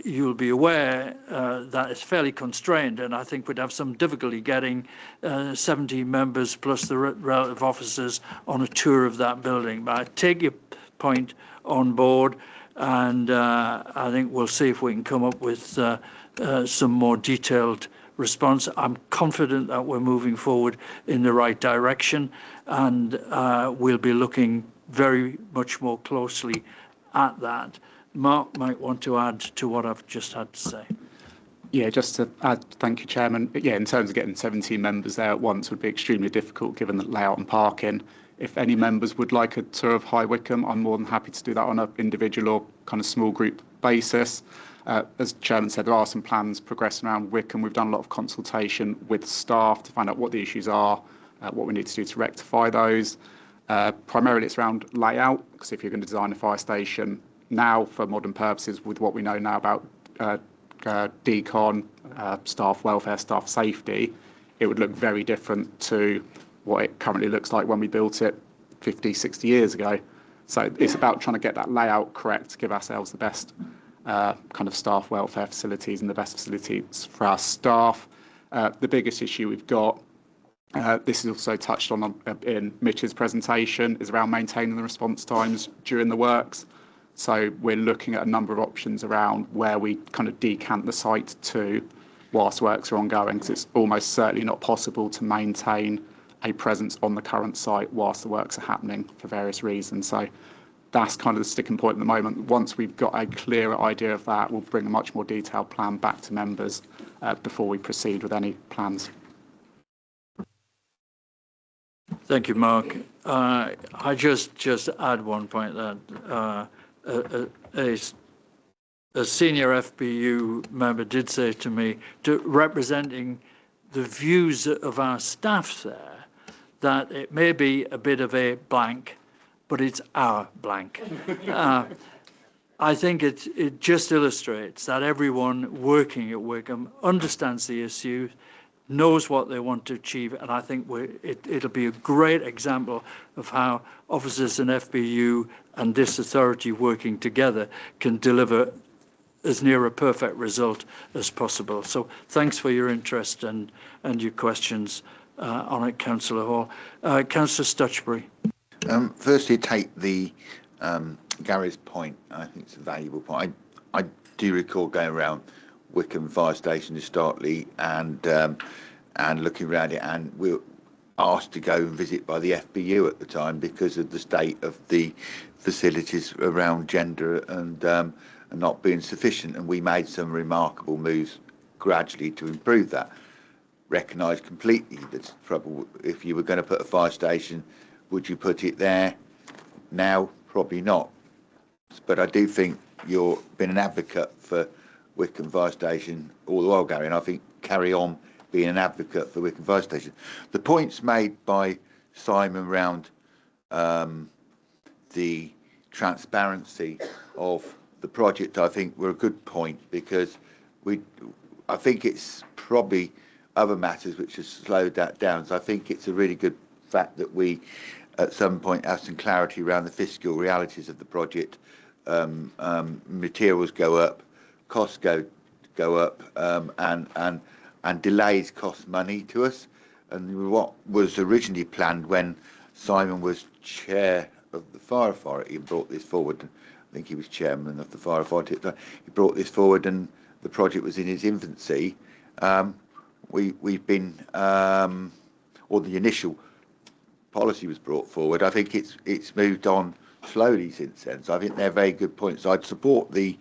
you'll be aware that it's fairly constrained, and I think we'd have some difficulty getting 70 members plus the relative officers on a tour of that building. But I take your point on board, and I think we'll see if we can come up with some more detailed response. I'm confident that we're moving forward in the right direction, and we'll be looking very much more closely at that. Mark might want to add to what I've just had to say. Yeah, just to add, thank you, Chairman. Yeah, in terms of getting 17 members there at once would be extremely difficult given the layout and parking. If any members would like a tour of High Wycombe, I'm more than happy to do that on an individual or kind of small group basis. As Chairman said, there are some plans progressing around Wycombe. We've done a lot of consultation with staff to find out what the issues are, what we need to do to rectify those. Primarily it's around layout, because if you're going to design a fire station now for modern purposes with what we know now about decon, staff welfare, staff safety, it would look very different to what it currently looks like when we built it 50, 60 years ago. So it's about trying to get that layout correct to give ourselves the best kind of staff welfare facilities and the best facilities for our staff. The biggest issue we've got, this is also touched on in Mitch's presentation, is around maintaining the response times during the works. So we're looking at a number of options around where we kind of decant the site to whilst works are ongoing, because it's almost certainly not possible to maintain a presence on the current site whilst the works are happening for various reasons. So that's kind of the sticking point at the moment. Once we've got a clearer idea of that, we'll bring a much more detailed plan back to members before we proceed with any plans. Thank you, Mark. I just add one point that a senior FBU member did say to me, representing the views of our staff there, that it may be a bit of a blank, but it's our blank. I think it just illustrates that everyone working at Wickham understands the issue, knows what they want to achieve, and I think it'll be a great example of how officers in FBU and this authority working together can deliver as near a perfect result as possible. So thanks for your interest and your questions on it, Councillor Hall. Councillor Stutchbury. Firstly, take the Gary's point. I think it's a valuable point. I do recall going around Wickham Fire Station historically and looking around it, and we were asked to go and visit by the FBU at the time because of the state of the facilities around gender and not being sufficient, and we made some remarkable moves gradually to improve that. Recognised completely the trouble. If you were going to put a fire station, would you put it there? Now, probably not. But I do think you've been an advocate for Wickham Fire Station all the while, Gary, and I think carry on being an advocate for Wickham Fire Station. The points made by Simon around the transparency of the project, I think, were a good point, because I think it's probably other matters which has slowed that down. So I think it's a really good fact that we, at some point, have some clarity around the fiscal realities of the project. Materials go up, costs go up, and delays cost money to us. And what was originally planned when Simon was chair of the Fire Authority and brought this forward, I think he was chairman of the Fire Authority, he brought this forward and the project was in its infancy. We've been, or the initial policy was brought forward. I think it's moved on slowly since then. So I think they're very good points. I'd support the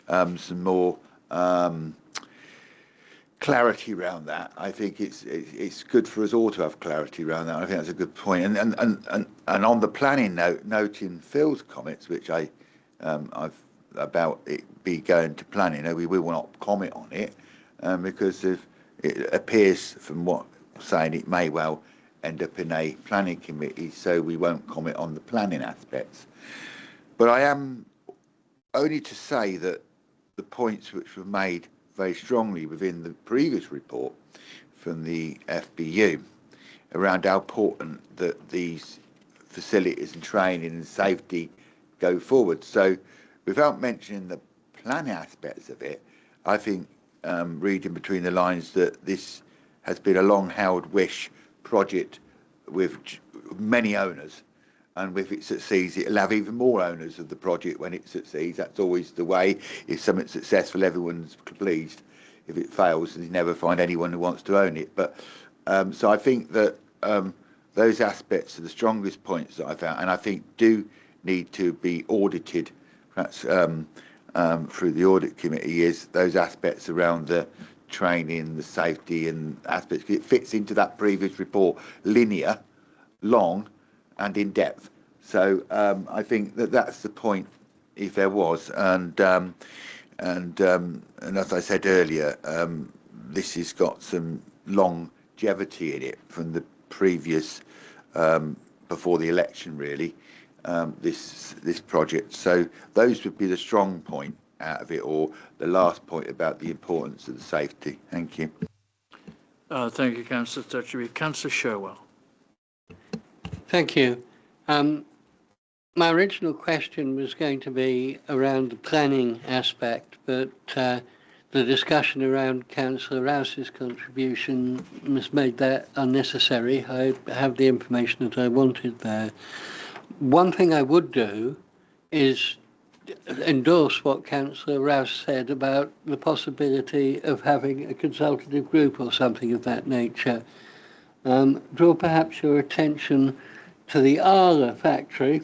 some more clarity around that. I think it's good for us all to have clarity around that. I think that's a good point. And on the planning note, noting Phil's comments, which I've about it be going to planning, we will not comment on it because it appears from what I'm saying it may well end up in a planning committee, so we won't comment on the planning aspects. But I am only to say that the points which were made very strongly within the previous report from the FBU around how important that these facilities and training and safety go forward. So without mentioning the planning aspects of it, I think reading between the lines that this has been a long-held wish project with many owners, and if it succeeds, it'll have even more owners of the project when it succeeds. That's always the way. If something's successful, everyone's pleased. If it fails, you never find anyone who wants to own it. But so I think that those aspects are the strongest points that I found, and I think do need to be audited, perhaps through the audit committee, is those aspects around the training, the safety and aspects. It fits into that previous report, linear, long and in depth. So I think that that's the point, if there was. And as I said earlier, this has got some longevity in it from the previous, before the election really, this project. So those would be the strong point out of it, or the last point about the importance of the safety. Thank you. Thank you, Councillor Stutchbury. Councillor Sherwell. Thank you. My original question was going to be around the planning aspect, but the discussion around Councillor Rouse's contribution has made that unnecessary. I have the information that I wanted there. One thing I would do is endorse what Councillor Rouse said about the possibility of having a consultative group or something of that nature. Draw perhaps your attention to the Arla factory,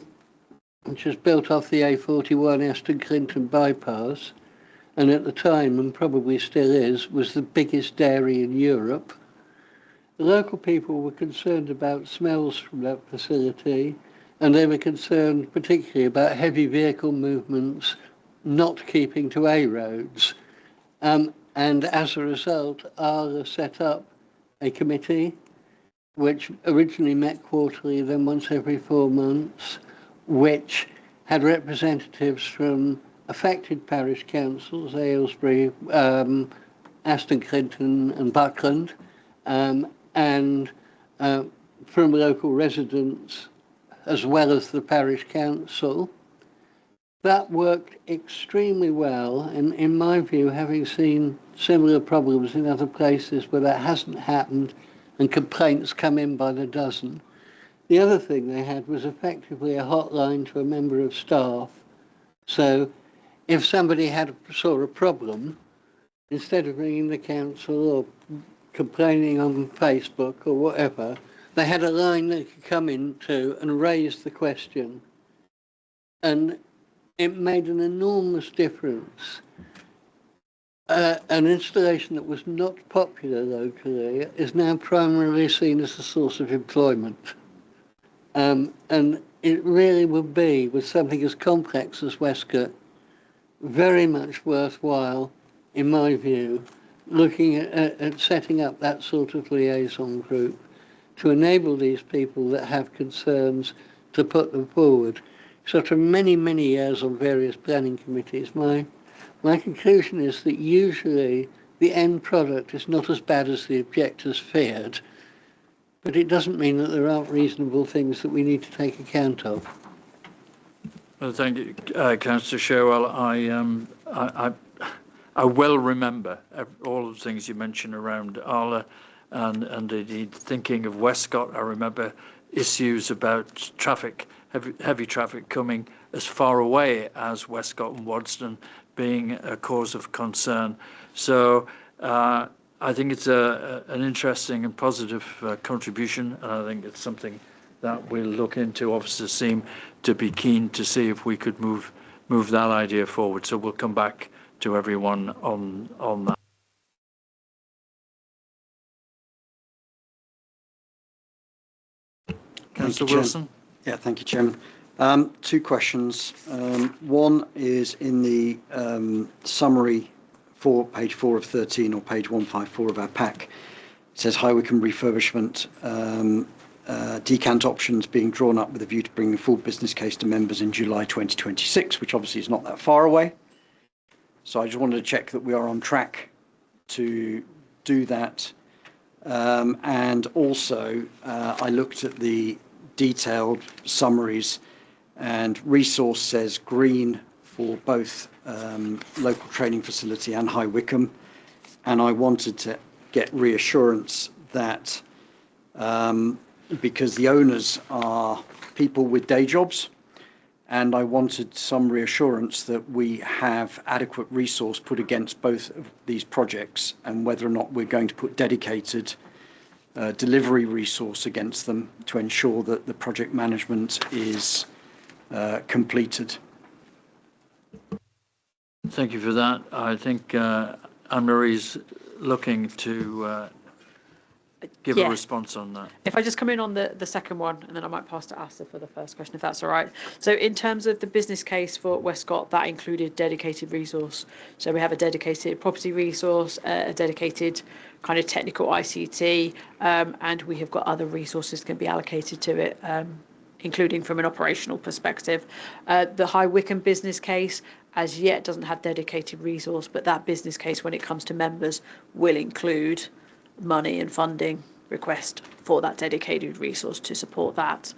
which was built off the A41 Aston Clinton bypass, and at the time, and probably still is, was the biggest dairy in Europe. The local people were concerned about smells from that facility, and they were concerned particularly about heavy vehicle movements not keeping to A roads. And as a result, ARA set up a committee which originally met quarterly, then once every 4 months, which had representatives from affected parish councils, Aylesbury, Aston Clinton and Buckland, and from local residents as well as the parish council. That worked extremely well, and in my view, having seen similar problems in other places where that hasn't happened and complaints come in by the dozen. The other thing they had was effectively a hotline to a member of staff. So if somebody saw a problem, instead of ringing the council or complaining on Facebook or whatever, they had a line they could come into and raise the question. And it made an enormous difference. An installation that was not popular locally is now primarily seen as a source of employment. And it really would be, with something as complex as Westcott, very much worthwhile, in my view, looking at setting up that sort of liaison group to enable these people that have concerns to put them forward. So after many, many years on various planning committees, my conclusion is that usually the end product is not as bad as the objectors feared, but it doesn't mean that there aren't reasonable things that we need to take account of. Well, thank you, Councillor Sherwell. I well remember all of the things you mentioned around Arla and indeed thinking of Westcott. I remember issues about traffic, heavy traffic coming as far away as Westcott and Wadston being a cause of concern. So I think it's an interesting and positive contribution, and I think it's something that we'll look into. Officers seem to be keen to see if we could move that idea forward. So we'll come back to everyone on that. Councillor Wilson. Yeah, thank you, Chairman. 2 questions. One is in the summary for page 4 of 13 or page 154 of our pack. It says High Wycombe refurbishment, decant options being drawn up with a view to bringing a full business case to members in July 2026, which obviously is not that far away. So I just wanted to check that we are on track to do that. And also, I looked at the detailed summaries, and resource says green for both local training facility and High Wycombe. And I wanted to get reassurance that because the owners are people with day jobs, and I wanted some reassurance that we have adequate resource put against both of these projects, and whether or not we're going to put dedicated delivery resource against them to ensure that the project management is completed. Thank you for that. I think Anne-Marie's looking to give a response on that. If I just come in on the second one, and then I might pass to Asta for the first question, if that's all right. So in terms of the business case for Westcott, that included dedicated resource. So we have a dedicated property resource, a dedicated kind of technical ICT, and we have got other resources that can be allocated to it, including from an operational perspective. The High Wycombe business case, as yet, doesn't have dedicated resource, but that business case, when it comes to members, will include money and funding request for that dedicated resource to support that.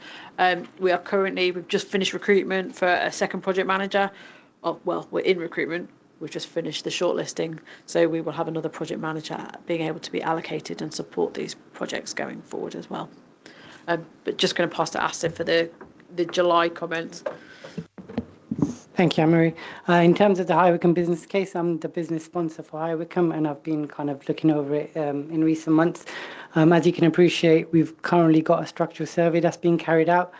We've just finished recruitment for a second project manager. Well, we're in recruitment. We've just finished the shortlisting, so we will have another project manager being able to be allocated and support these projects going forward as well. But just going to pass to Asta for the July comments. Thank you, Anne-Marie. In terms of the High Wycombe business case, I'm the business sponsor for High Wycombe, and I've been kind of looking over it in recent months. As you can appreciate, we've currently got a structural survey that's being carried out.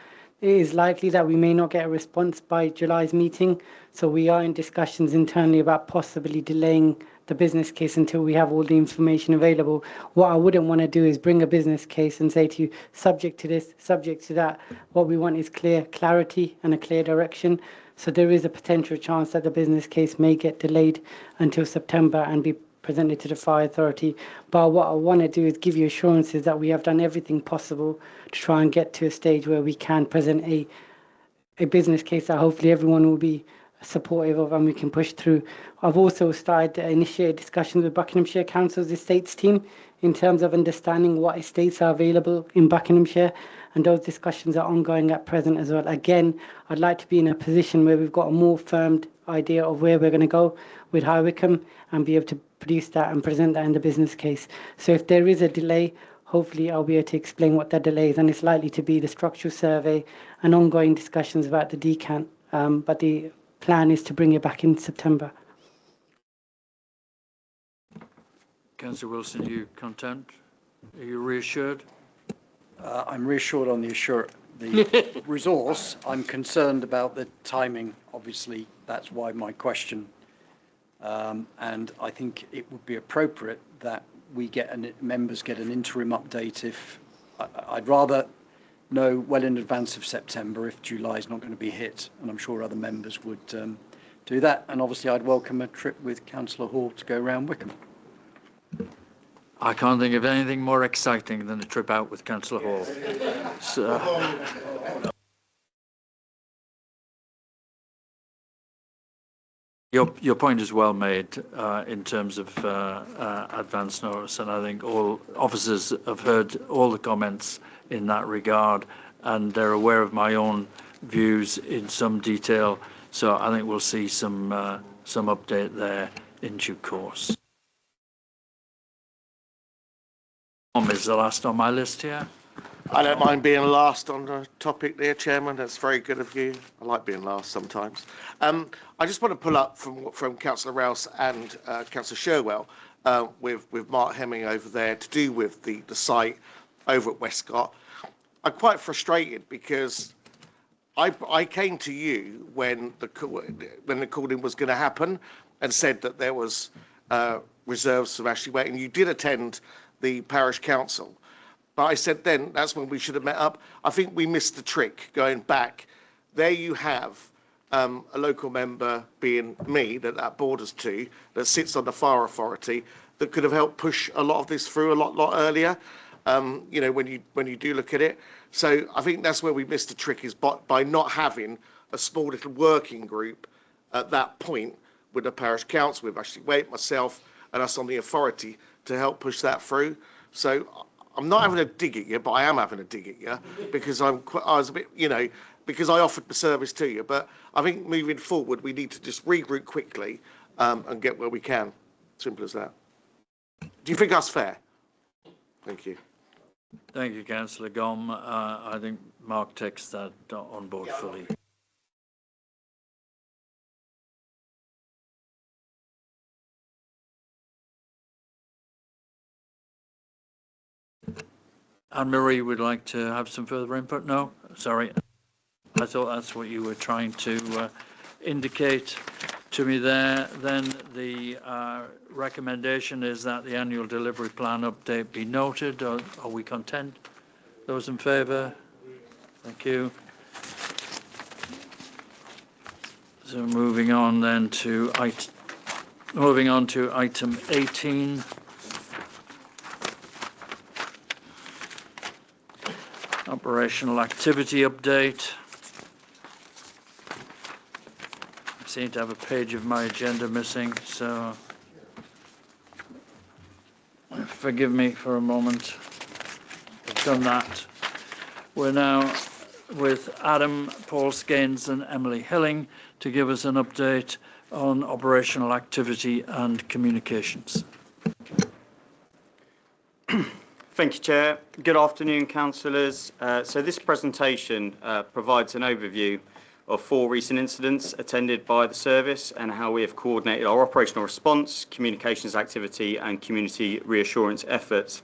It is likely that we may not get a response by July's meeting, so we are in discussions internally about possibly delaying the business case until we have all the information available. What I wouldn't want to do is bring a business case and say to you, subject to this, subject to that. What we want is clarity and a clear direction. So there is a potential chance that the business case may get delayed until September and be presented to the Fire Authority. But what I want to do is give you assurances that we have done everything possible to try and get to a stage where we can present a business case that hopefully everyone will be supportive of and we can push through. I've also started to initiate discussions with Buckinghamshire Council's estates team in terms of understanding what estates are available in Buckinghamshire, and those discussions are ongoing at present as well. Again, I'd like to be in a position where we've got a more firmed idea of where we're going to go with High Wycombe and be able to produce that and present that in the business case. So if there is a delay, hopefully I'll be able to explain what that delay is, and it's likely to be the structural survey and ongoing discussions about the decant, but the plan is to bring it back in September. Councillor Wilson, are you content? Are you reassured? I'm reassured on the resource. I'm concerned about the timing. Obviously, that's why my question. And I think it would be appropriate that we members get an interim update. If I'd rather know well in advance of September if July is not going to be hit, and I'm sure other members would do that. And obviously, I'd welcome a trip with Councillor Hall to go around Wycombe. I can't think of anything more exciting than a trip out with Councillor Hall. So, your point is well made in terms of advance notice, and I think all officers have heard all the comments in that regard, and they're aware of my own views in some detail. So I think we'll see some update there in due course. Is the last on my list here. I don't mind being last on the topic there, Chairman. That's very good of you. I like being last sometimes. I just want to pull up from Councillor Rouse and Councillor Sherwell with Mark Hemming over there to do with the site over at Westcott. I'm quite frustrated because I came to you when the calling was going to happen and said that there was reserves from Ashley Way, and you did attend the parish council. But I said then that's when we should have met up. I think we missed the trick going back. There you have a local member, being me, that borders to, that sits on the fire authority, that could have helped push a lot of this through a lot earlier. You know, when you do look at it. So I think that's where we missed the trick, is by not having a small little working group at that point with the parish council, with Ashley Waite, myself, and us on the authority to help push that through. So I'm not having a dig at you, but I am having a dig at you because I was a bit, you know, because I offered the service to you. But I think moving forward, we need to just regroup quickly and get where we can. Simple as that. Do you think that's fair? Thank you. Thank you, Councillor Gom. I think Mark takes that on board fully. Anne-Marie would like to have some further input? No? Sorry. I thought that's what you were trying to indicate to me there. Then the recommendation is that the annual delivery plan update be noted. Are we content? Those in favour? Thank you. So moving on then to item 18. Operational activity update. I seem to have a page of my agenda missing, so forgive me for a moment. I've done that. We're now with Adam, Paul Skanes and Emily Hilling to give us an update on operational activity and communications. Thank you, Chair. Good afternoon, councillors. So this presentation provides an overview of 4 recent incidents attended by the service and how we have coordinated our operational response, communications activity and community reassurance efforts.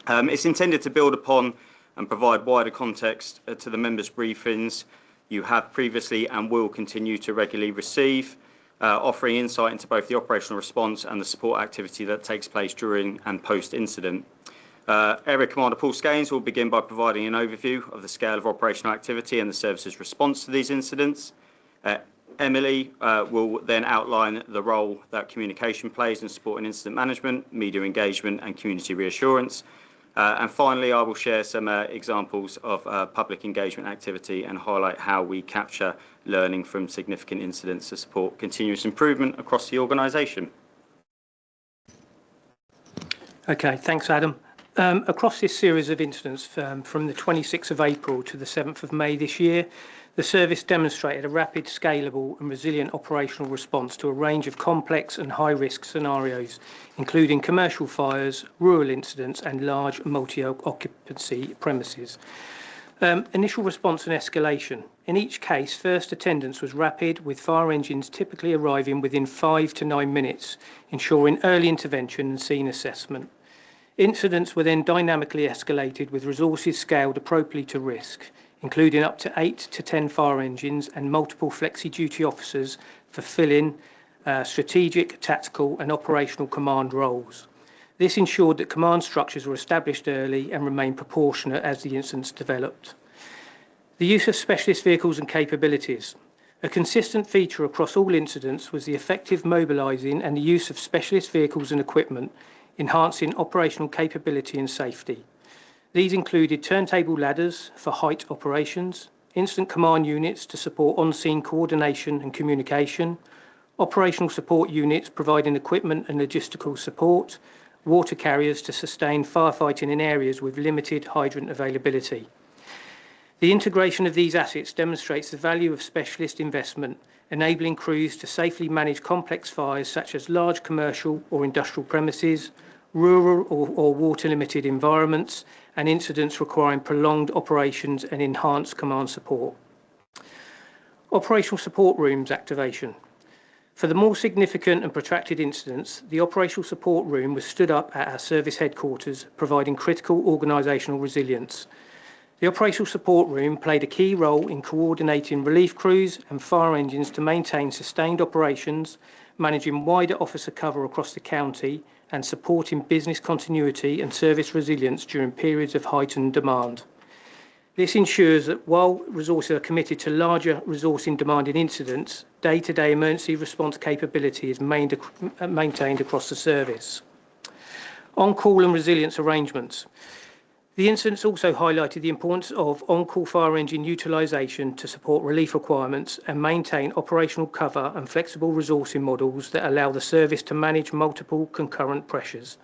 It's intended to build upon and provide wider context to the members' briefings you have previously and will continue to regularly receive, offering insight into both the operational response and the support activity that takes place during and post-incident. Area Commander Paul Skanes will begin by providing an overview of the scale of operational activity and the service's response to these incidents. Emily will then outline the role that communication plays in supporting incident management, media engagement and community reassurance. And finally, I will share some examples of public engagement activity and highlight how we capture learning from significant incidents to support continuous improvement across the organisation. Okay, thanks, Adam. Across this series of incidents from the 26th of April to the 7th of May this year, the service demonstrated a rapid, scalable and resilient operational response to a range of complex and high-risk scenarios, including commercial fires, rural incidents and large multi-occupancy premises. Initial response and escalation. In each case, first attendance was rapid, with fire engines typically arriving within 5 to 9 minutes, ensuring early intervention and scene assessment. Incidents were then dynamically escalated with resources scaled appropriately to risk, including up to 8 to 10 fire engines and multiple flexi-duty officers fulfilling strategic, tactical and operational command roles. This ensured that command structures were established early and remained proportionate as the incidents developed. The use of specialist vehicles and capabilities. A consistent feature across all incidents was the effective mobilising and the use of specialist vehicles and equipment, enhancing operational capability and safety. These included turntable ladders for height operations, instant command units to support on-scene coordination and communication, operational support units providing equipment and logistical support, water carriers to sustain firefighting in areas with limited hydrant availability. The integration of these assets demonstrates the value of specialist investment, enabling crews to safely manage complex fires such as large commercial or industrial premises, rural or water-limited environments, and incidents requiring prolonged operations and enhanced command support. Operational support rooms activation. For the more significant and protracted incidents, the operational support room was stood up at our service headquarters, providing critical organisational resilience. The operational support room played a key role in coordinating relief crews and fire engines to maintain sustained operations, managing wider officer cover across the county, and supporting business continuity and service resilience during periods of heightened demand. This ensures that while resources are committed to larger resourcing demanding incidents, day-to-day emergency response capability is maintained across the service. On-call and resilience arrangements. The incidents also highlighted the importance of on-call fire engine utilisation to support relief requirements and maintain operational cover and flexible resourcing models that allow the service to manage multiple concurrent pressures.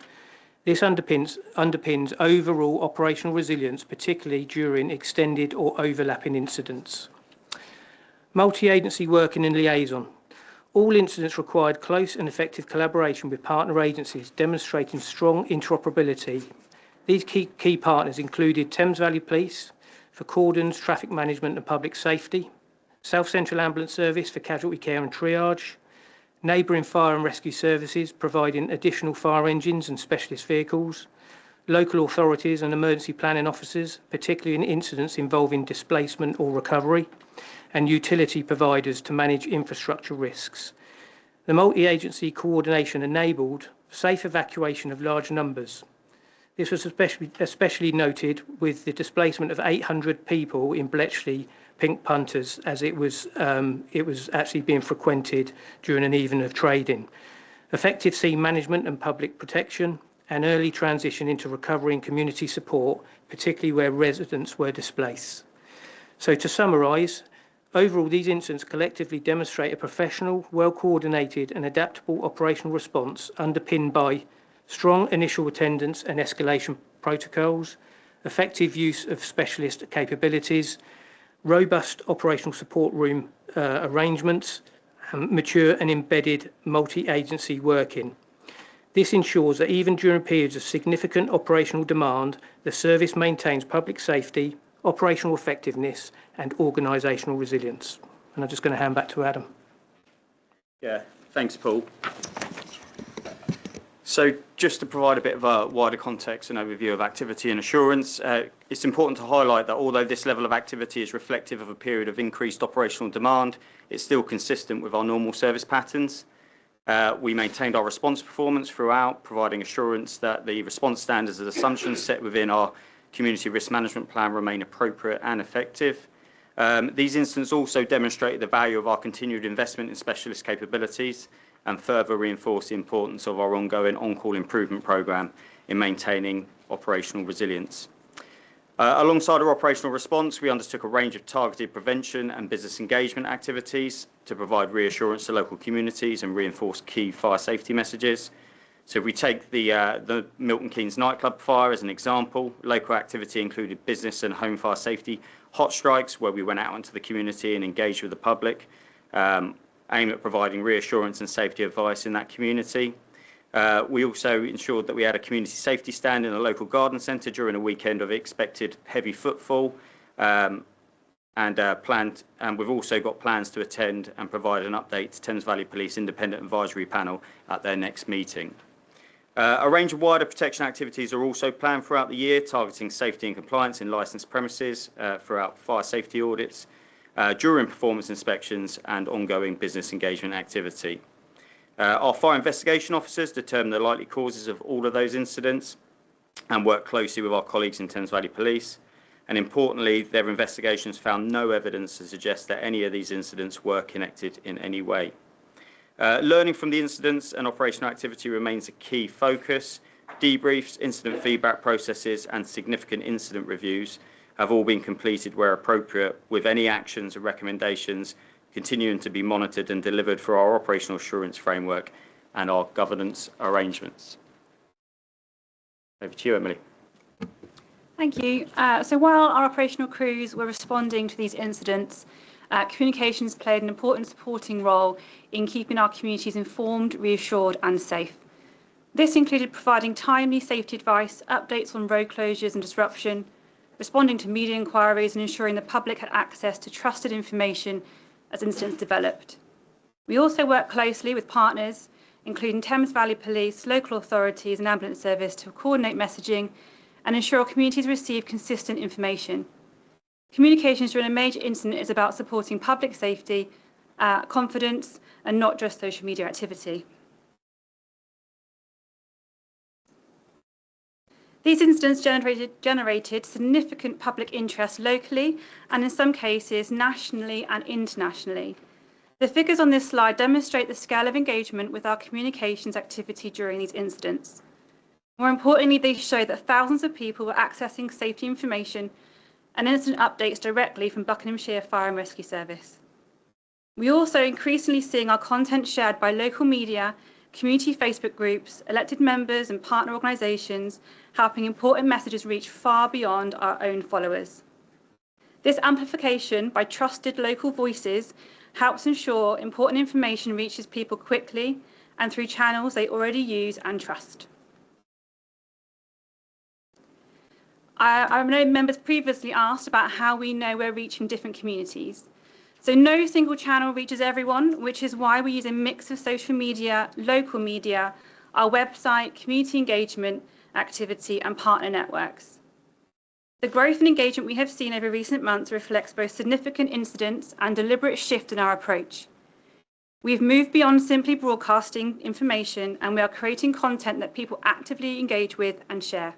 This underpins overall operational resilience, particularly during extended or overlapping incidents. Multi-agency working and liaison. All incidents required close and effective collaboration with partner agencies, demonstrating strong interoperability. These key partners included Thames Valley Police for cordons, traffic management and public safety, South Central Ambulance Service for casualty care and triage, neighbouring fire and rescue services providing additional fire engines and specialist vehicles, local authorities and emergency planning officers, particularly in incidents involving displacement or recovery, and utility providers to manage infrastructure risks. The multi-agency coordination enabled safe evacuation of large numbers. This was especially noted with the displacement of 800 people in Bletchley Pink Punters, as it was actually being frequented during an evening of trading. Effective scene management and public protection, and early transition into recovery and community support, particularly where residents were displaced. So to summarise, overall these incidents collectively demonstrate a professional, well-coordinated and adaptable operational response underpinned by strong initial attendance and escalation protocols, effective use of specialist capabilities, robust operational support room arrangements, and mature and embedded multi-agency working. This ensures that even during periods of significant operational demand, the service maintains public safety, operational effectiveness and organisational resilience. And I'm just going to hand back to Adam. Yeah, thanks, Paul. So just to provide a bit of a wider context and overview of activity and assurance, it's important to highlight that although this level of activity is reflective of a period of increased operational demand, it's still consistent with our normal service patterns. We maintained our response performance throughout, providing assurance that the response standards and assumptions set within our community risk management plan remain appropriate and effective. These incidents also demonstrated the value of our continued investment in specialist capabilities and further reinforce the importance of our ongoing on-call improvement programme in maintaining operational resilience. Alongside our operational response, we undertook a range of targeted prevention and business engagement activities to provide reassurance to local communities and reinforce key fire safety messages. So if we take the Milton Keynes nightclub fire as an example, local activity included business and home fire safety hot strikes, where we went out into the community and engaged with the public, aimed at providing reassurance and safety advice in that community. We also ensured that we had a community safety stand in a local garden centre during a weekend of expected heavy footfall, and we've also got plans to attend and provide an update to Thames Valley Police Independent Advisory Panel at their next meeting. A range of wider protection activities are also planned throughout the year, targeting safety and compliance in licensed premises throughout fire safety audits, during performance inspections and ongoing business engagement activity. Our fire investigation officers determine the likely causes of all of those incidents and work closely with our colleagues in Thames Valley Police. And importantly, their investigations found no evidence to suggest that any of these incidents were connected in any way. Learning from the incidents and operational activity remains a key focus. Debriefs, incident feedback processes and significant incident reviews have all been completed where appropriate, with any actions and recommendations continuing to be monitored and delivered for our operational assurance framework and our governance arrangements. Over to you, Emily. Thank you. So while our operational crews were responding to these incidents, communications played an important supporting role in keeping our communities informed, reassured and safe. This included providing timely safety advice, updates on road closures and disruption, responding to media inquiries and ensuring the public had access to trusted information as incidents developed. We also work closely with partners, including Thames Valley Police, local authorities and ambulance service to coordinate messaging and ensure communities receive consistent information. Communications during a major incident is about supporting public safety, confidence and not just social media activity. These incidents generated significant public interest locally and in some cases nationally and internationally. The figures on this slide demonstrate the scale of engagement with our communications activity during these incidents. More importantly, they show that thousands of people were accessing safety information and incident updates directly from Buckinghamshire Fire and Rescue Service. We also increasingly seeing our content shared by local media, community Facebook groups, elected members and partner organisations, helping important messages reach far beyond our own followers. This amplification by trusted local voices helps ensure important information reaches people quickly and through channels they already use and trust. I know members previously asked about how we know we're reaching different communities. So no single channel reaches everyone, which is why we use a mix of social media, local media, our website, community engagement, activity and partner networks. The growth and engagement we have seen over recent months reflects both significant incidents and deliberate shift in our approach. We've moved beyond simply broadcasting information and we are creating content that people actively engage with and share.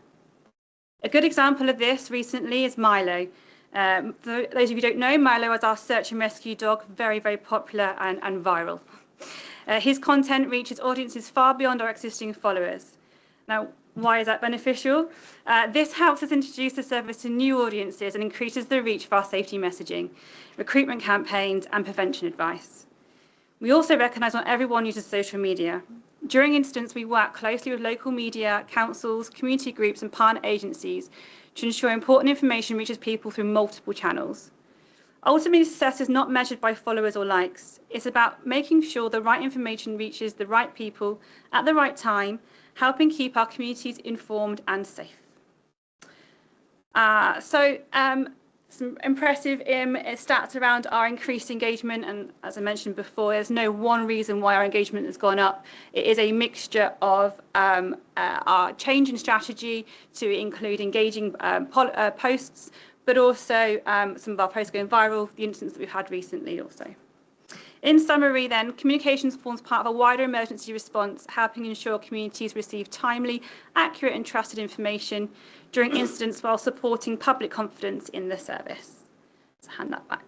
A good example of this recently is Milo. For those of you who don't know, Milo is our search and rescue dog, very, very popular and viral. His content reaches audiences far beyond our existing followers. Now, why is that beneficial? This helps us introduce the service to new audiences and increases the reach of our safety messaging, recruitment campaigns and prevention advice. We also recognise not everyone uses social media. During incidents, we work closely with local media, councils, community groups and partner agencies to ensure important information reaches people through multiple channels. Ultimately, success is not measured by followers or likes. It's about making sure the right information reaches the right people at the right time, helping keep our communities informed and safe. Some impressive stats around our increased engagement, and as I mentioned before, there's no one reason why our engagement has gone up. It is a mixture of our change in strategy to include engaging posts, but also some of our posts going viral, the incidents that we've had recently also. In summary then, communications forms part of a wider emergency response, helping ensure communities receive timely, accurate and trusted information during incidents while supporting public confidence in the service. hand that back.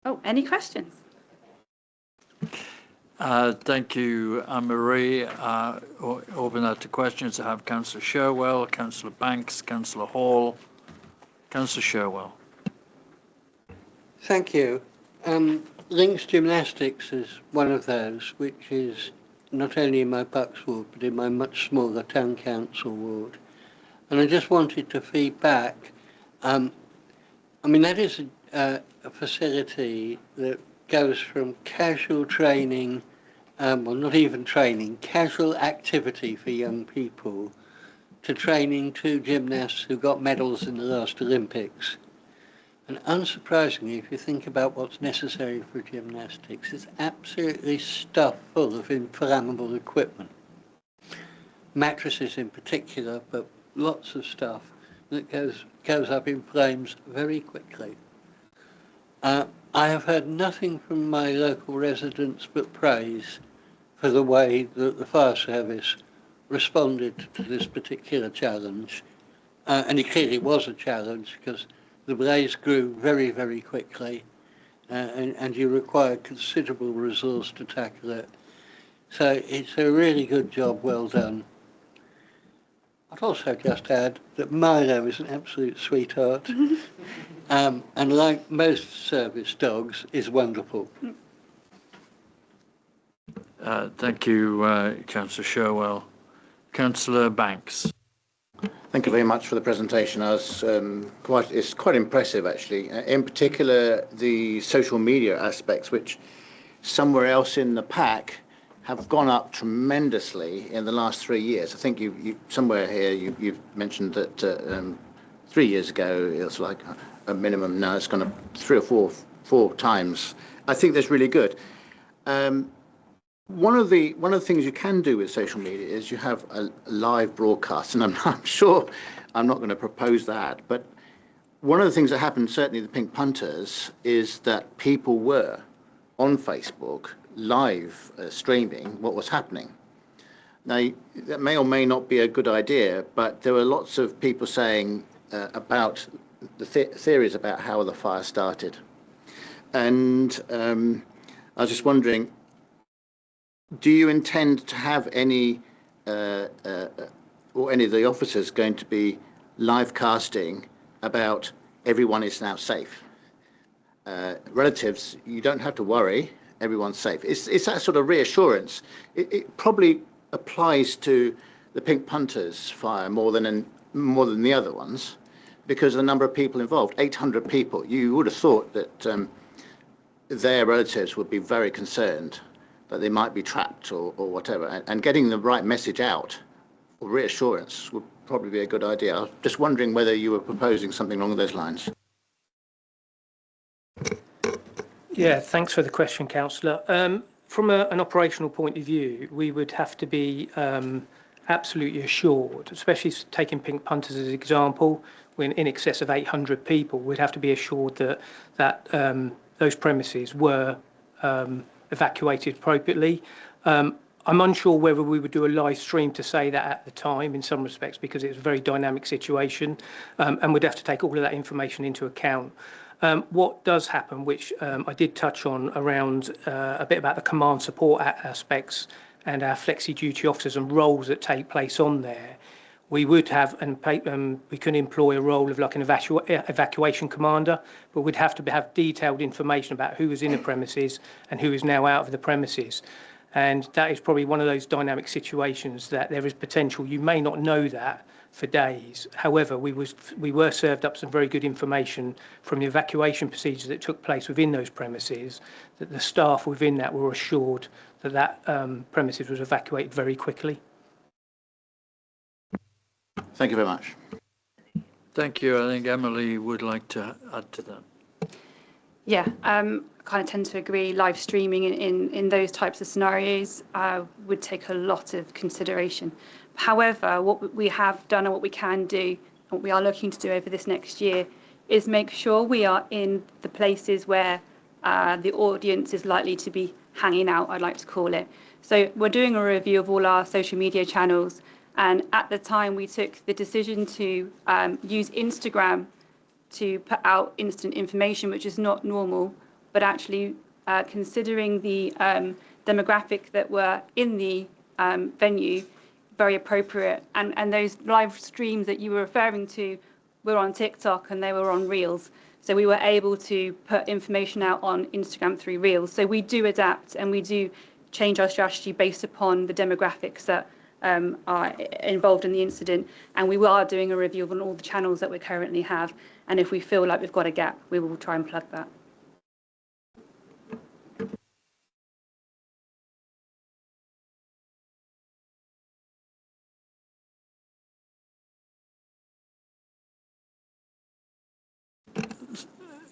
Oh, any questions? Thank you, Anne-Marie. Open that to questions. I have Councillor Sherwell, Councillor Banks, Councillor Hall. Councillor Sherwell. Thank you. Links Gymnastics is one of those, which is not only in my Bucks ward, but in my much smaller town council ward. And I just wanted to feed back. I mean, that is a facility that goes from casual training, well, not even training, casual activity for young people, to training two gymnasts who got medals in the last Olympics. And unsurprisingly, if you think about what's necessary for gymnastics, it's absolutely stuffed full of inflammable equipment. Mattresses in particular, but lots of stuff that goes up in flames very quickly. I have heard nothing from my local residents but praise for the way that the fire service responded to this particular challenge. And it clearly was a challenge because the blaze grew very, very quickly and you required considerable resource to tackle it. So it's a really good job, well done. I'd also just add that Milo is an absolute sweetheart and like most service dogs, is wonderful. Thank you, Councillor Sherwell. Councillor Banks. Thank you very much for the presentation. It's quite impressive, actually. In particular, the social media aspects, which somewhere else in the pack have gone up tremendously in the last 3 years. I think you somewhere here you've mentioned that 3 years ago it was like a minimum. Now it's gone up 3 or 4 times. I think that's really good. One of the things you can do with social media is you have a live broadcast, and I'm sure I'm not going to propose that, but one of the things that happened, certainly the Pink Punters, is that people were on Facebook live streaming what was happening. Now, that may or may not be a good idea, but there were lots of people saying about the theories about how the fire started. And I was just wondering, do you intend to have any, or any of the officers going to be live casting about everyone is now safe? Relatives, you don't have to worry, everyone's safe. It's that sort of reassurance. It probably applies to the Pink Punters fire more than the other ones, because of the number of people involved, 800 people. You would have thought that their relatives would be very concerned that they might be trapped or whatever, and getting the right message out, or reassurance, would probably be a good idea. I was just wondering whether you were proposing something along those lines. Yeah, thanks for the question, Councillor. From an operational point of view, we would have to be absolutely assured, especially taking Pink Punters as an example, when in excess of 800 people, we'd have to be assured that those premises were evacuated appropriately. I'm unsure whether we would do a live stream to say that at the time in some respects, because it's a very dynamic situation, and we'd have to take all of that information into account. What does happen, which I did touch on around a bit about the command support aspects and our flexi-duty officers and roles that take place on there, we would have, we can employ a role of like an evacuation commander, but we'd have to have detailed information about who was in the premises and who is now out of the premises. And that is probably one of those dynamic situations that there is potential. You may not know that for days. However, we were served up some very good information from the evacuation procedures that took place within those premises, that the staff within that were assured that that premises was evacuated very quickly. Thank you very much. Thank you. I think Emily would like to add to that. Yeah, I kind of tend to agree. Live streaming in those types of scenarios would take a lot of consideration. However, what we have done and what we can do, what we are looking to do over this next year, is make sure we are in the places where the audience is likely to be hanging out, I'd like to call it. So we're doing a review of all our social media channels, and at the time we took the decision to use Instagram to put out instant information, which is not normal, but actually considering the demographic that were in the venue, very appropriate. And those live streams that you were referring to were on TikTok and they were on Reels. So we were able to put information out on Instagram through Reels. So we do adapt and we do change our strategy based upon the demographics that are involved in the incident. And we are doing a review on all the channels that we currently have. And if we feel like we've got a gap, we will try and plug that.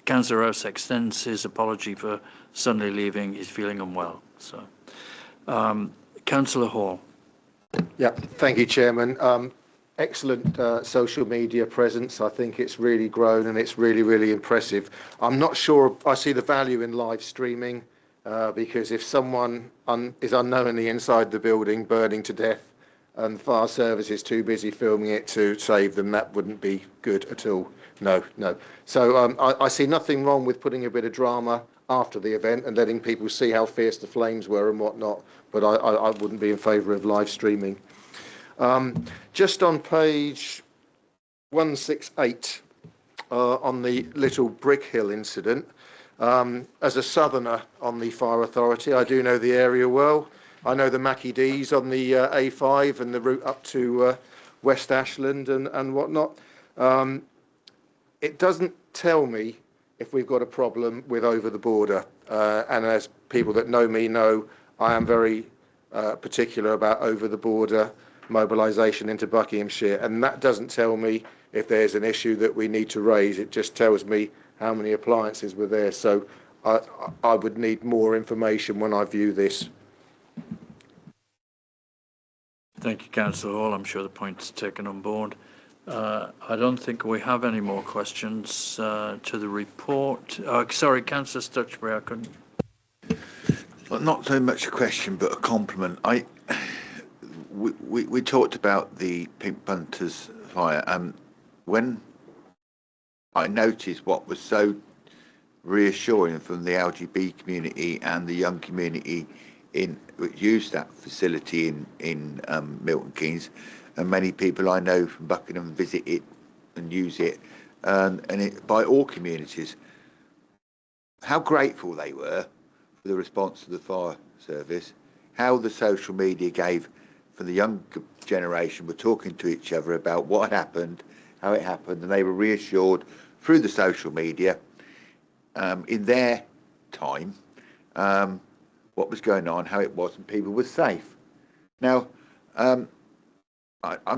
Councillor Rouse extends his apology for Sunday leaving. He's feeling unwell. So, Councillor Hall. Yeah, thank you, Chairman. Excellent social media presence. I think it's really grown and it's really, really impressive. I'm not sure I see the value in live streaming because if someone is unknowingly inside the building burning to death and the fire service is too busy filming it to save them, that wouldn't be good at all. No. So I see nothing wrong with putting a bit of drama after the event and letting people see how fierce the flames were and whatnot, but I wouldn't be in favour of live streaming. Just on page 168, on the Little Brick Hill incident, as a southerner on the fire authority, I do know the area well. I know the Mackie D's on the A5 and the route up to West Ashland and whatnot. It doesn't tell me if we've got a problem with over the border. And as people that know me know, I am very particular about over the border mobilisation into Buckinghamshire. And that doesn't tell me if there's an issue that we need to raise. It just tells me how many appliances were there. So I would need more information when I view this. Thank you, Councillor Hall. I'm sure the point is taken on board. I don't think we have any more questions to the report. Sorry, Councillor Stutchbury, I couldn't. Well, not so much a question, but a compliment. We talked about the Pink Panthers fire, and when I noticed what was so reassuring from the LGB community and the young community which used that facility in Milton Keynes, and many people I know from Buckingham visit it and use it, and it by all communities, how grateful they were for the response to the fire service, how the social media gave for the young generation were talking to each other about what had happened, how it happened, and they were reassured through the social media in their time what was going on, how it was, and people were safe. Now, I'm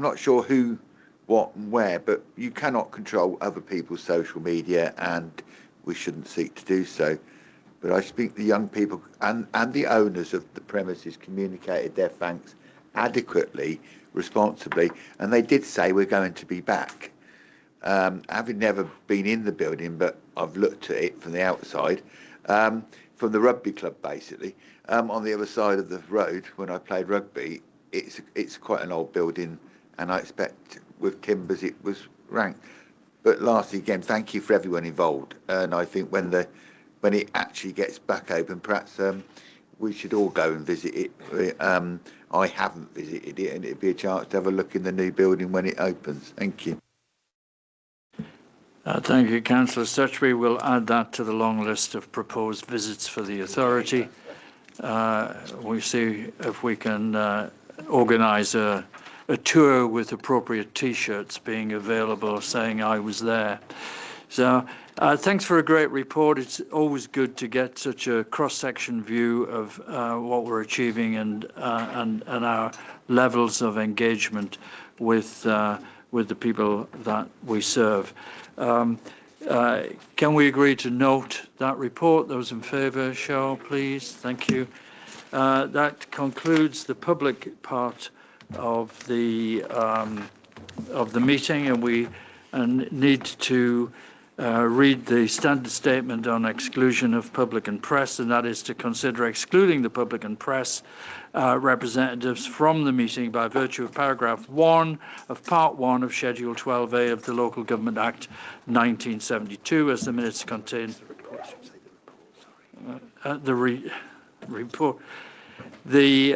not sure who, what and where, but you cannot control other people's social media and we shouldn't seek to do so. But I think the young people and the owners of the premises communicated their thanks adequately, responsibly, and they did say we're going to be back. Having never been in the building, but I've looked at it from the outside, from the rugby club basically, on the other side of the road when I played rugby, it's quite an old building, and I expect with timbers it was ranked. But lastly, again, thank you for everyone involved, and I think when it actually gets back open, perhaps we should all go and visit it. I haven't visited it, and it'd be a chance to have a look in the new building when it opens. Thank you. Thank you, Councillor Stutchbury. We'll add that to the long list of proposed visits for the authority. We'll see if we can organise a tour with appropriate T-shirts being available saying I was there. So thanks for a great report. It's always good to get such a cross-section view of what we're achieving and our levels of engagement with the people that we serve. Can we agree to note that report? Those in favour, show, please. Thank you. That concludes the public part of the meeting, and we need to read the standard statement on exclusion of public and press, and that is to consider excluding the public and press representatives from the meeting by virtue of paragraph 1 of part 1 of Schedule 12A of the Local Government Act 1972, as the minutes contain report. The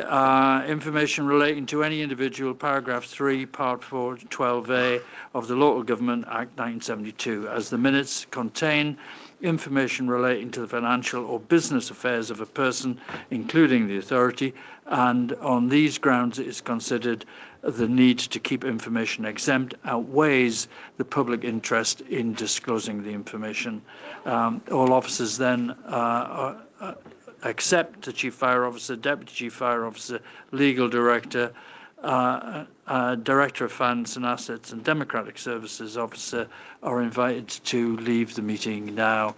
information relating to any individual, paragraph 3, part 4, 12A of the Local Government Act 1972, as the minutes contain information relating to the financial or business affairs of a person, including the authority, and on these grounds it is considered the need to keep information exempt outweighs the public interest in disclosing the information. All officers then except the Chief Fire Officer, Deputy Chief Fire Officer, Legal Director, Director of Finance and Assets and Democratic Services Officer are invited to leave the meeting now,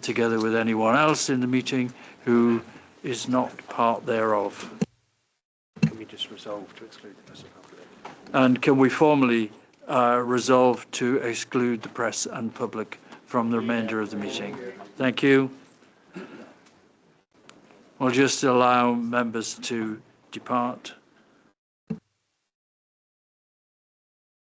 together with anyone else in the meeting who is not part thereof. Can we just resolve to exclude the press and public? And can we formally resolve to exclude the press and public from the remainder of the meeting? Thank you. We'll just allow members to depart.